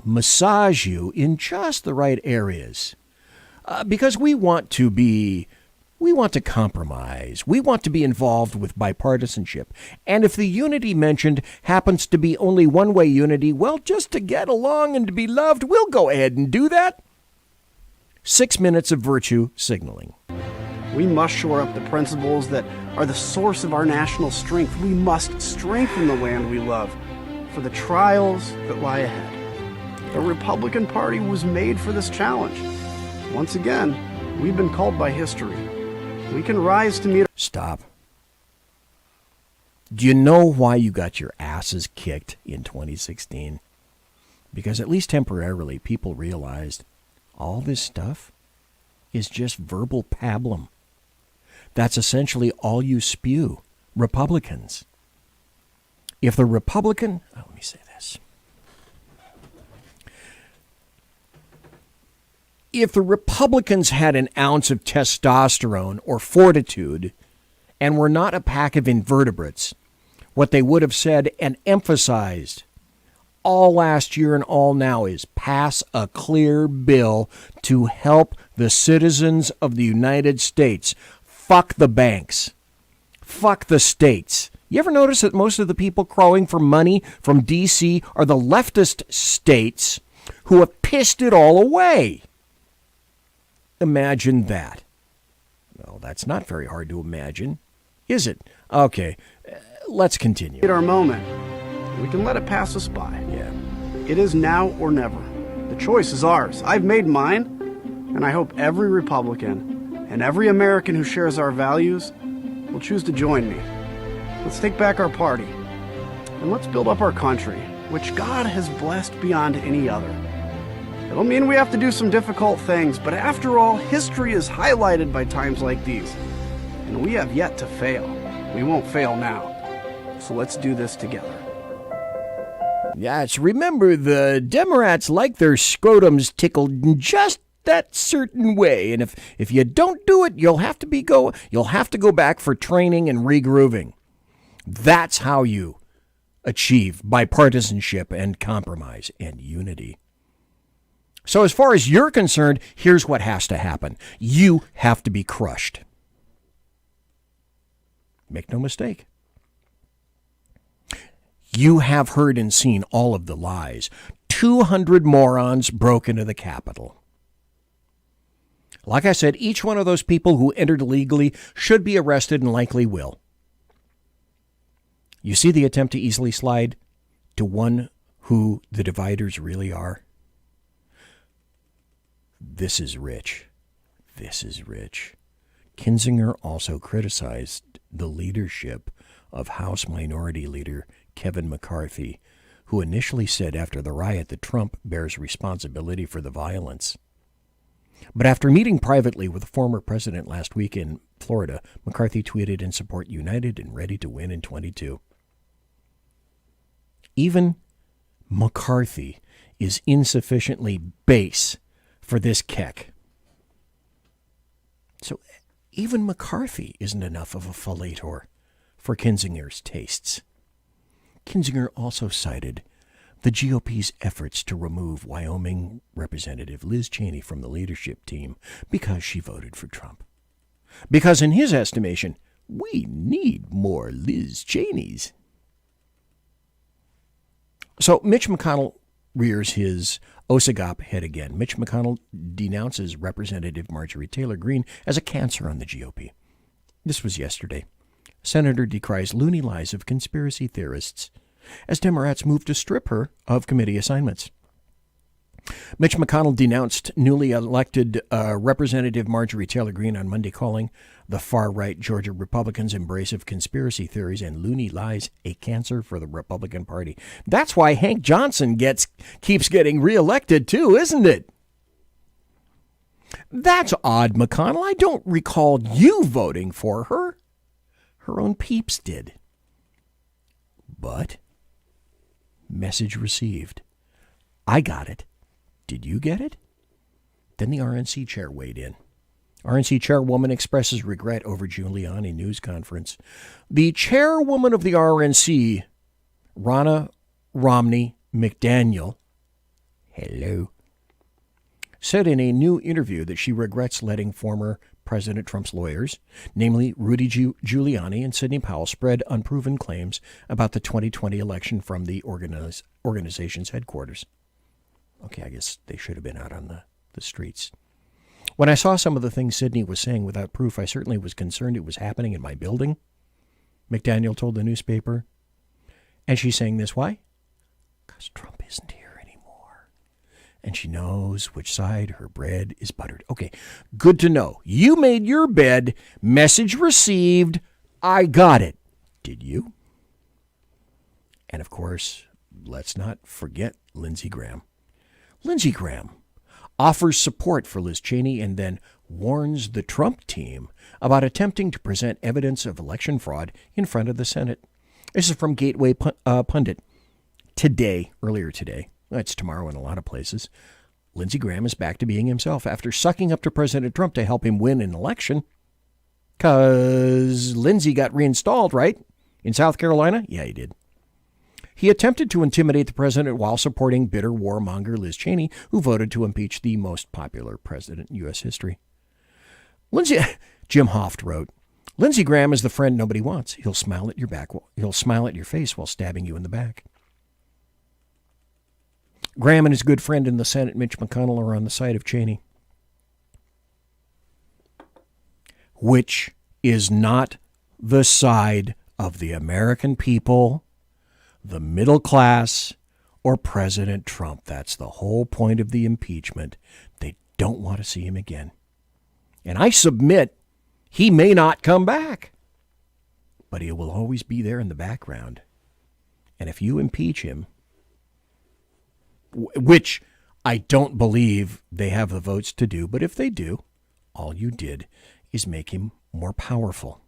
massage you in just the right areas. Because we want to compromise. We want to be involved with bipartisanship. And if the unity mentioned happens to be only one-way unity, well, just to get along and to be loved, we'll go ahead and do that. 6 minutes of virtue signaling. We must shore up the principles that are the source of our national strength. We must strengthen the land we love for the trials that lie ahead. The Republican Party was made for this challenge. Once again, we've been called by history. We can rise to meet... Stop. Do you know why you got your asses kicked in 2016? Because at least temporarily, people realized all this stuff is just verbal pablum. That's essentially all you spew, Republicans. If the Republican... let me say this. If the Republicans had an ounce of testosterone or fortitude and were not a pack of invertebrates, what they would have said and emphasized all last year and all now is pass a clear bill to help the citizens of the United States. Fuck the banks. Fuck the states. You ever notice that most of the people crowing for money from D.C. are the leftist states who have pissed it all away? Imagine that. Well, that's not very hard to imagine, is it? Okay, let's continue. At our moment, we can let it pass us by. Yeah. It is now or never. The choice is ours. I've made mine, and I hope every Republican and every American who shares our values will choose to join me. Let's take back our party, and let's build up our country, which God has blessed beyond any other. It'll mean we have to do some difficult things, but after all, history is highlighted by times like these, and we have yet to fail. We won't fail now, so let's do this together. Yes, remember, the Democrats like their scrotums tickled in just that certain way, and if you don't do it, you'll have to go back for training and regrooving. That's how you achieve bipartisanship and compromise and unity. So as far as you're concerned, here's what has to happen. You have to be crushed. Make no mistake. You have heard and seen all of the lies. 200 morons broke into the Capitol. Like I said, each one of those people who entered illegally should be arrested and likely will. You see the attempt to easily slide to one who the dividers really are? This is rich. This is rich. Kinzinger also criticized the leadership of House Minority Leader Kevin McCarthy, who initially said after the riot that Trump bears responsibility for the violence. But after meeting privately with the former president last week in Florida, McCarthy tweeted in support, united and ready to win in 22. Even McCarthy is insufficiently base for this keck. So even McCarthy isn't enough of a fellator for Kinzinger's tastes. Kinzinger also cited the GOP's efforts to remove Wyoming Representative Liz Cheney from the leadership team because she voted for Trump. Because in his estimation, we need more Liz Cheneys. So Mitch McConnell rears his OSAGOP head again. Mitch McConnell denounces Representative Marjorie Taylor Greene as a cancer on the GOP. This was yesterday. Senator decries loony lies of conspiracy theorists as Democrats move to strip her of committee assignments. Mitch McConnell denounced newly elected Representative Marjorie Taylor Greene on Monday, calling the far-right Georgia Republicans' embrace of conspiracy theories and loony lies a cancer for the Republican Party. That's why Hank Johnson keeps getting reelected too, isn't it? That's odd, McConnell. I don't recall you voting for her. Her own peeps did. But message received. I got it. Did you get it? Then the RNC chair weighed in. RNC chairwoman expresses regret over Giuliani news conference. The chairwoman of the RNC, Ronna Romney McDaniel, hello, said in a new interview that she regrets letting former President Trump's lawyers, namely Rudy Giuliani and Sidney Powell, spread unproven claims about the 2020 election from the organization's headquarters. Okay, I guess they should have been out on the streets. When I saw some of the things Sidney was saying without proof, I certainly was concerned it was happening in my building, McDaniel told the newspaper. And she's saying this, why? Because Trump isn't here anymore. And she knows which side her bread is buttered. Okay, good to know. You made your bed. Message received. I got it. Did you? And of course, let's not forget Lindsey Graham. Lindsey Graham offers support for Liz Cheney and then warns the Trump team about attempting to present evidence of election fraud in front of the Senate. This is from Gateway Pundit. Earlier today, it's tomorrow in a lot of places, Lindsey Graham is back to being himself after sucking up to President Trump to help him win an election. Because Lindsey got reinstalled, right? In South Carolina? Yeah, he did. He attempted to intimidate the president while supporting bitter warmonger Liz Cheney, who voted to impeach the most popular president in U.S. history. Jim Hoft wrote, Lindsey Graham is the friend nobody wants. He'll smile at your back. He'll smile at your face while stabbing you in the back. Graham and his good friend in the Senate, Mitch McConnell, are on the side of Cheney, which is not the side of the American people, the middle class, or President Trump. That's the whole point of the impeachment. They don't want to see him again. And I submit he may not come back, but he will always be there in the background. And if you impeach him, which I don't believe they have the votes to do, but if they do, all you did is make him more powerful.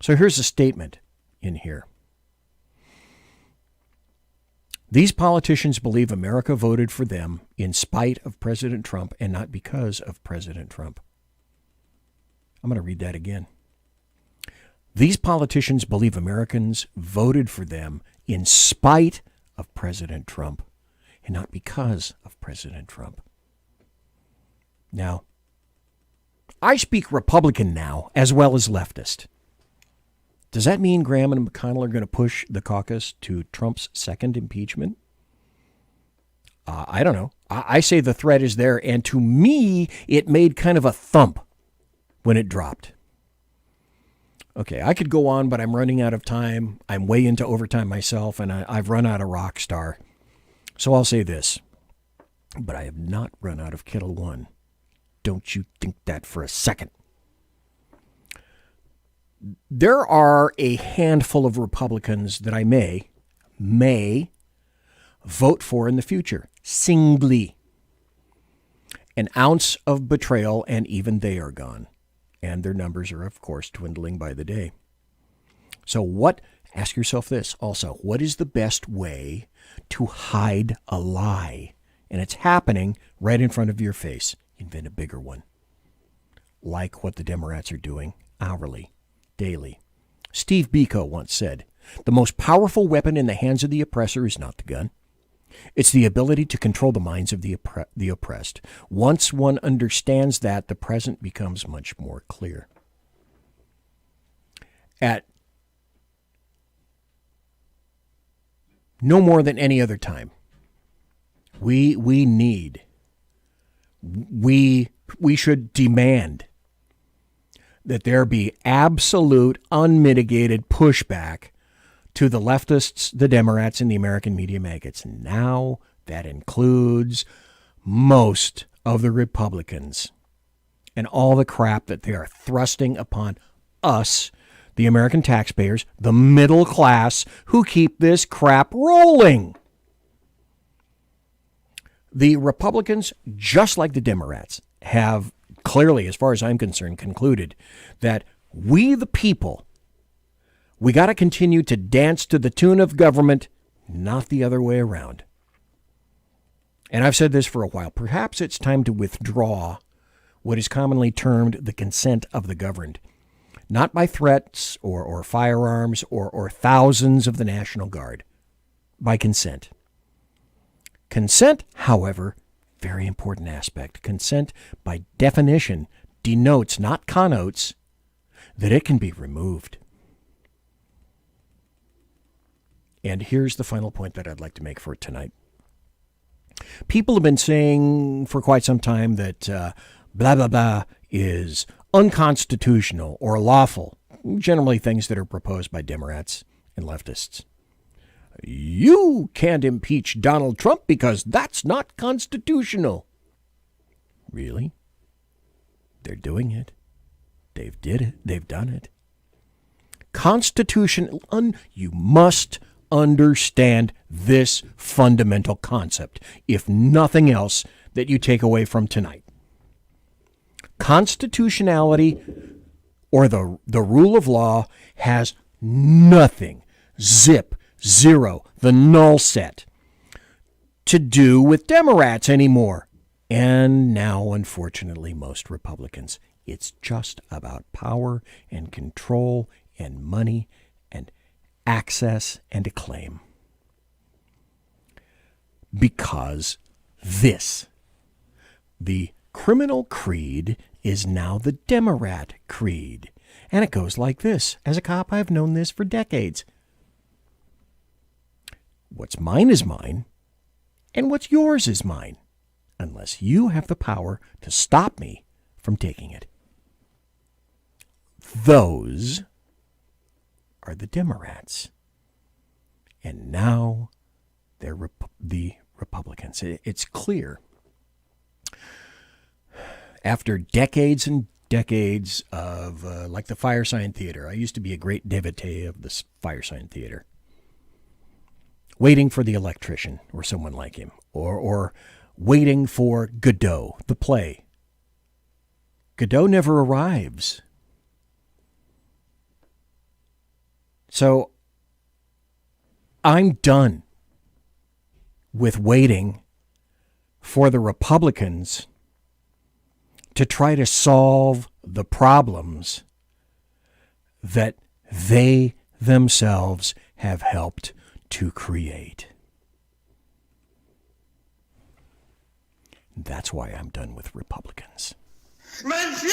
So here's a statement in here. These politicians believe America voted for them in spite of President Trump and not because of President Trump. I'm going to read that again. These politicians believe Americans voted for them in spite of President Trump and not because of President Trump. Now, I speak Republican now as well as leftist. Does that mean Graham and McConnell are going to push the caucus to Trump's second impeachment? I don't know. I say the threat is there, and to me, it made kind of a thump when it dropped. Okay, I could go on, but I'm running out of time. I'm way into overtime myself, and I've run out of rock star. So I'll say this, but I have not run out of Kettle One. Don't you think that for a second. There are a handful of Republicans that I may vote for in the future, singly. An ounce of betrayal, and even they are gone. And their numbers are, of course, dwindling by the day. So ask yourself this also, what is the best way to hide a lie? And it's happening right in front of your face. Invent a bigger one. Like what the Democrats are doing hourly, daily. Steve Biko once said, the most powerful weapon in the hands of the oppressor is not the gun. It's the ability to control the minds of the oppressed. Once one understands that, the present becomes much more clear. At no more than any other time, we should demand that there be absolute, unmitigated pushback to the leftists, the Democrats, and the American media maggots. Now that includes most of the Republicans and all the crap that they are thrusting upon us, the American taxpayers, the middle class, who keep this crap rolling. The Republicans, just like the Democrats, have clearly, as far as I'm concerned, concluded that we, the people, we got to continue to dance to the tune of government, not the other way around. And I've said this for a while. Perhaps it's time to withdraw what is commonly termed the consent of the governed, not by threats or firearms or thousands of the National Guard, by consent. Consent, however, very important aspect. Consent, by definition, denotes, not connotes, that it can be removed. And here's the final point that I'd like to make for tonight. People have been saying for quite some time that blah, blah, blah is unconstitutional or lawful, generally things that are proposed by Democrats and leftists. You can't impeach Donald Trump because that's not constitutional. Really? They're doing it. They've done it. You must understand this fundamental concept, if nothing else, that you take away from tonight. Constitutionality, or the rule of law, has nothing, zero, the null set, to do with Democrats anymore. And now, unfortunately, most Republicans. It's just about power and control and money and access, and acclaim. Because this, the criminal creed, is now the Democrat creed. And it goes like this. As a cop, I've known this for decades. What's mine is mine, and what's yours is mine, unless you have the power to stop me from taking it. Those are the Democrats. And now they're the Republicans. It's clear. After decades and decades of, like the Firesign Theater, I used to be a great devotee of the Firesign Theater, waiting for the electrician or someone like him, or waiting for Godot, the play. Godot never arrives. So I'm done with waiting for the Republicans to try to solve the problems that they themselves have helped to create. That's why I'm done with Republicans. Monsieur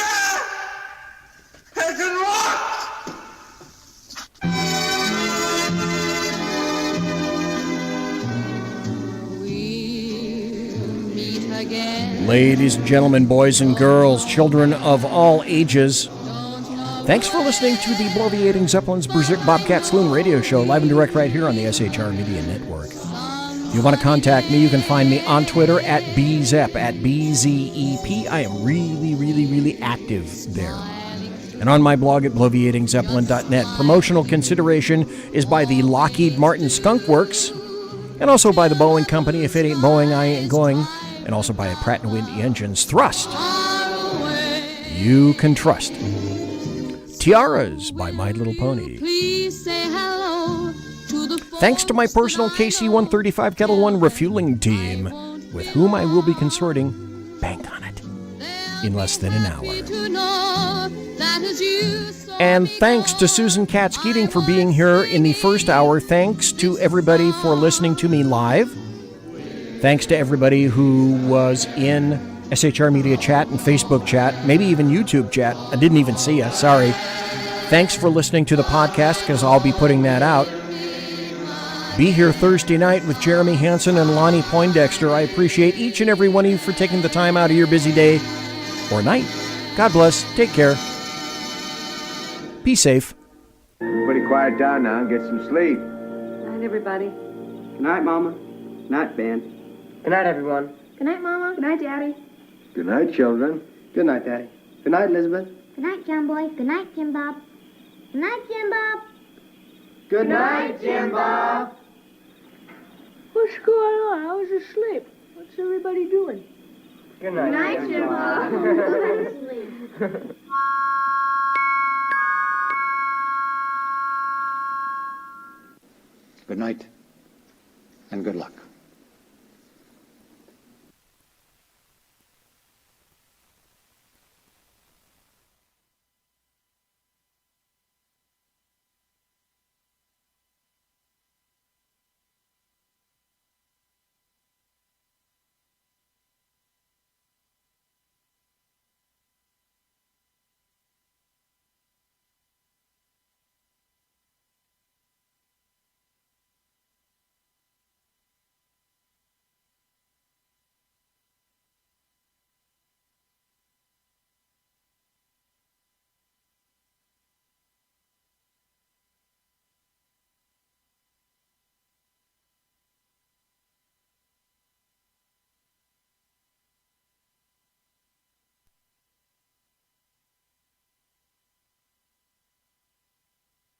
has unlocked! Ladies and gentlemen, boys and girls, children of all ages, thanks for listening to the Bloviating Zeppelin's Berserk Bobcat Saloon radio show, live and direct right here on the SHR Media Network. If you want to contact me, you can find me on Twitter at BZEP, at BZEP. I am really active there. And on my blog at bloviatingzeppelin.net. Promotional consideration is by the Lockheed Martin Skunk Works, and also by the Boeing Company. If it ain't Boeing, I ain't going. And also by Pratt & Whitney Engines. Thrust. You can trust. Tiaras by My Little Pony. Thanks to my personal KC-135 Kettle One refueling team, with whom I will be consorting. Bank on it. In less than an hour. And thanks to Susan Katz Keating for being here in the first hour. Thanks to everybody for listening to me live. Thanks to everybody who was in SHR Media chat and Facebook chat, maybe even YouTube chat. I didn't even see you. Sorry. Thanks for listening to the podcast, because I'll be putting that out. Be here Thursday night with Jeremy Hansen and Lonnie Poindexter. I appreciate each and every one of you for taking the time out of your busy day or night. God bless. Take care. Be safe. Everybody quiet down now and get some sleep. Good night, everybody. Good night, Mama. Good night, Ben. Good night, everyone. Good night, Mama. Good night, Daddy. Good night, children. Good night, Daddy. Good night, Elizabeth. Good night, John Boy. Good night, Jim Bob. Good night, Jim Bob. Good night, Jim Bob. What's going on? I was asleep. What's everybody doing? Good night, Jim Bob. Good night, and good luck.